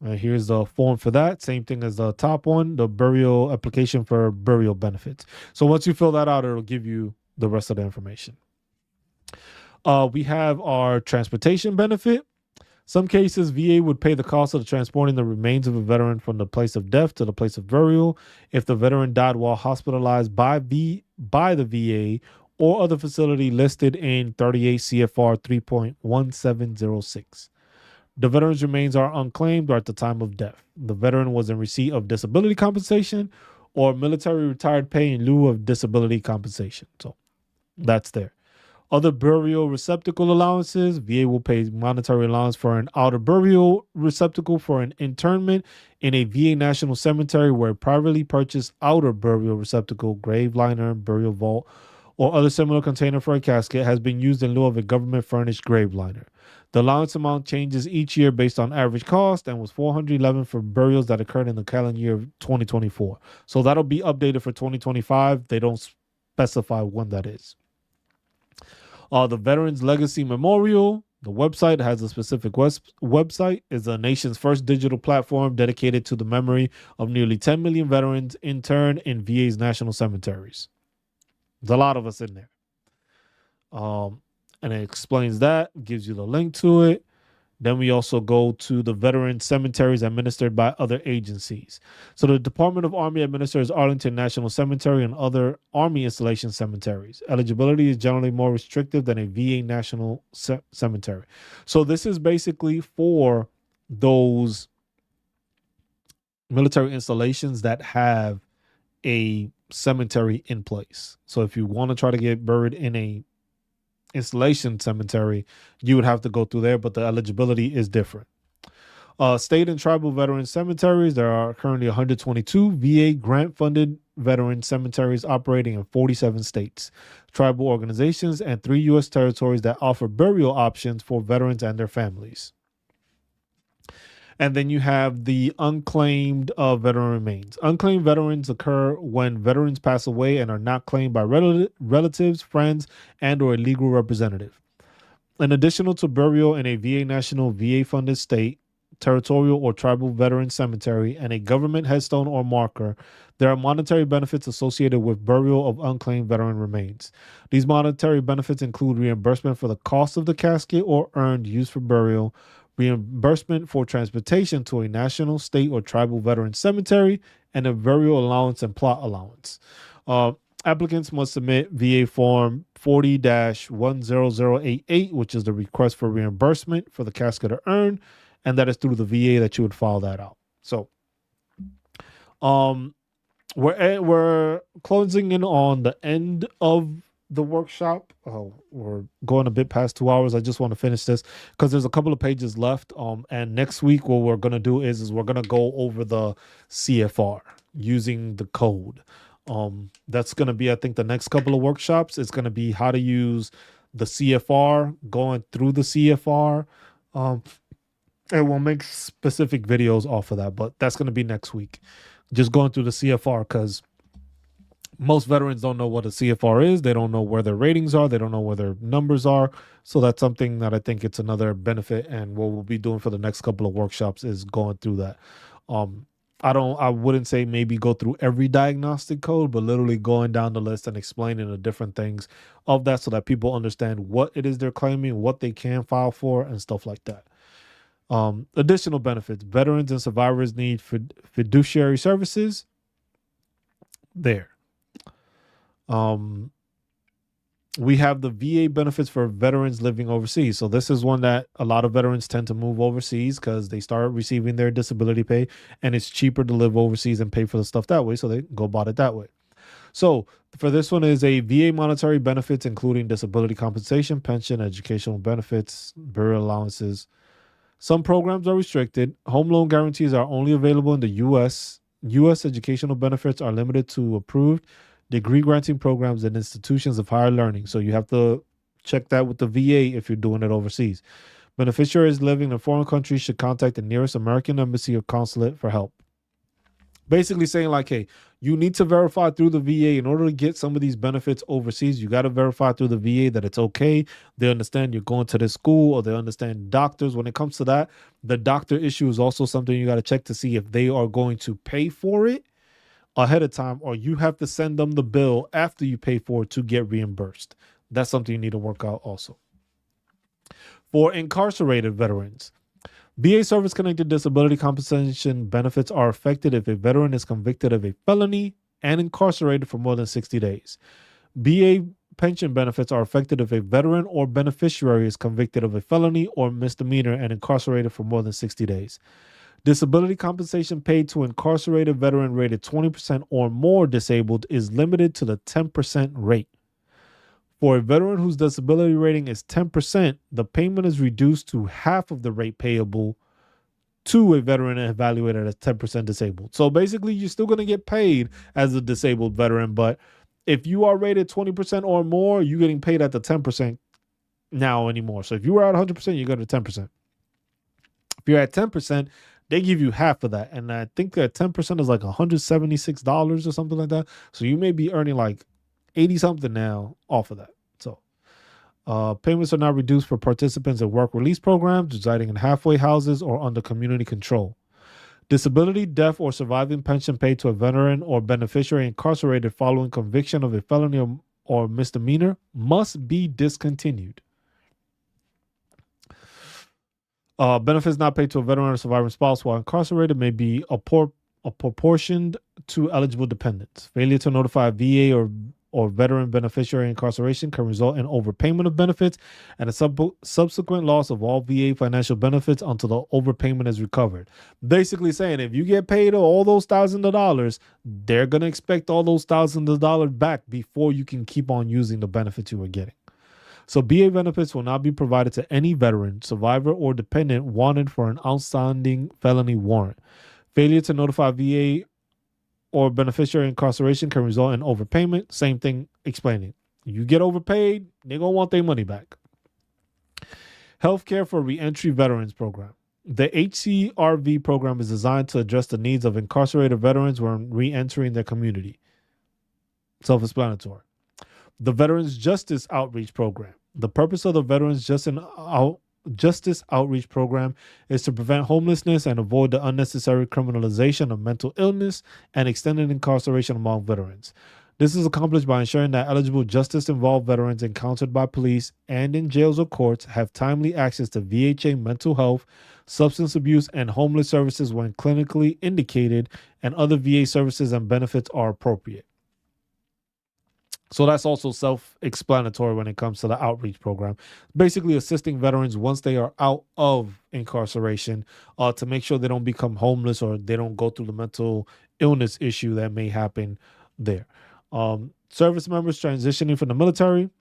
B: Here's the form for that. Same thing as the top one, the burial application for burial benefits. So once you fill that out, it'll give you the rest of the information. We have our transportation benefit. Some cases, VA would pay the cost of transporting the remains of a veteran from the place of death to the place of burial if the veteran died while hospitalized by the VA or other facility listed in 38 CFR 3.1706. The veteran's remains are unclaimed or at the time of death. The veteran was in receipt of disability compensation or military retired pay in lieu of disability compensation. So that's there. Other burial receptacle allowances. VA will pay monetary allowance for an outer burial receptacle for an internment in a VA national cemetery where a privately purchased outer burial receptacle, grave liner, burial vault, or other similar container for a casket has been used in lieu of a government furnished grave liner. The allowance amount changes each year based on average cost and was $411 for burials that occurred in the calendar year of 2024. So that'll be updated for 2025. They don't specify when that is. The Veterans Legacy Memorial, the website has a specific website, is the nation's first digital platform dedicated to the memory of nearly 10 million veterans interned in VA's national cemeteries. There's a lot of us in there. And it explains that, gives you the link to it. Then we also go to the veteran cemeteries administered by other agencies. So the Department of Army administers Arlington National Cemetery and other Army installation cemeteries. Eligibility is generally more restrictive than a VA national cemetery. So this is basically for those military installations that have a cemetery in place. So if you want to try to get buried in a installation cemetery, you would have to go through there, but the eligibility is different. State and tribal veteran cemeteries, there are currently 122 VA grant-funded veteran cemeteries operating in 47 states, tribal organizations, and 3 U.S. territories that offer burial options for veterans and their families. And then you have the unclaimed veteran remains. Unclaimed veterans occur when veterans pass away and are not claimed by relatives, friends, and or a legal representative. In addition to burial in a VA national, VA-funded state, territorial, or tribal veteran cemetery, and a government headstone or marker, there are monetary benefits associated with burial of unclaimed veteran remains. These monetary benefits include reimbursement for the cost of the casket or urn used for burial, reimbursement for transportation to a national, state, or tribal veteran cemetery, and a burial allowance and plot allowance. Applicants must submit VA Form 40-10088, which is the request for reimbursement for the casket or urn, and that is through the VA that you would file that out. So, we're closing in on the end of the workshop. We're going a bit past 2 hours. I just want to finish this because there's a couple of pages left. And next week, what we're gonna do is we're gonna go over the CFR using the code. That's gonna be, I think, the next couple of workshops. It's gonna be how to use the CFR, going through the CFR. And we'll make specific videos off of that, but that's gonna be next week. Just going through the CFR because most veterans don't know what a CFR is. They don't know where their ratings are. They don't know where their numbers are. So that's something that I think it's another benefit. And what we'll be doing for the next couple of workshops is going through that. I wouldn't say maybe go through every diagnostic code, but literally going down the list and explaining the different things of that so that people understand what it is they're claiming, what they can file for, and stuff like that. Additional benefits: veterans and survivors need fiduciary services. There. Um, we have the VA benefits for veterans living overseas. So this is one that a lot of veterans tend to move overseas because they start receiving their disability pay, and it's cheaper to live overseas and pay for the stuff that way. So they go about it that way. So for this one is a VA monetary benefits, including disability compensation, pension, educational benefits, burial allowances. Some programs are restricted. Home loan guarantees are only available in the U.S. U.S. educational benefits are limited to approved degree granting programs and institutions of higher learning. So you have to check that with the VA if you're doing it overseas. Beneficiaries living in foreign countries should contact the nearest American embassy or consulate for help. Basically saying like, hey, you need to verify through the VA in order to get some of these benefits overseas. You got to verify through the VA that it's okay. They understand you're going to this school, or they understand doctors. When it comes to that, the doctor issue is also something you got to check to see if they are going to pay for it ahead of time, or you have to send them the bill after you pay for it to get reimbursed. That's something you need to work out also. For incarcerated veterans, VA service-connected disability compensation benefits are affected if a veteran is convicted of a felony and incarcerated for more than 60 days. VA pension benefits are affected if a veteran or beneficiary is convicted of a felony or misdemeanor and incarcerated for more than 60 days. Disability compensation paid to incarcerated veteran rated 20% or more disabled is limited to the 10% rate. For a veteran whose disability rating is 10%, the payment is reduced to half of the rate payable to a veteran evaluated as 10% disabled. So basically, you're still going to get paid as a disabled veteran, but if you are rated 20% or more, you're getting paid at the 10% now anymore. So if you were at 100%, you go to 10%. If you're at 10%, they give you half of that. And I think that 10% is like $176 or something like that. So you may be earning like 80 something now off of that. So payments are now reduced for participants in work release programs, residing in halfway houses, or under community control. Disability, death, or surviving pension paid to a veteran or beneficiary incarcerated following conviction of a felony or misdemeanor must be discontinued. Benefits not paid to a veteran or surviving spouse while incarcerated may be proportioned to eligible dependents. Failure to notify a VA or veteran beneficiary incarceration can result in overpayment of benefits and a subsequent loss of all VA financial benefits until the overpayment is recovered. Basically saying if you get paid all those thousands of dollars, they're going to expect all those thousands of dollars back before you can keep on using the benefits you were getting. So VA benefits will not be provided to any veteran, survivor, or dependent wanted for an outstanding felony warrant. Failure to notify VA or beneficiary incarceration can result in overpayment. Same thing explaining. You get overpaid, they're going to want their money back. Healthcare for Reentry Veterans Program. The HCRV program is designed to address the needs of incarcerated veterans when re-entering their community. Self-explanatory. The Veterans Justice Outreach Program. The purpose of the Veterans Justice Outreach Program is to prevent homelessness and avoid the unnecessary criminalization of mental illness and extended incarceration among veterans. This is accomplished by ensuring that eligible justice-involved veterans encountered by police and in jails or courts have timely access to VHA mental health, substance abuse, and homeless services when clinically indicated, and other VA services and benefits are appropriate. So that's also self-explanatory when it comes to the outreach program. Basically assisting veterans once they are out of incarceration to make sure they don't become homeless or they don't go through the mental illness issue that may happen there. Service members transitioning from the military.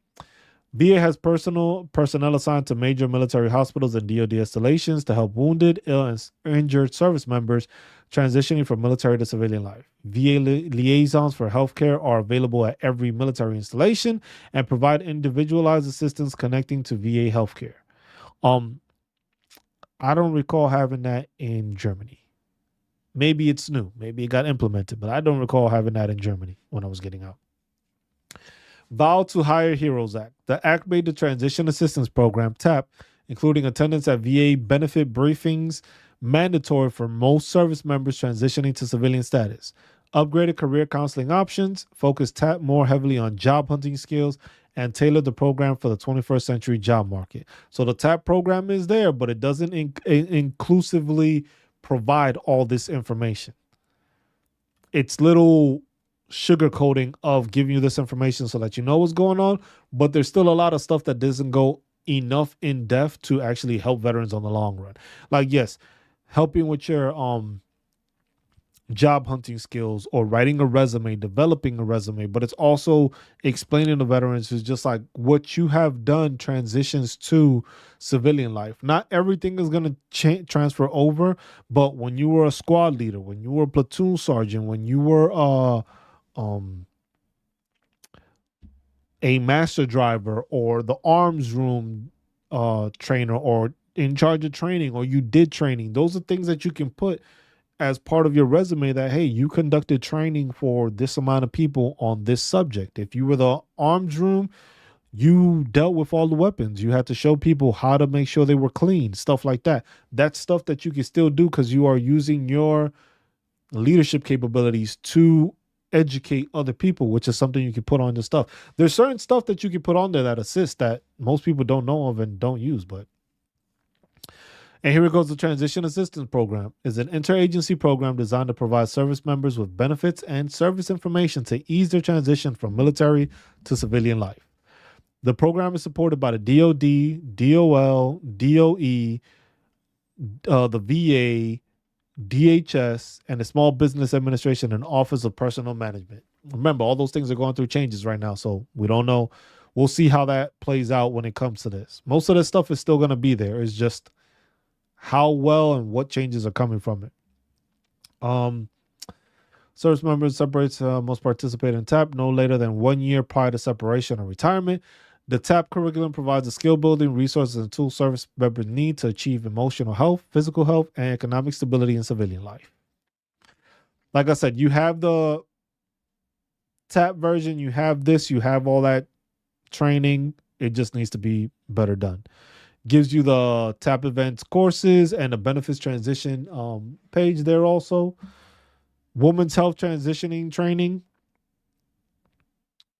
B: VA has personnel assigned to major military hospitals and DoD installations to help wounded, ill, and injured service members transitioning from military to civilian life. VA liaisons for healthcare are available at every military installation and provide individualized assistance connecting to VA healthcare. I don't recall having that in Germany. Maybe it's new. Maybe it got implemented, but I don't recall having that in Germany when I was getting out. Vow to Hire Heroes Act. The act made the Transition Assistance Program, TAP, including attendance at VA benefit briefings, mandatory for most service members transitioning to civilian status. Upgraded career counseling options, focused TAP more heavily on job hunting skills, and tailor the program for the 21st century job market. So the TAP program is there, but it doesn't inclusively provide all this information. It's little sugarcoating of giving you this information so that you know what's going on, but there's still a lot of stuff that doesn't go enough in depth to actually help veterans on the long run. Like, yes, helping with your job hunting skills or writing a resume, developing a resume, but it's also explaining to veterans is just like what you have done transitions to civilian life. Not everything is going to transfer over, but when you were a squad leader, when you were a platoon sergeant, when you were a master driver or the arms room trainer or in charge of training, or you did training, those are things that you can put as part of your resume that, hey, you conducted training for this amount of people on this subject. If you were the arms room, you dealt with all the weapons. You had to show people how to make sure they were clean, stuff like that. That's stuff that you can still do because you are using your leadership capabilities to educate other people, which is something you can put on the stuff. There's certain stuff that you can put on there that assists that most people don't know of and don't use, but and here it goes. The Transition Assistance Program is an interagency program designed to provide service members with benefits and service information to ease their transition from military to civilian life. The program is supported by the DoD, DOL, DOE, the VA, DHS, and the Small Business Administration and Office of Personnel Management. Remember, all those things are going through changes right now, so we don't know. We'll see how that plays out when it comes to this. Most of this stuff is still going to be there. It's just how well and what changes are coming from it. Service members separates must participate in TAP no later than 1 year prior to separation or retirement. The TAP curriculum provides the skill building, resources, and tools service members need to achieve emotional health, physical health, and economic stability in civilian life. Like I said, you have the TAP version, you have this, you have all that training. It just needs to be better done. Gives you the TAP events courses and the benefits transition page there also. Women's health transitioning training.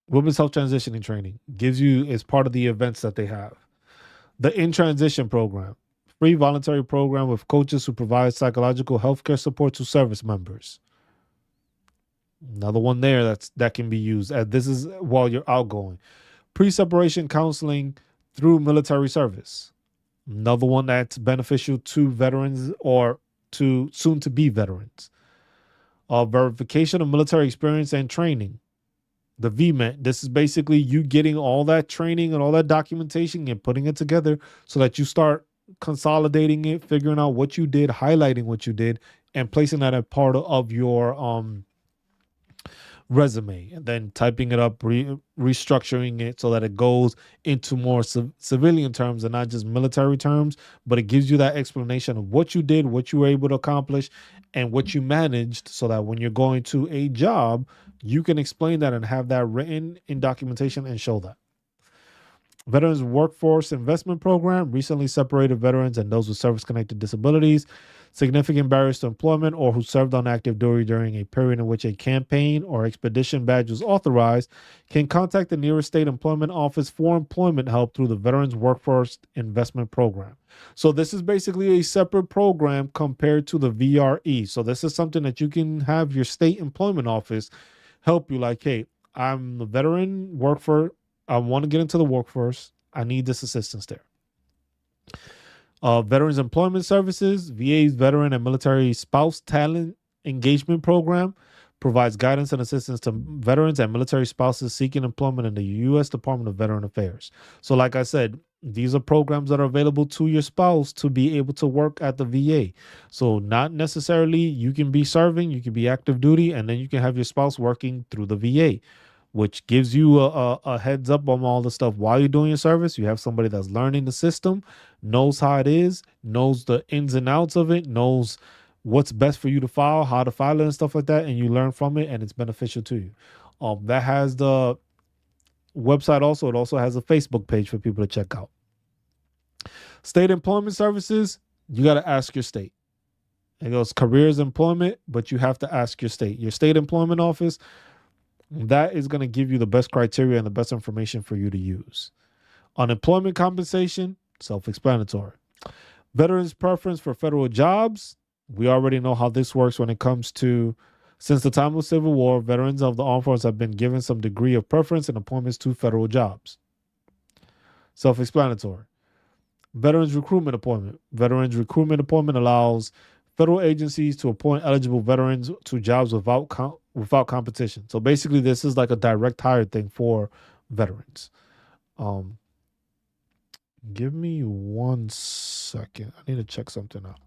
B: Women's health transitioning training gives you as part of the events that they have. The In Transition program, free voluntary program with coaches who provide psychological healthcare support to service members. Another one there that can be used. This is while you're outgoing. Pre-separation counseling through military service. Another one that's beneficial to veterans or to soon to be veterans. Verification of military experience and training. The VMET. This is basically you getting all that training and all that documentation and putting it together so that you start consolidating it, figuring out what you did, highlighting what you did, and placing that as part of your resume, and then typing it up, restructuring it so that it goes into more civilian terms and not just military terms, but it gives you that explanation of what you did, what you were able to accomplish, and what you managed, so that when you're going to a job, you can explain that and have that written in documentation and show that. Veterans Workforce Investment Program recently separated veterans and those with service-connected disabilities, significant barriers to employment, or who served on active duty during a period in which a campaign or expedition badge was authorized, can contact the nearest state employment office for employment help through the Veterans Workforce Investment Program. So this is basically a separate program compared to the VRE. So this is something that you can have your state employment office help you, like, hey, I'm a veteran, I want to get into the workforce. I need this assistance there. Veterans Employment Services, VA's Veteran and Military Spouse Talent Engagement Program provides guidance and assistance to veterans and military spouses seeking employment in the U.S. Department of Veteran Affairs. So like I said, these are programs that are available to your spouse to be able to work at the VA. So not necessarily you can be serving, you can be active duty, and then you can have your spouse working through the VA, which gives you a heads up on all the stuff while you're doing your service. You have somebody that's learning the system, knows how it is, knows the ins and outs of it, knows what's best for you to file, how to file it and stuff like that, and you learn from it, and it's beneficial to you. That has the website also. It also has a Facebook page for people to check out. State Employment Services, you got to ask your state. It goes careers employment, but you have to ask your state. Your state employment office, That is going to give you the best criteria and the best information for you to use. Unemployment compensation, self-explanatory. Veterans preference for federal jobs. We already know how this works when it comes to, since the time of Civil War, veterans of the armed forces have been given some degree of preference in appointments to federal jobs. Self-explanatory. Veterans recruitment appointment. Veterans recruitment appointment allows federal agencies to appoint eligible veterans to jobs without competition. So basically, this is like a direct hire thing for veterans. Give me 1 second. I need to check something out.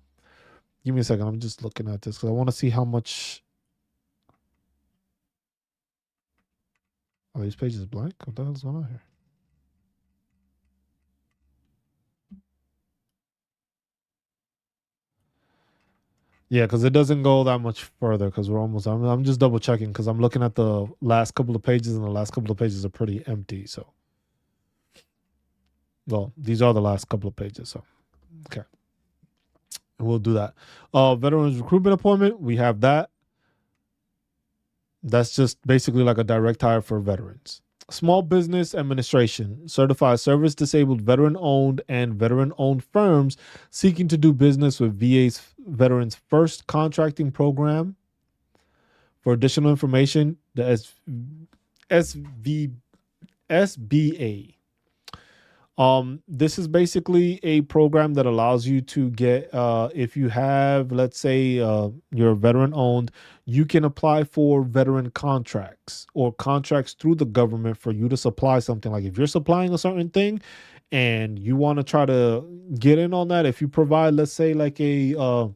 B: Give me a second. I'm just looking at this because I want to see how much. Oh, these pages blank? What the hell's going on here? Yeah, because it doesn't go that much further because we're almost. I'm just double checking because I'm looking at the last couple of pages and the last couple of pages are pretty empty. So, well, these are the last couple of pages. So, okay, we'll do that. Veterans recruitment appointment. We have that. That's just basically like a direct hire for veterans. Small business administration certifies service disabled veteran owned and veteran owned firms seeking to do business with VA's Veterans First Contracting Program. For additional information, the SBA. This is basically a program that allows you to get, if you have, let's say, you're veteran owned, you can apply for veteran contracts or contracts through the government for you to supply something. Like if you're supplying a certain thing and you want to try to get in on that, if you provide, let's say, like a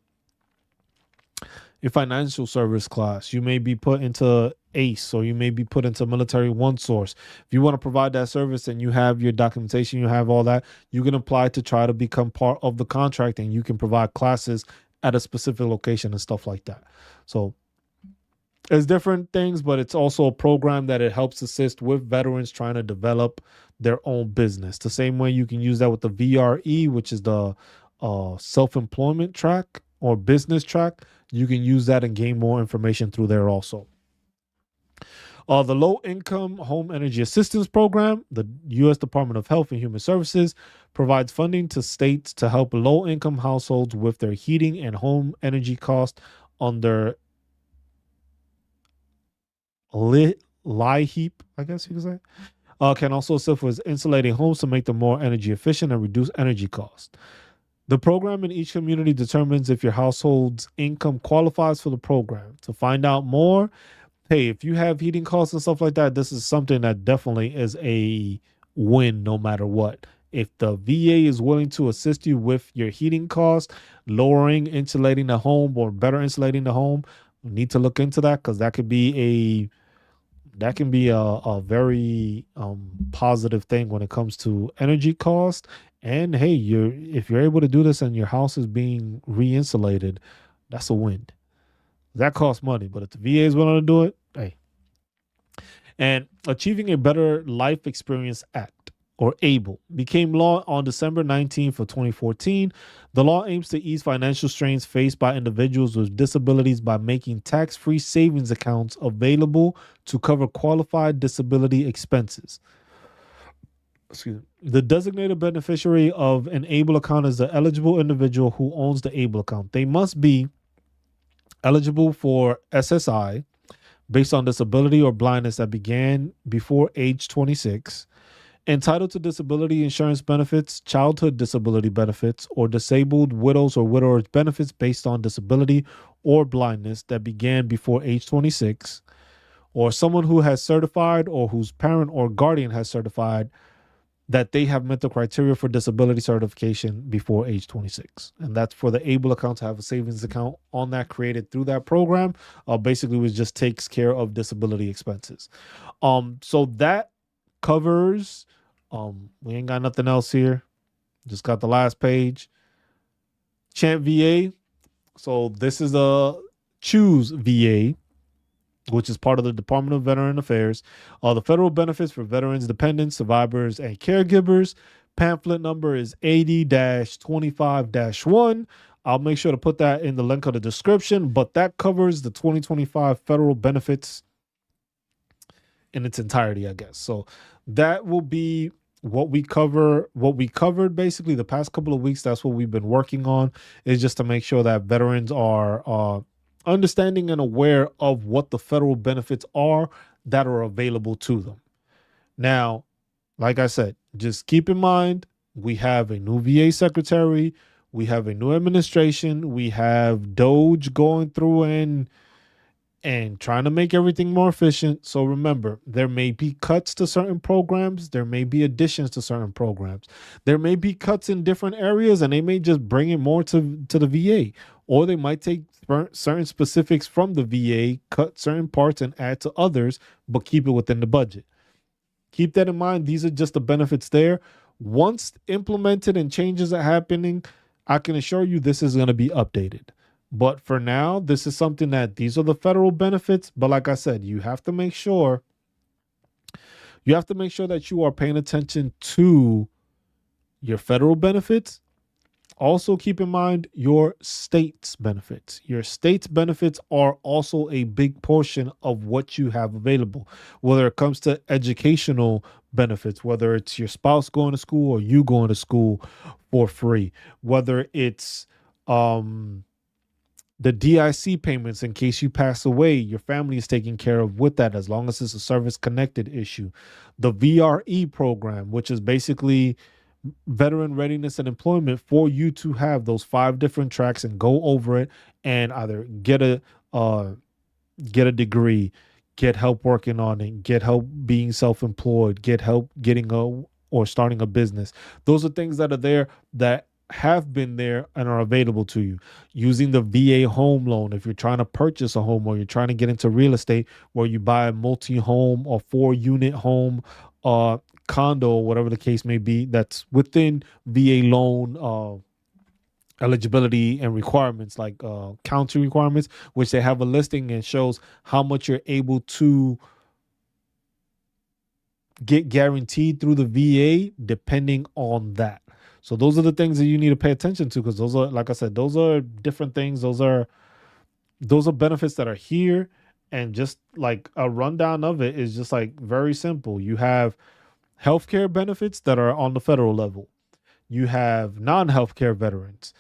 B: financial service class, you may be put into ACE or you may be put into Military One Source. If you want to provide that service and you have your documentation, you have all that, you can apply to try to become part of the contract and you can provide classes at a specific location and stuff like that. So it's different things, but it's also a program that it helps assist with veterans trying to develop their own business. The same way you can use that with the VRE, which is the self-employment track or business track. You can use that and gain more information through there also. The Low Income Home Energy Assistance Program, the U.S. Department of Health and Human Services, provides funding to states to help low income households with their heating and home energy costs under LIHEAP, I guess you could say. Can also assist with insulating homes to make them more energy efficient and reduce energy costs. The program in each community determines if your household's income qualifies for the program. To find out more, hey, if you have heating costs and stuff like that, this is something that definitely is a win no matter what. If the VA is willing to assist you with your heating costs, lowering, insulating the home, or better insulating the home, you need to look into that because that can be a very positive thing when it comes to energy cost. And hey, if you're able to do this and your house is being re-insulated, that's a win. That costs money, but if the VA is willing to do it, hey. And Achieving a Better Life Experience Act, or ABLE, became law on December 19th of 2014. The law aims to ease financial strains faced by individuals with disabilities by making tax-free savings accounts available to cover qualified disability expenses. The designated beneficiary of an ABLE account is the eligible individual who owns the ABLE account. They must be eligible for SSI based on disability or blindness that began before age 26, entitled to disability insurance benefits, childhood disability benefits, or disabled widows or widowers benefits based on disability or blindness that began before age 26, or someone who has certified or whose parent or guardian has certified that they have met the criteria for disability certification before age 26. And that's for the ABLE account to have a savings account on that created through that program. Basically, which just takes care of disability expenses. So that covers, we ain't got nothing else here. Just got the last page. Chant VA. So this is a Choose VA, which is part of the Department of Veteran Affairs. The federal benefits for veterans, dependents, survivors, and caregivers. Pamphlet number is 80-25-1. I'll make sure to put that in the link of the description, but that covers the 2025 federal benefits in its entirety, I guess. So that will be what we covered basically the past couple of weeks. That's what we've been working on, is just to make sure that veterans are understanding and aware of what the federal benefits are that are available to them. Now, like I said, just keep in mind we have a new VA secretary, we have a new administration, we have Doge going through and trying to make everything more efficient. So remember, there may be cuts to certain programs, there may be additions to certain programs. There may be cuts in different areas and they may just bring it more to the VA, or they might take certain specifics from the VA, cut certain parts and add to others, but keep it within the budget. Keep that in mind. These are just the benefits there. Once implemented and changes are happening, I can assure you this is going to be updated. But for now, this is something that these are the federal benefits. But like I said, you have to make sure that you are paying attention to your federal benefits. Also, keep in mind your state's benefits. Your state's benefits are also a big portion of what you have available, whether it comes to educational benefits, whether it's your spouse going to school or you going to school for free, whether it's the DIC payments in case you pass away, your family is taken care of with that as long as it's a service connected issue. The VRE program, which is basically veteran readiness and employment, for you to have those 5 different tracks and go over it and either get a degree, get help working on it, get help being self-employed, get help getting a or starting a business. Those are things that are there that have been there and are available to you. Using the VA home loan if you're trying to purchase a home or you're trying to get into real estate where you buy a multi-home or 4-unit home, condo, or whatever the case may be, that's within VA loan eligibility and requirements, like county requirements, which they have a listing and shows how much you're able to get guaranteed through the VA depending on that. So those are the things that you need to pay attention to, because those are, like I said, those are different things. Those are benefits that are here, and just like a rundown of it is just like very simple. You have healthcare benefits that are on the federal level. You have non-healthcare veterans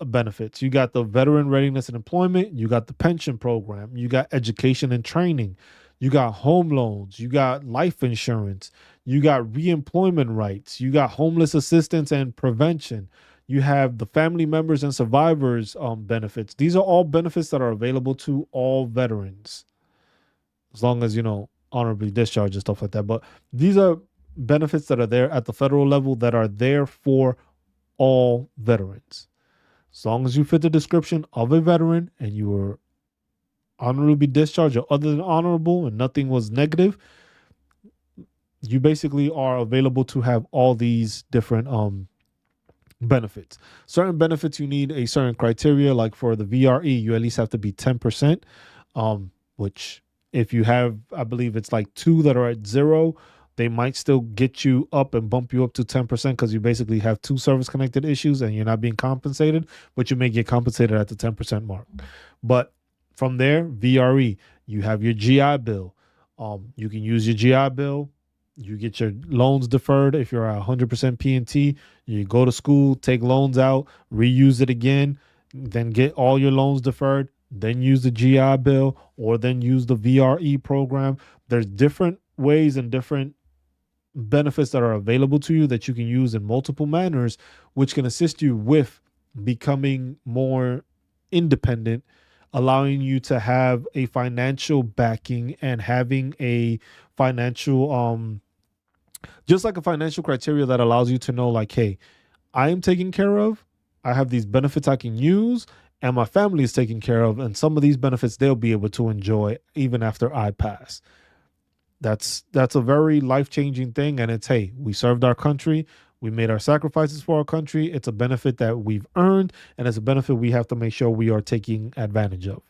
B: benefits. You got the veteran readiness and employment. You got the pension program. You got education and training. You got home loans. You got life insurance. You got reemployment rights. You got homeless assistance and prevention. You have the family members and survivors benefits. These are all benefits that are available to all veterans, as long as, honorably discharged and stuff like that. But these are benefits that are there at the federal level that are there for all veterans. As long as you fit the description of a veteran and you were honorably discharged or other than honorable and nothing was negative, you basically are available to have all these different benefits. Certain benefits you need a certain criteria, like for the VRE, you at least have to be 10%, which if you have, I believe it's like 2 that are at 0, they might still get you up and bump you up to 10% because you basically have 2 service connected issues and you're not being compensated, but you may get compensated at the 10% mark. But from there, VRE, you have your GI Bill. You can use your GI Bill. You get your loans deferred if you're at 100% P&T. You go to school, take loans out, reuse it again, then get all your loans deferred, then use the GI Bill, or then use the VRE program. There's different ways and different benefits that are available to you that you can use in multiple manners, which can assist you with becoming more independent, allowing you to have a financial backing and having a financial just like a financial criteria that allows you to know, like, hey, I am taken care of, I have these benefits I can use, and my family is taken care of, and some of these benefits they'll be able to enjoy even after I pass. That's a very life-changing thing, and it's, hey, we served our country, we made our sacrifices for our country. It's a benefit that we've earned, and it's a benefit we have to make sure we are taking advantage of.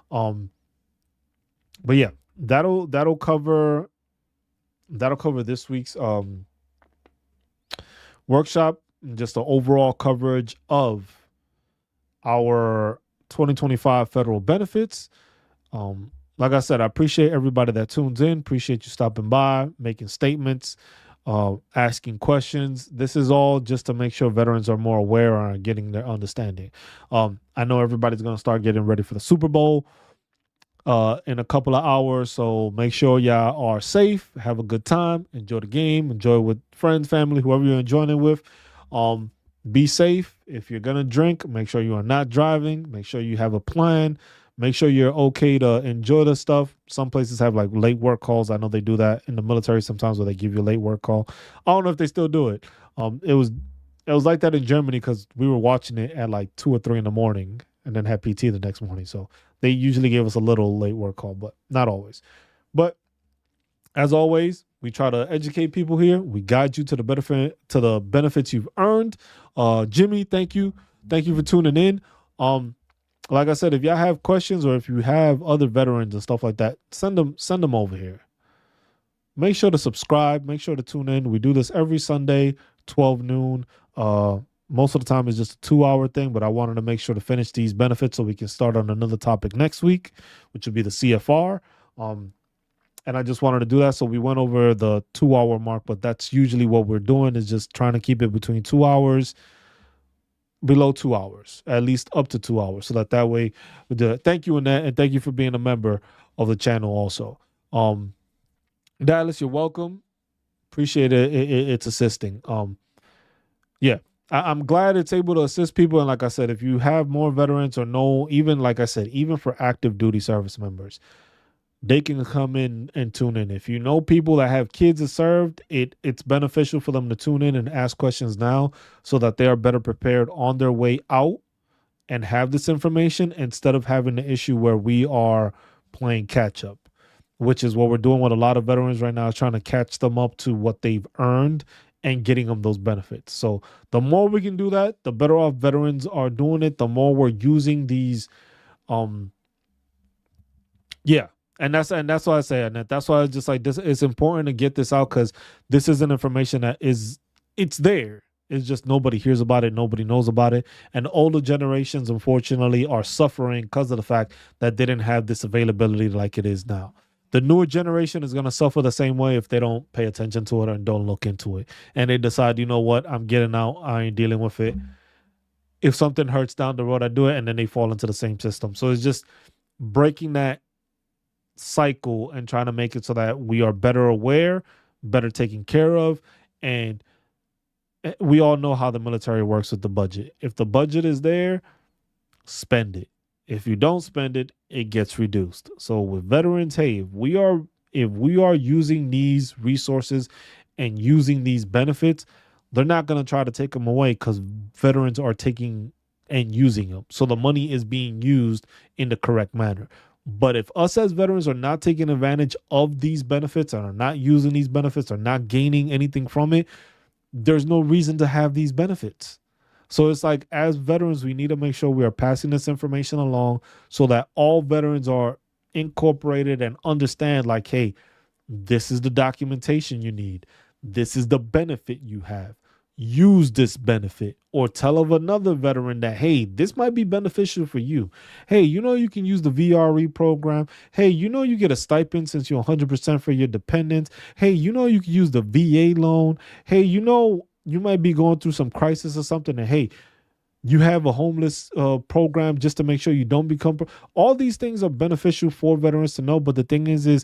B: But yeah, that'll cover this week's workshop, just the overall coverage of our 2025 federal benefits. like I said, I appreciate everybody that tunes in. Appreciate you stopping by, making statements, asking questions. This is all just to make sure veterans are more aware and are getting their understanding. I know everybody's going to start getting ready for the Super Bowl in a couple of hours. So make sure y'all are safe, have a good time, enjoy the game, enjoy it with friends, family, whoever you're enjoying it with. Um, be safe. If you're gonna drink, make sure you are not driving. Make sure you have a plan. Make sure you're okay to enjoy the stuff. Some places have like late work calls. I know they do that in the military sometimes, where they give you a late work call. I don't know if they still do it. It was like that in Germany because we were watching it at like 2 or 3 in the morning and then had PT the next morning. So they usually give us a little late work call, but not always. But as always, we try to educate people here. We guide you to the benefits you've earned. Jimmy, thank you. Thank you for tuning in. Like I said, if y'all have questions or if you have other veterans and stuff like that, send them over here. Make sure to subscribe. Make sure to tune in. We do this every Sunday, 12 noon. Most of the time it's just a 2-hour thing, but I wanted to make sure to finish these benefits so we can start on another topic next week, which would be the CFR. And I just wanted to do that. So we went over the 2-hour mark, but that's usually what we're doing, is just trying to keep it between 2 hours, below 2 hours, at least up to 2 hours. So that way we do it. Thank you, Annette, and thank you for being a member of the channel also. Dallas, you're welcome. Appreciate it. It's assisting. Yeah. I'm glad it's able to assist people. And like I said, if you have more veterans or know, even like I said, even for active duty service members, they can come in and tune in. If you know people that have kids that served, it's beneficial for them to tune in and ask questions now so that they are better prepared on their way out and have this information instead of having the issue where we are playing catch up, which is what we're doing with a lot of veterans right now, is trying to catch them up to what they've earned and getting them those benefits. So the more we can do that, the better off veterans are doing it, the more we're using these yeah. And that's why I say, and that's why it's just like this. It's important to get this out because this is an information that it's there. It's just nobody hears about it, nobody knows about it, and older generations, unfortunately, are suffering because of the fact that they didn't have this availability like it is now. The newer generation is going to suffer the same way if they don't pay attention to it and don't look into it, and they decide, you know what, I'm getting out, I ain't dealing with it. If something hurts down the road, I do it, and then they fall into the same system. So it's just breaking that cycle and trying to make it so that we are better aware, better taken care of. And we all know how the military works with the budget. If the budget is there, spend it. If you don't spend it, it gets reduced. So with veterans, hey, if we are using these resources and using these benefits, they're not going to try to take them away because veterans are taking and using them. So the money is being used in the correct manner. But if us as veterans are not taking advantage of these benefits and are not using these benefits or not gaining anything from it, there's no reason to have these benefits. So it's like, as veterans, we need to make sure we are passing this information along so that all veterans are incorporated and understand, like, hey, this is the documentation you need. This is the benefit you have. Use this benefit, or tell of another veteran that, hey, this might be beneficial for you. Hey, you can use the VRE program. Hey, you get a stipend since you're 100% for your dependents. Hey, you can use the VA loan. Hey, you might be going through some crisis or something, and hey, you have a homeless program just to make sure you don't become. All these things are beneficial for veterans to know, but the thing is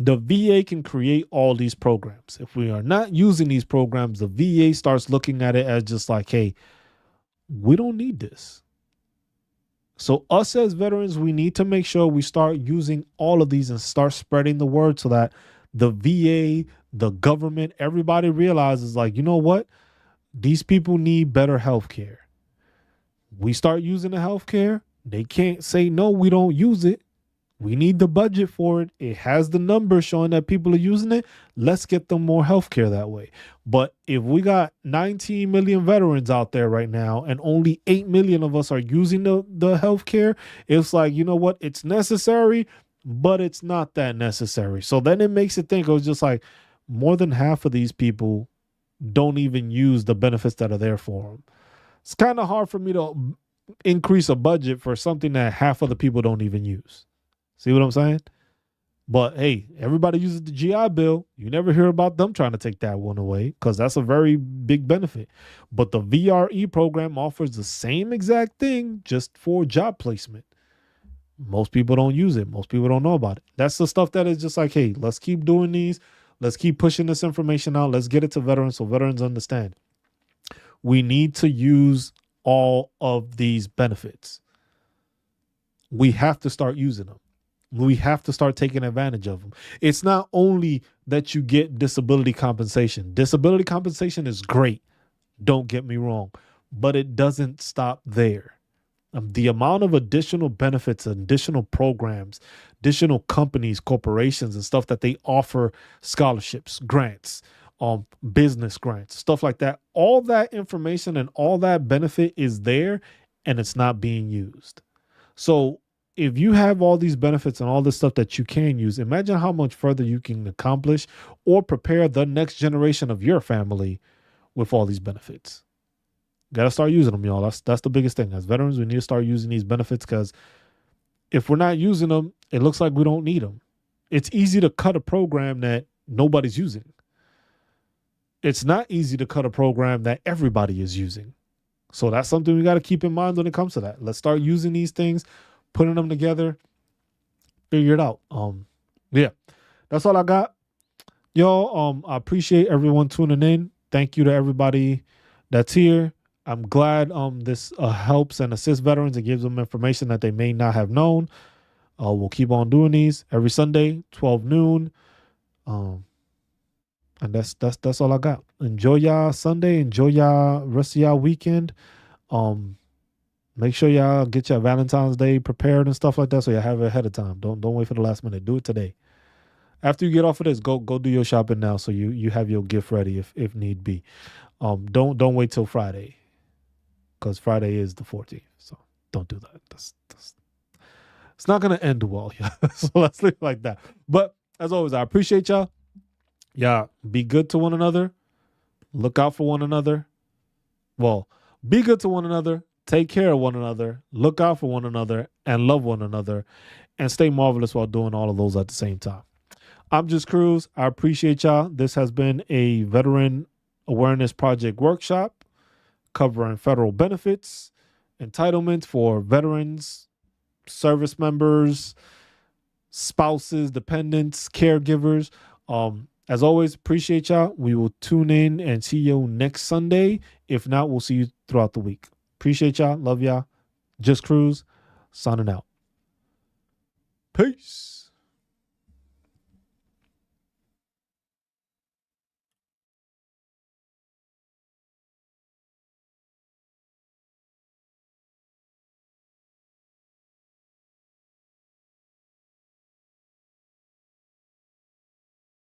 B: the VA can create all these programs. If we are not using these programs, the VA starts looking at it as just like, hey, we don't need this. So us as veterans, we need to make sure we start using all of these and start spreading the word so that the VA, the government, everybody realizes, like, you know what? These people need better health care. We start using the health care. They can't say, no, we don't use it. We need the budget for it. It has the numbers showing that people are using it. Let's get them more healthcare that way. But if we got 19 million veterans out there right now and only 8 million of us are using the healthcare, it's like, you know what? It's necessary, but it's not that necessary. So then it makes it think, it was just like, more than half of these people don't even use the benefits that are there for them. It's kind of hard for me to increase a budget for something that half of the people don't even use. See what I'm saying? But hey, everybody uses the GI Bill. You never hear about them trying to take that one away because that's a very big benefit. But the VRE program offers the same exact thing just for job placement. Most people don't use it. Most people don't know about it. That's the stuff that is just like, hey, let's keep doing these. Let's keep pushing this information out. Let's get it to veterans so veterans understand. We need to use all of these benefits. We have to start using them. We have to start taking advantage of them. It's not only that you get disability compensation. Disability compensation is great. Don't get me wrong, but it doesn't stop there. The amount of additional benefits, additional programs, additional companies, corporations, and stuff that they offer, scholarships, grants, business grants, stuff like that. All that information and all that benefit is there, and it's not being used. So if you have all these benefits and all this stuff that you can use, imagine how much further you can accomplish or prepare the next generation of your family with all these benefits. Got to start using them, y'all. That's the biggest thing. As veterans, we need to start using these benefits because if we're not using them, it looks like we don't need them. It's easy to cut a program that nobody's using. It's not easy to cut a program that everybody is using. So that's something we got to keep in mind when it comes to that. Let's start using these things, putting them together, figure it out. Yeah, that's all I got. Y'all, I appreciate everyone tuning in. Thank you to everybody that's here. I'm glad this helps and assists veterans and gives them information that they may not have known. We'll keep on doing these every Sunday, 12 noon. And that's all I got. Enjoy y'all Sunday. Enjoy y'all rest of y'all weekend. Make sure y'all get your Valentine's Day prepared and stuff like that so you have it ahead of time. Don't wait for the last minute. Do it today. After you get off of this, go do your shopping now so you have your gift ready if need be. Don't wait till Friday. Because Friday is the 14th. So don't do that. That's it's not going to end well. Yeah. So let's leave it like that. But as always, I appreciate y'all. Yeah. Be good to one another. Look out for one another. Well, be good to one another. Take care of one another. Look out for one another and love one another and stay marvelous while doing all of those at the same time. I'm Just Cruz. I appreciate y'all. This has been a Veteran Awareness Project workshop covering federal benefits, entitlements for veterans, service members, spouses, dependents, caregivers. As always, appreciate y'all. We will tune in and see you next Sunday. If not, we'll see you throughout the week. Appreciate y'all. Love y'all. Just Cruz, signing out. Peace.